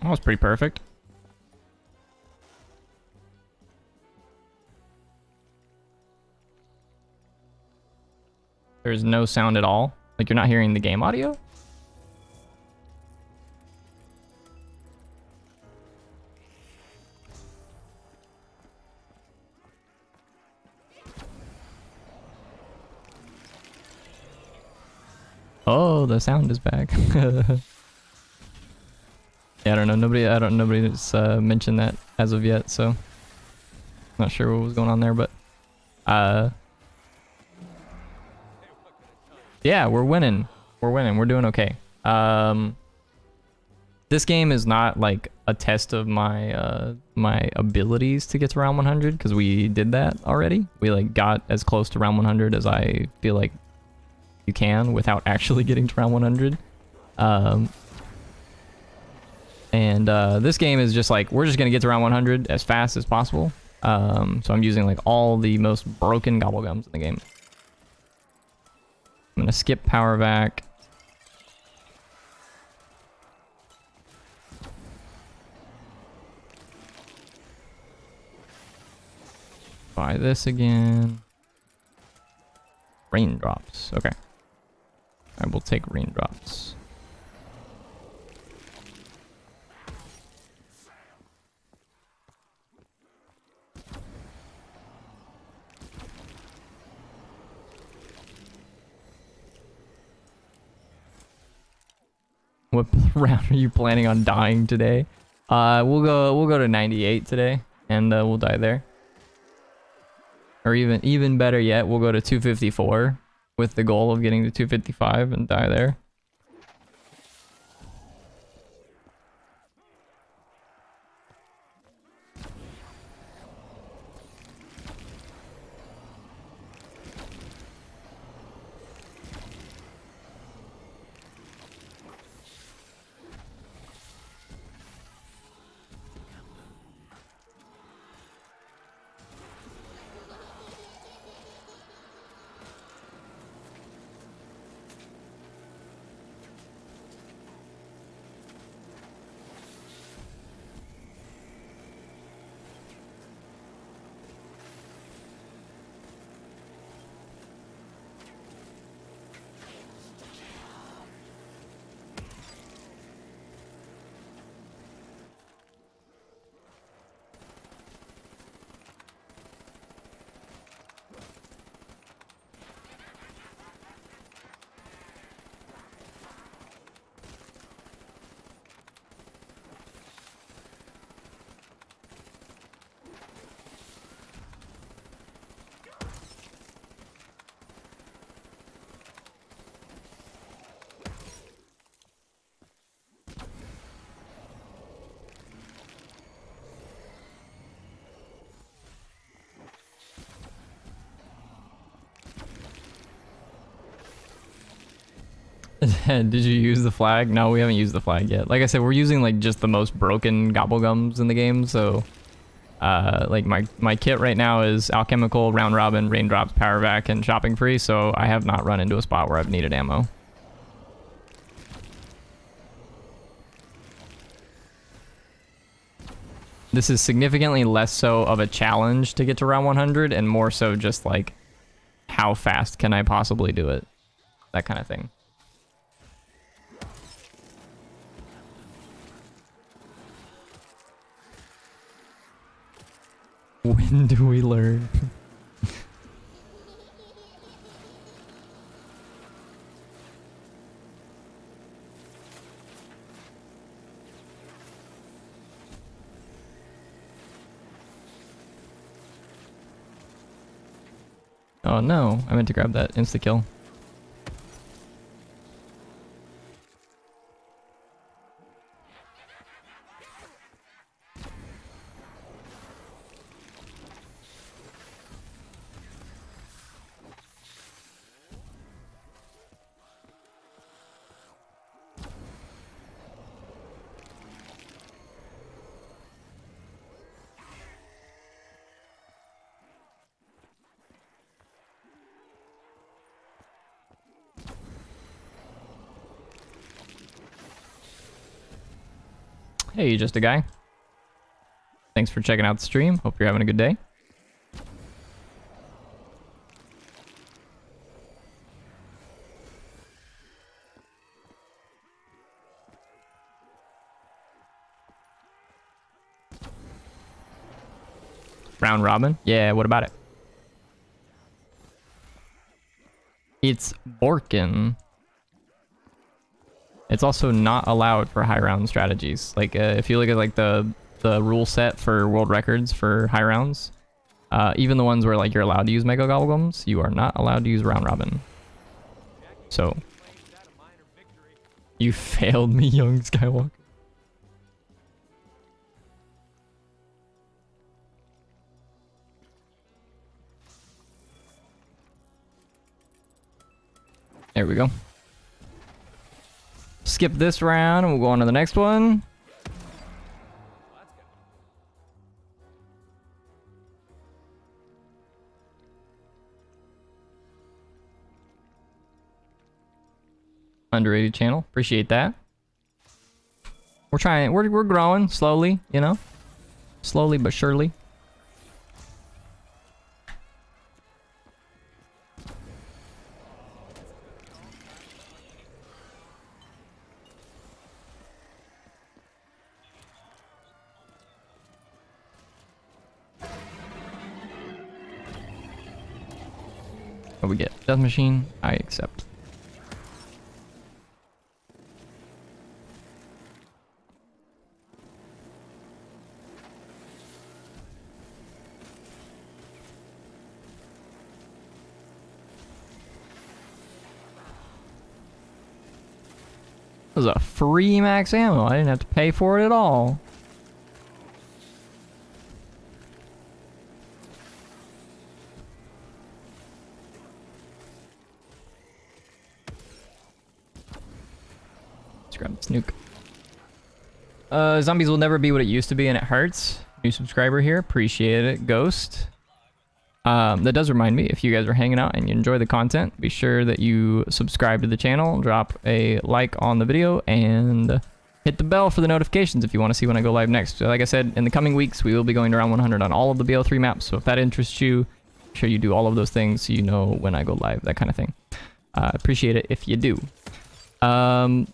That was pretty perfect. There's no sound at all. Like, you're not hearing the game audio? Oh, the sound is back. Yeah, I don't know. Nobody's mentioned that as of yet, so not sure what was going on there, but yeah, we're winning. We're doing okay. This game is not like a test of my my abilities to get to round 100, because we did that already. We like got as close to round 100 as I feel like you can without actually getting to round 100. And this game is just like, we're just gonna get to round 100 as fast as possible. So I'm using like all the most broken gobblegums in the game. I'm gonna skip power vac. Buy this again. Raindrops. Okay. I will take raindrops. What round are you planning on dying today? We'll go to 98 today, and we'll die there. Or even better yet, we'll go to 254 with the goal of getting to 255 and die there. Did you use the flag? No, we haven't used the flag yet. Like I said, we're using like just the most broken gobblegums in the game, so like my kit right now is alchemical, round robin, raindrops, power vac, and shopping free, so I have not run into a spot where I've needed ammo. This is significantly less so of a challenge to get to round 100 and more so just like how fast can I possibly do it? That kind of thing. When do we learn? Oh no, I meant to grab that insta-kill. Hey, just a guy. Thanks for checking out the stream. Hope you're having a good day. Round robin? Yeah, what about it? It's Borkin. It's also not allowed for high round strategies. Like if you look at like the rule set for world records for high rounds, even the ones where like you're allowed to use mega gobblegums, you are not allowed to use round robin. So you failed me, young Skywalker. There we go. Skip this round and we'll go on to the next one. Underrated channel. Appreciate that. We're trying, we're growing slowly, you know? Slowly but surely. What we get? Death machine. I accept. It was a free max ammo. I didn't have to pay for it at all. Let's grab this nuke. Zombies will never be what it used to be and it hurts. New subscriber here. Appreciate it, Ghost. That does remind me, if you guys are hanging out and you enjoy the content, be sure that you subscribe to the channel, drop a like on the video, and hit the bell for the notifications if you want to see when I go live next. So like I said, in the coming weeks, we will be going to round 100 on all of the BO3 maps, so if that interests you, make sure you do all of those things so you know when I go live, that kind of thing. Appreciate it if you do. To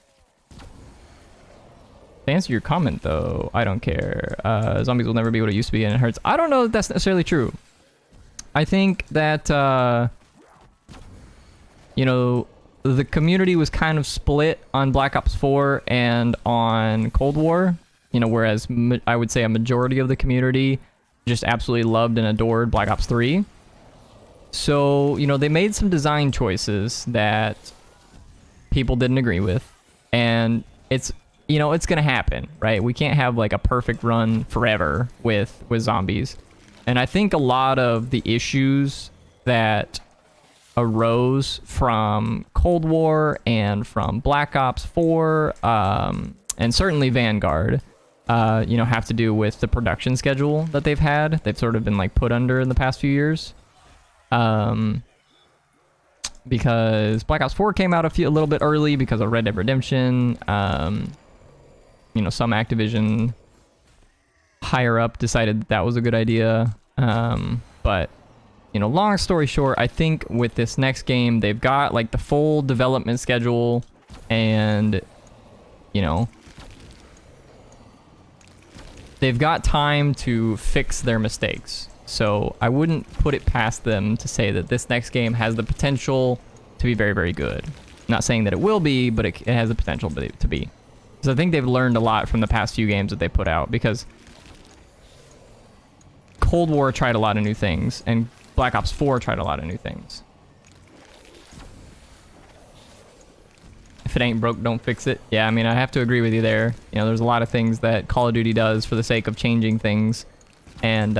answer your comment, though, I don't care. Zombies will never be what it used to be and it hurts. I don't know if that's necessarily true. I think that, you know, the community was kind of split on Black Ops 4 and on Cold War, you know, whereas I would say a majority of the community just absolutely loved and adored Black Ops 3. So, you know, they made some design choices that people didn't agree with, and it's, you know, it's gonna happen, right? We can't have like a perfect run forever with zombies. And I think a lot of the issues that arose from Cold War and from Black Ops 4, and certainly Vanguard, you know, have to do with the production schedule that they've had. They've sort of been like put under in the past few years. Because Black Ops 4 came out a little bit early because of Red Dead Redemption. You know, some Activision higher up decided that was a good idea. But, you know, long story short, I think with this next game, they've got like the full development schedule and, you know, they've got time to fix their mistakes. So I wouldn't put it past them to say that this next game has the potential to be very, very good. Not saying that it will be, but it has the potential to be. So I think they've learned a lot from the past few games that they put out, because Cold War tried a lot of new things, and Black Ops 4 tried a lot of new things. If it ain't broke, don't fix it. Yeah, I mean, I have to agree with you there. You know, there's a lot of things that Call of Duty does for the sake of changing things, and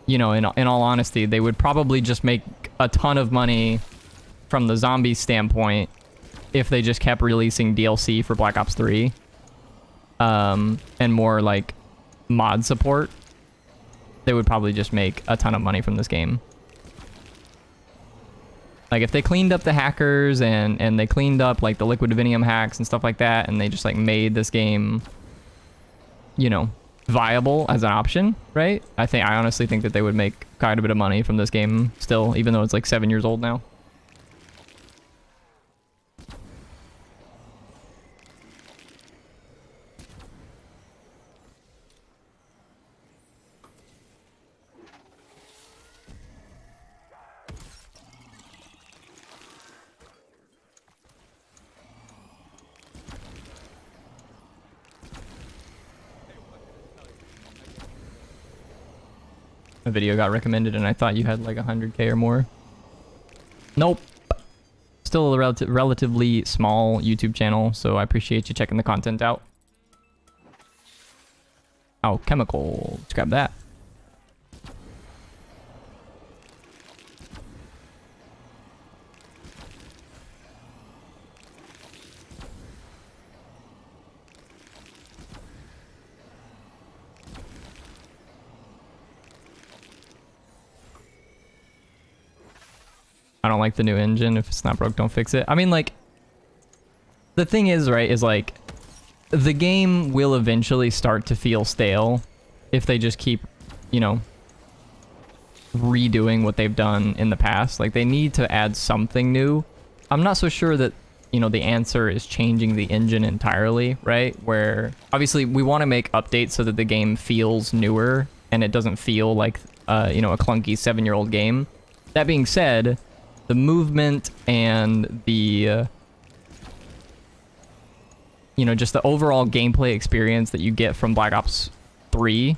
you know, in all honesty, they would probably just make a ton of money from the zombie standpoint if they just kept releasing DLC for Black Ops 3, and more like mod support. They would probably just make a ton of money from this game. Like if they cleaned up the hackers and they cleaned up like the Liquid Divinium hacks and stuff like that, and they just like made this game, you know, viable as an option, right? I honestly think that they would make quite a bit of money from this game still, even though it's like 7 years old now. A video got recommended and I thought you had like 100K or more. Nope. Still a relatively small YouTube channel, so I appreciate you checking the content out. Oh, chemical. Let's grab that. I don't like the new engine. If it's not broke, don't fix it. I mean, like, the thing is, right, is like, the game will eventually start to feel stale if they just keep, you know, redoing what they've done in the past. Like, they need to add something new. I'm not so sure that, you know, the answer is changing the engine entirely, right? Where, obviously, we want to make updates so that the game feels newer and it doesn't feel like, you know, a clunky 7-year-old game. That being said, the movement and the, you know, just the overall gameplay experience that you get from Black Ops 3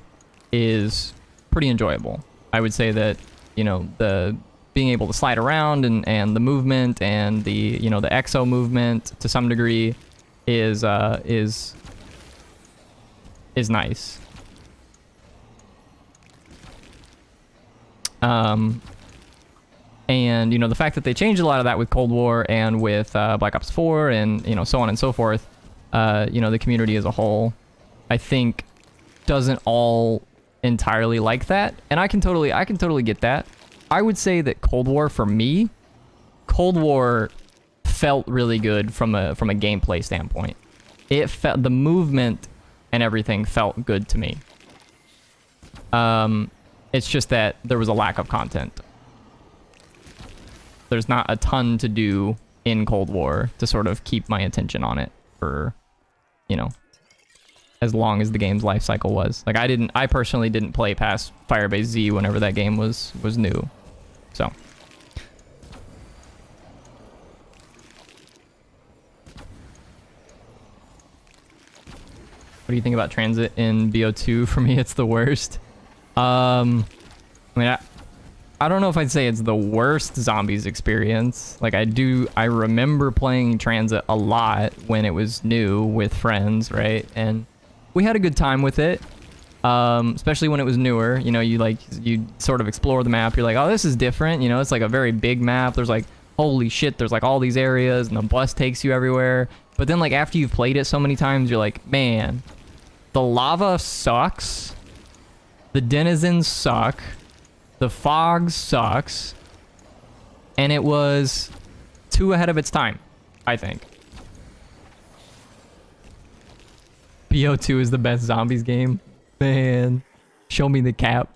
is pretty enjoyable. I would say that, you know, the being able to slide around and the movement and the, you know, the exo movement to some degree is nice. And, you know, the fact that they changed a lot of that with Cold War and with Black Ops 4 and, you know, so on and so forth, you know, the community as a whole, I think, doesn't all entirely like that. And I can totally get that. I would say that Cold War, for me, Cold War felt really good from a gameplay standpoint. It felt, the movement and everything felt good to me. It's just that there was a lack of content. There's not a ton to do in Cold War to sort of keep my attention on it for, you know, as long as the game's life cycle was. Like, I personally didn't play past Firebase Z whenever that game was new. So. What do you think about transit in BO2? For me, it's the worst. I mean, I don't know if I'd say it's the worst zombies experience. Like, I remember playing Transit a lot when it was new with friends, right? And we had a good time with it. Especially when it was newer. You know, you sort of explore the map. You're like, oh, this is different. You know, it's like a very big map. There's like, holy shit, there's like all these areas, and the bus takes you everywhere. But then like after you've played it so many times, you're like, man, the lava sucks. The denizens suck. The fog sucks. And it was too ahead of its time, I think. BO2 is the best zombies game. Man, show me the cap.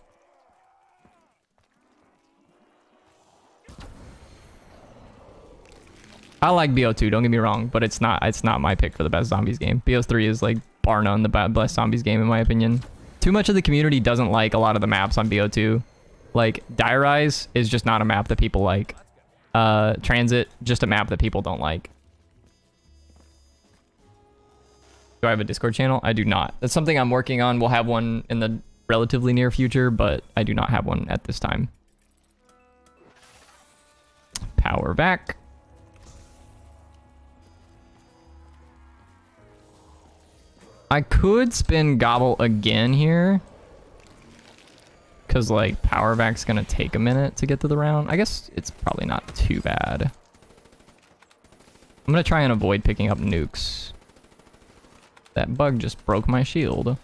I like BO2, don't get me wrong, but it's not my pick for the best zombies game. BO3 is like bar none the best zombies game in my opinion. Too much of the community doesn't like a lot of the maps on BO2. Like Rise is just not a map that people like. Transit, just a map that people don't like. Do I have a Discord channel? I do not. That's something I'm working on. We'll have one in the relatively near future, but I do not have one at this time. Power back. I could spin Gobble again here. Because, like, Power back's gonna take a minute to get to the round. I guess it's probably not too bad. I'm gonna try and avoid picking up nukes. That bug just broke my shield.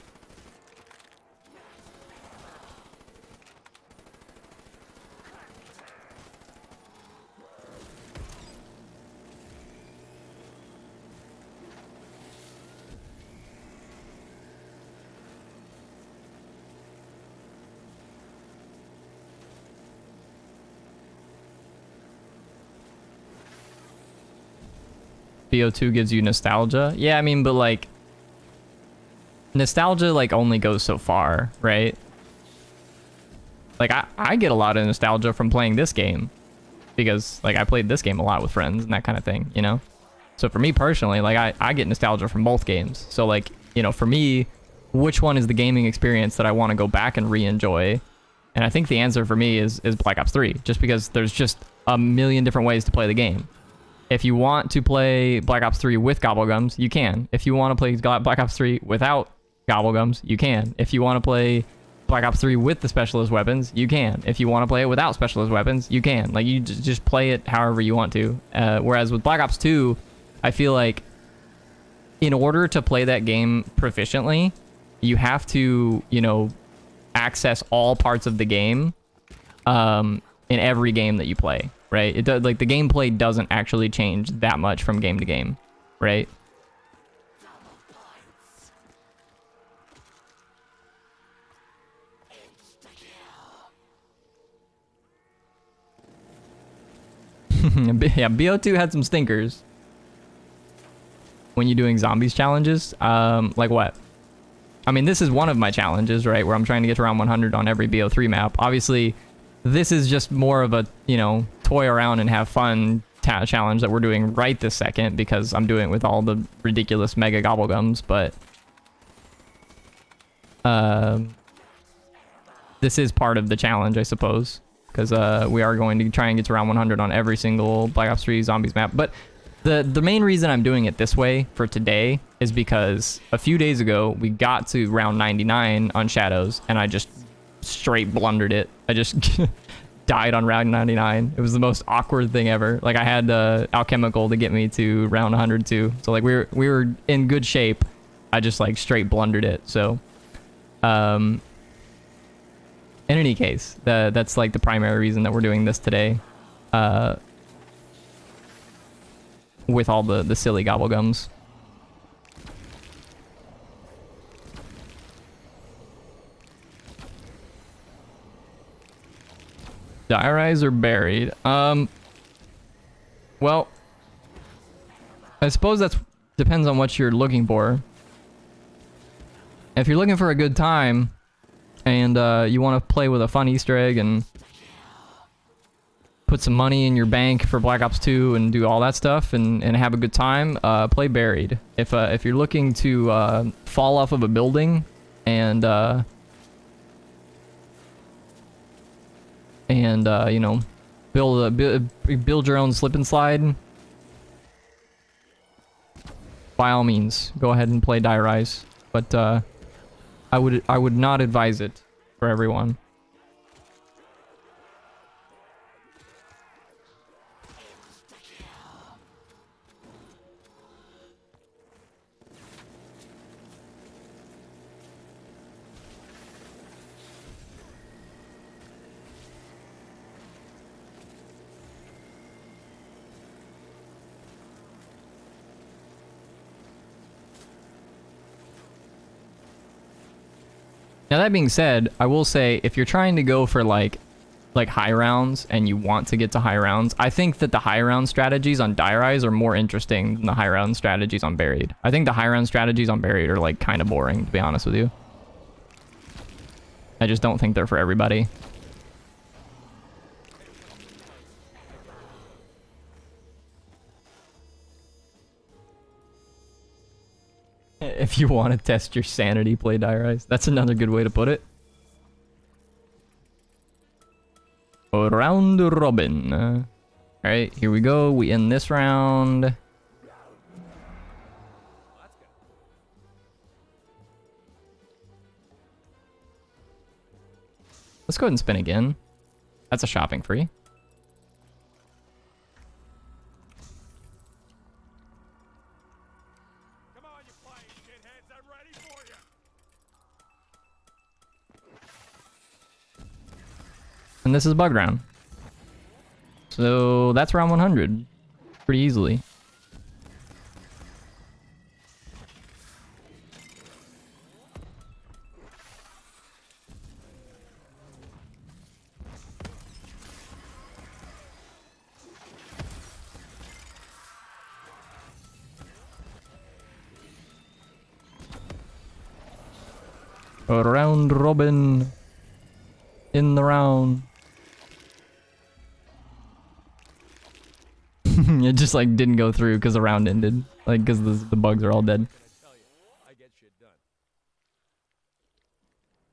BO2 gives you nostalgia. Yeah, I mean, but like nostalgia like only goes so far, right? Like I get a lot of nostalgia from playing this game because like I played this game a lot with friends and that kind of thing, you know? So for me personally, like I get nostalgia from both games. So like, you know, for me, which one is the gaming experience that I want to go back and re-enjoy? And I think the answer for me is Black Ops 3, just because there's just a million different ways to play the game. If you want to play Black Ops 3 with Gobblegums, you can. If you want to play Black Ops 3 without Gobblegums, you can. If you want to play Black Ops 3 with the specialist weapons, you can. If you want to play it without specialist weapons, you can. Like, you just play it however you want to. Whereas with Black Ops 2, I feel like in order to play that game proficiently, you have to, you know, access all parts of the game in every game that you play. Right? It does, like, the gameplay doesn't actually change that much from game to game, right? Yeah, BO2 had some stinkers when you're doing zombies challenges. Like what? I mean, this is one of my challenges, right? Where I'm trying to get to round 100 on every BO3 map. Obviously, this is just more of a, you know, toy around and have fun challenge that we're doing right this second because I'm doing it with all the ridiculous mega gobblegums, but this is part of the challenge, I suppose, because we are going to try and get to round 100 on every single Black Ops 3 zombies map. But the main reason I'm doing it this way for today is because a few days ago we got to round 99 on Shadows and I just straight blundered it. I just died on round 99. It was the most awkward thing ever. Like I had Alchemical to get me to round 102. So like we were in good shape. I just like straight blundered it. So in any case, that's like the primary reason that we're doing this today. With all the silly gobblegums. Rise or buried? Well, I suppose that depends on what you're looking for. If you're looking for a good time and you want to play with a fun Easter egg and put some money in your bank for Black Ops 2 and do all that stuff and have a good time, play buried. If you're looking to fall off of a building and you know, build your own slip and slide, by all means, go ahead and play Rise. But I would not advise it for everyone. Now that being said, I will say if you're trying to go for like high rounds and you want to get to high rounds, I think that the high round strategies on Die Rise are more interesting than the high round strategies on Buried. I think the high round strategies on Buried are like kind of boring, to be honest with you. I just don't think they're for everybody. If you want to test your sanity, play Die Rise. That's another good way to put it. Round robin. Alright, here we go. We end this round. Let's go ahead and spin again. That's a shopping free. Come on, you flying shitheads. I'm ready for you. And this is bug round. So that's round 100. Pretty easily. A round robin in the round. It just like didn't go through because the round ended. Like because the bugs are all dead. Tell you, I get shit done.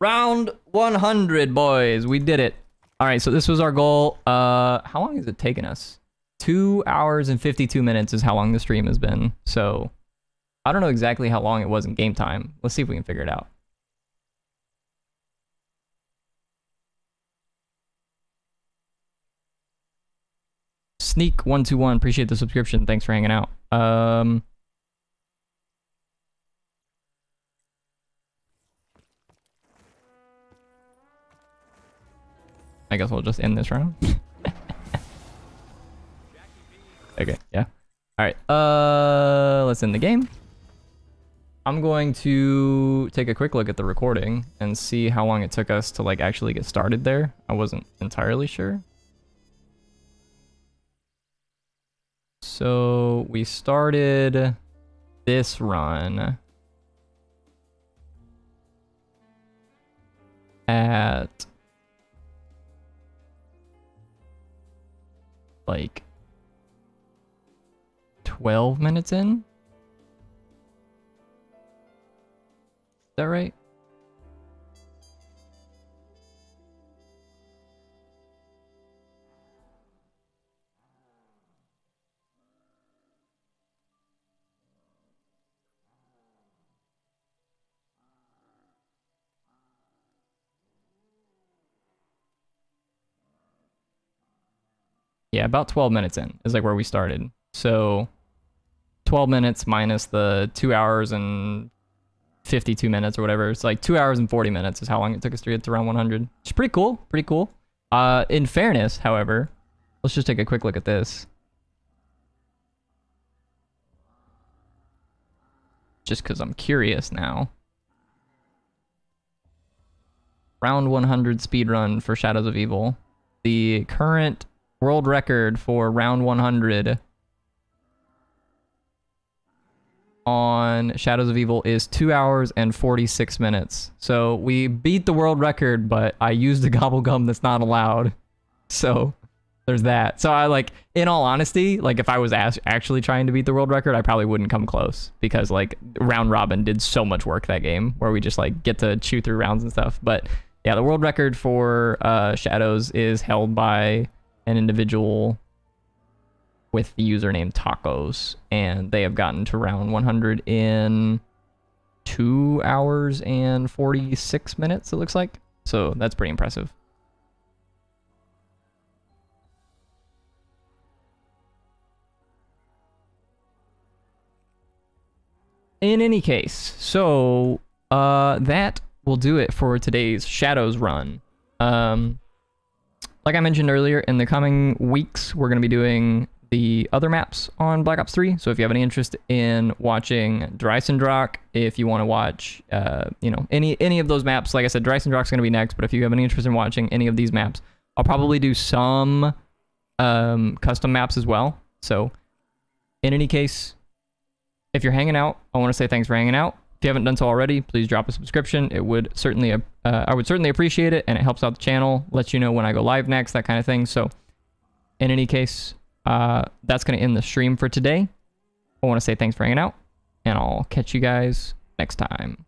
Round 100, boys. We did it. All right, so this was our goal. How long has it taken us? 2 hours and 52 minutes is how long the stream has been. So I don't know exactly how long it was in game time. Let's see if we can figure it out. Sneak121, appreciate the subscription. Thanks for hanging out. I guess we'll just end this round. Okay, yeah. All right, let's end the game. I'm going to take a quick look at the recording and see how long it took us to like actually get started there. I wasn't entirely sure. So we started this run at like 12 minutes in. Is that right? Yeah, about 12 minutes in is like where we started. So 12 minutes minus the 2 hours and 52 minutes or whatever. It's like 2 hours and 40 minutes is how long it took us to get to round 100. It's pretty cool. Pretty cool. In fairness, however, let's just take a quick look at this. Just because I'm curious now. Round 100 speedrun for Shadows of Evil. The current world record for round 100 on Shadows of Evil is 2 hours and 46 minutes. So we beat the world record, but I used a gobble gum that's not allowed. So there's that. So I like, in all honesty, like if I was actually trying to beat the world record, I probably wouldn't come close because like round robin did so much work that game where we just like get to chew through rounds and stuff. But yeah, the world record for Shadows is held by an individual with the username Tacos, and they have gotten to round 100 in 2 hours and 46 minutes, it looks like. So that's pretty impressive. In any case, so that will do it for today's Shadows run. Like I mentioned earlier, in the coming weeks, we're going to be doing the other maps on Black Ops 3. So if you have any interest in watching Dreisendrock, if you want to watch, you know, any of those maps, like I said, Dreisendrock's going to be next. But if you have any interest in watching any of these maps, I'll probably do some custom maps as well. So in any case, if you're hanging out, I want to say thanks for hanging out. If you haven't done so already, please drop a subscription. It would certainly, I would certainly appreciate it, and it helps out the channel, lets you know when I go live next, that kind of thing. So in any case, that's going to end the stream for today. I want to say thanks for hanging out, and I'll catch you guys next time.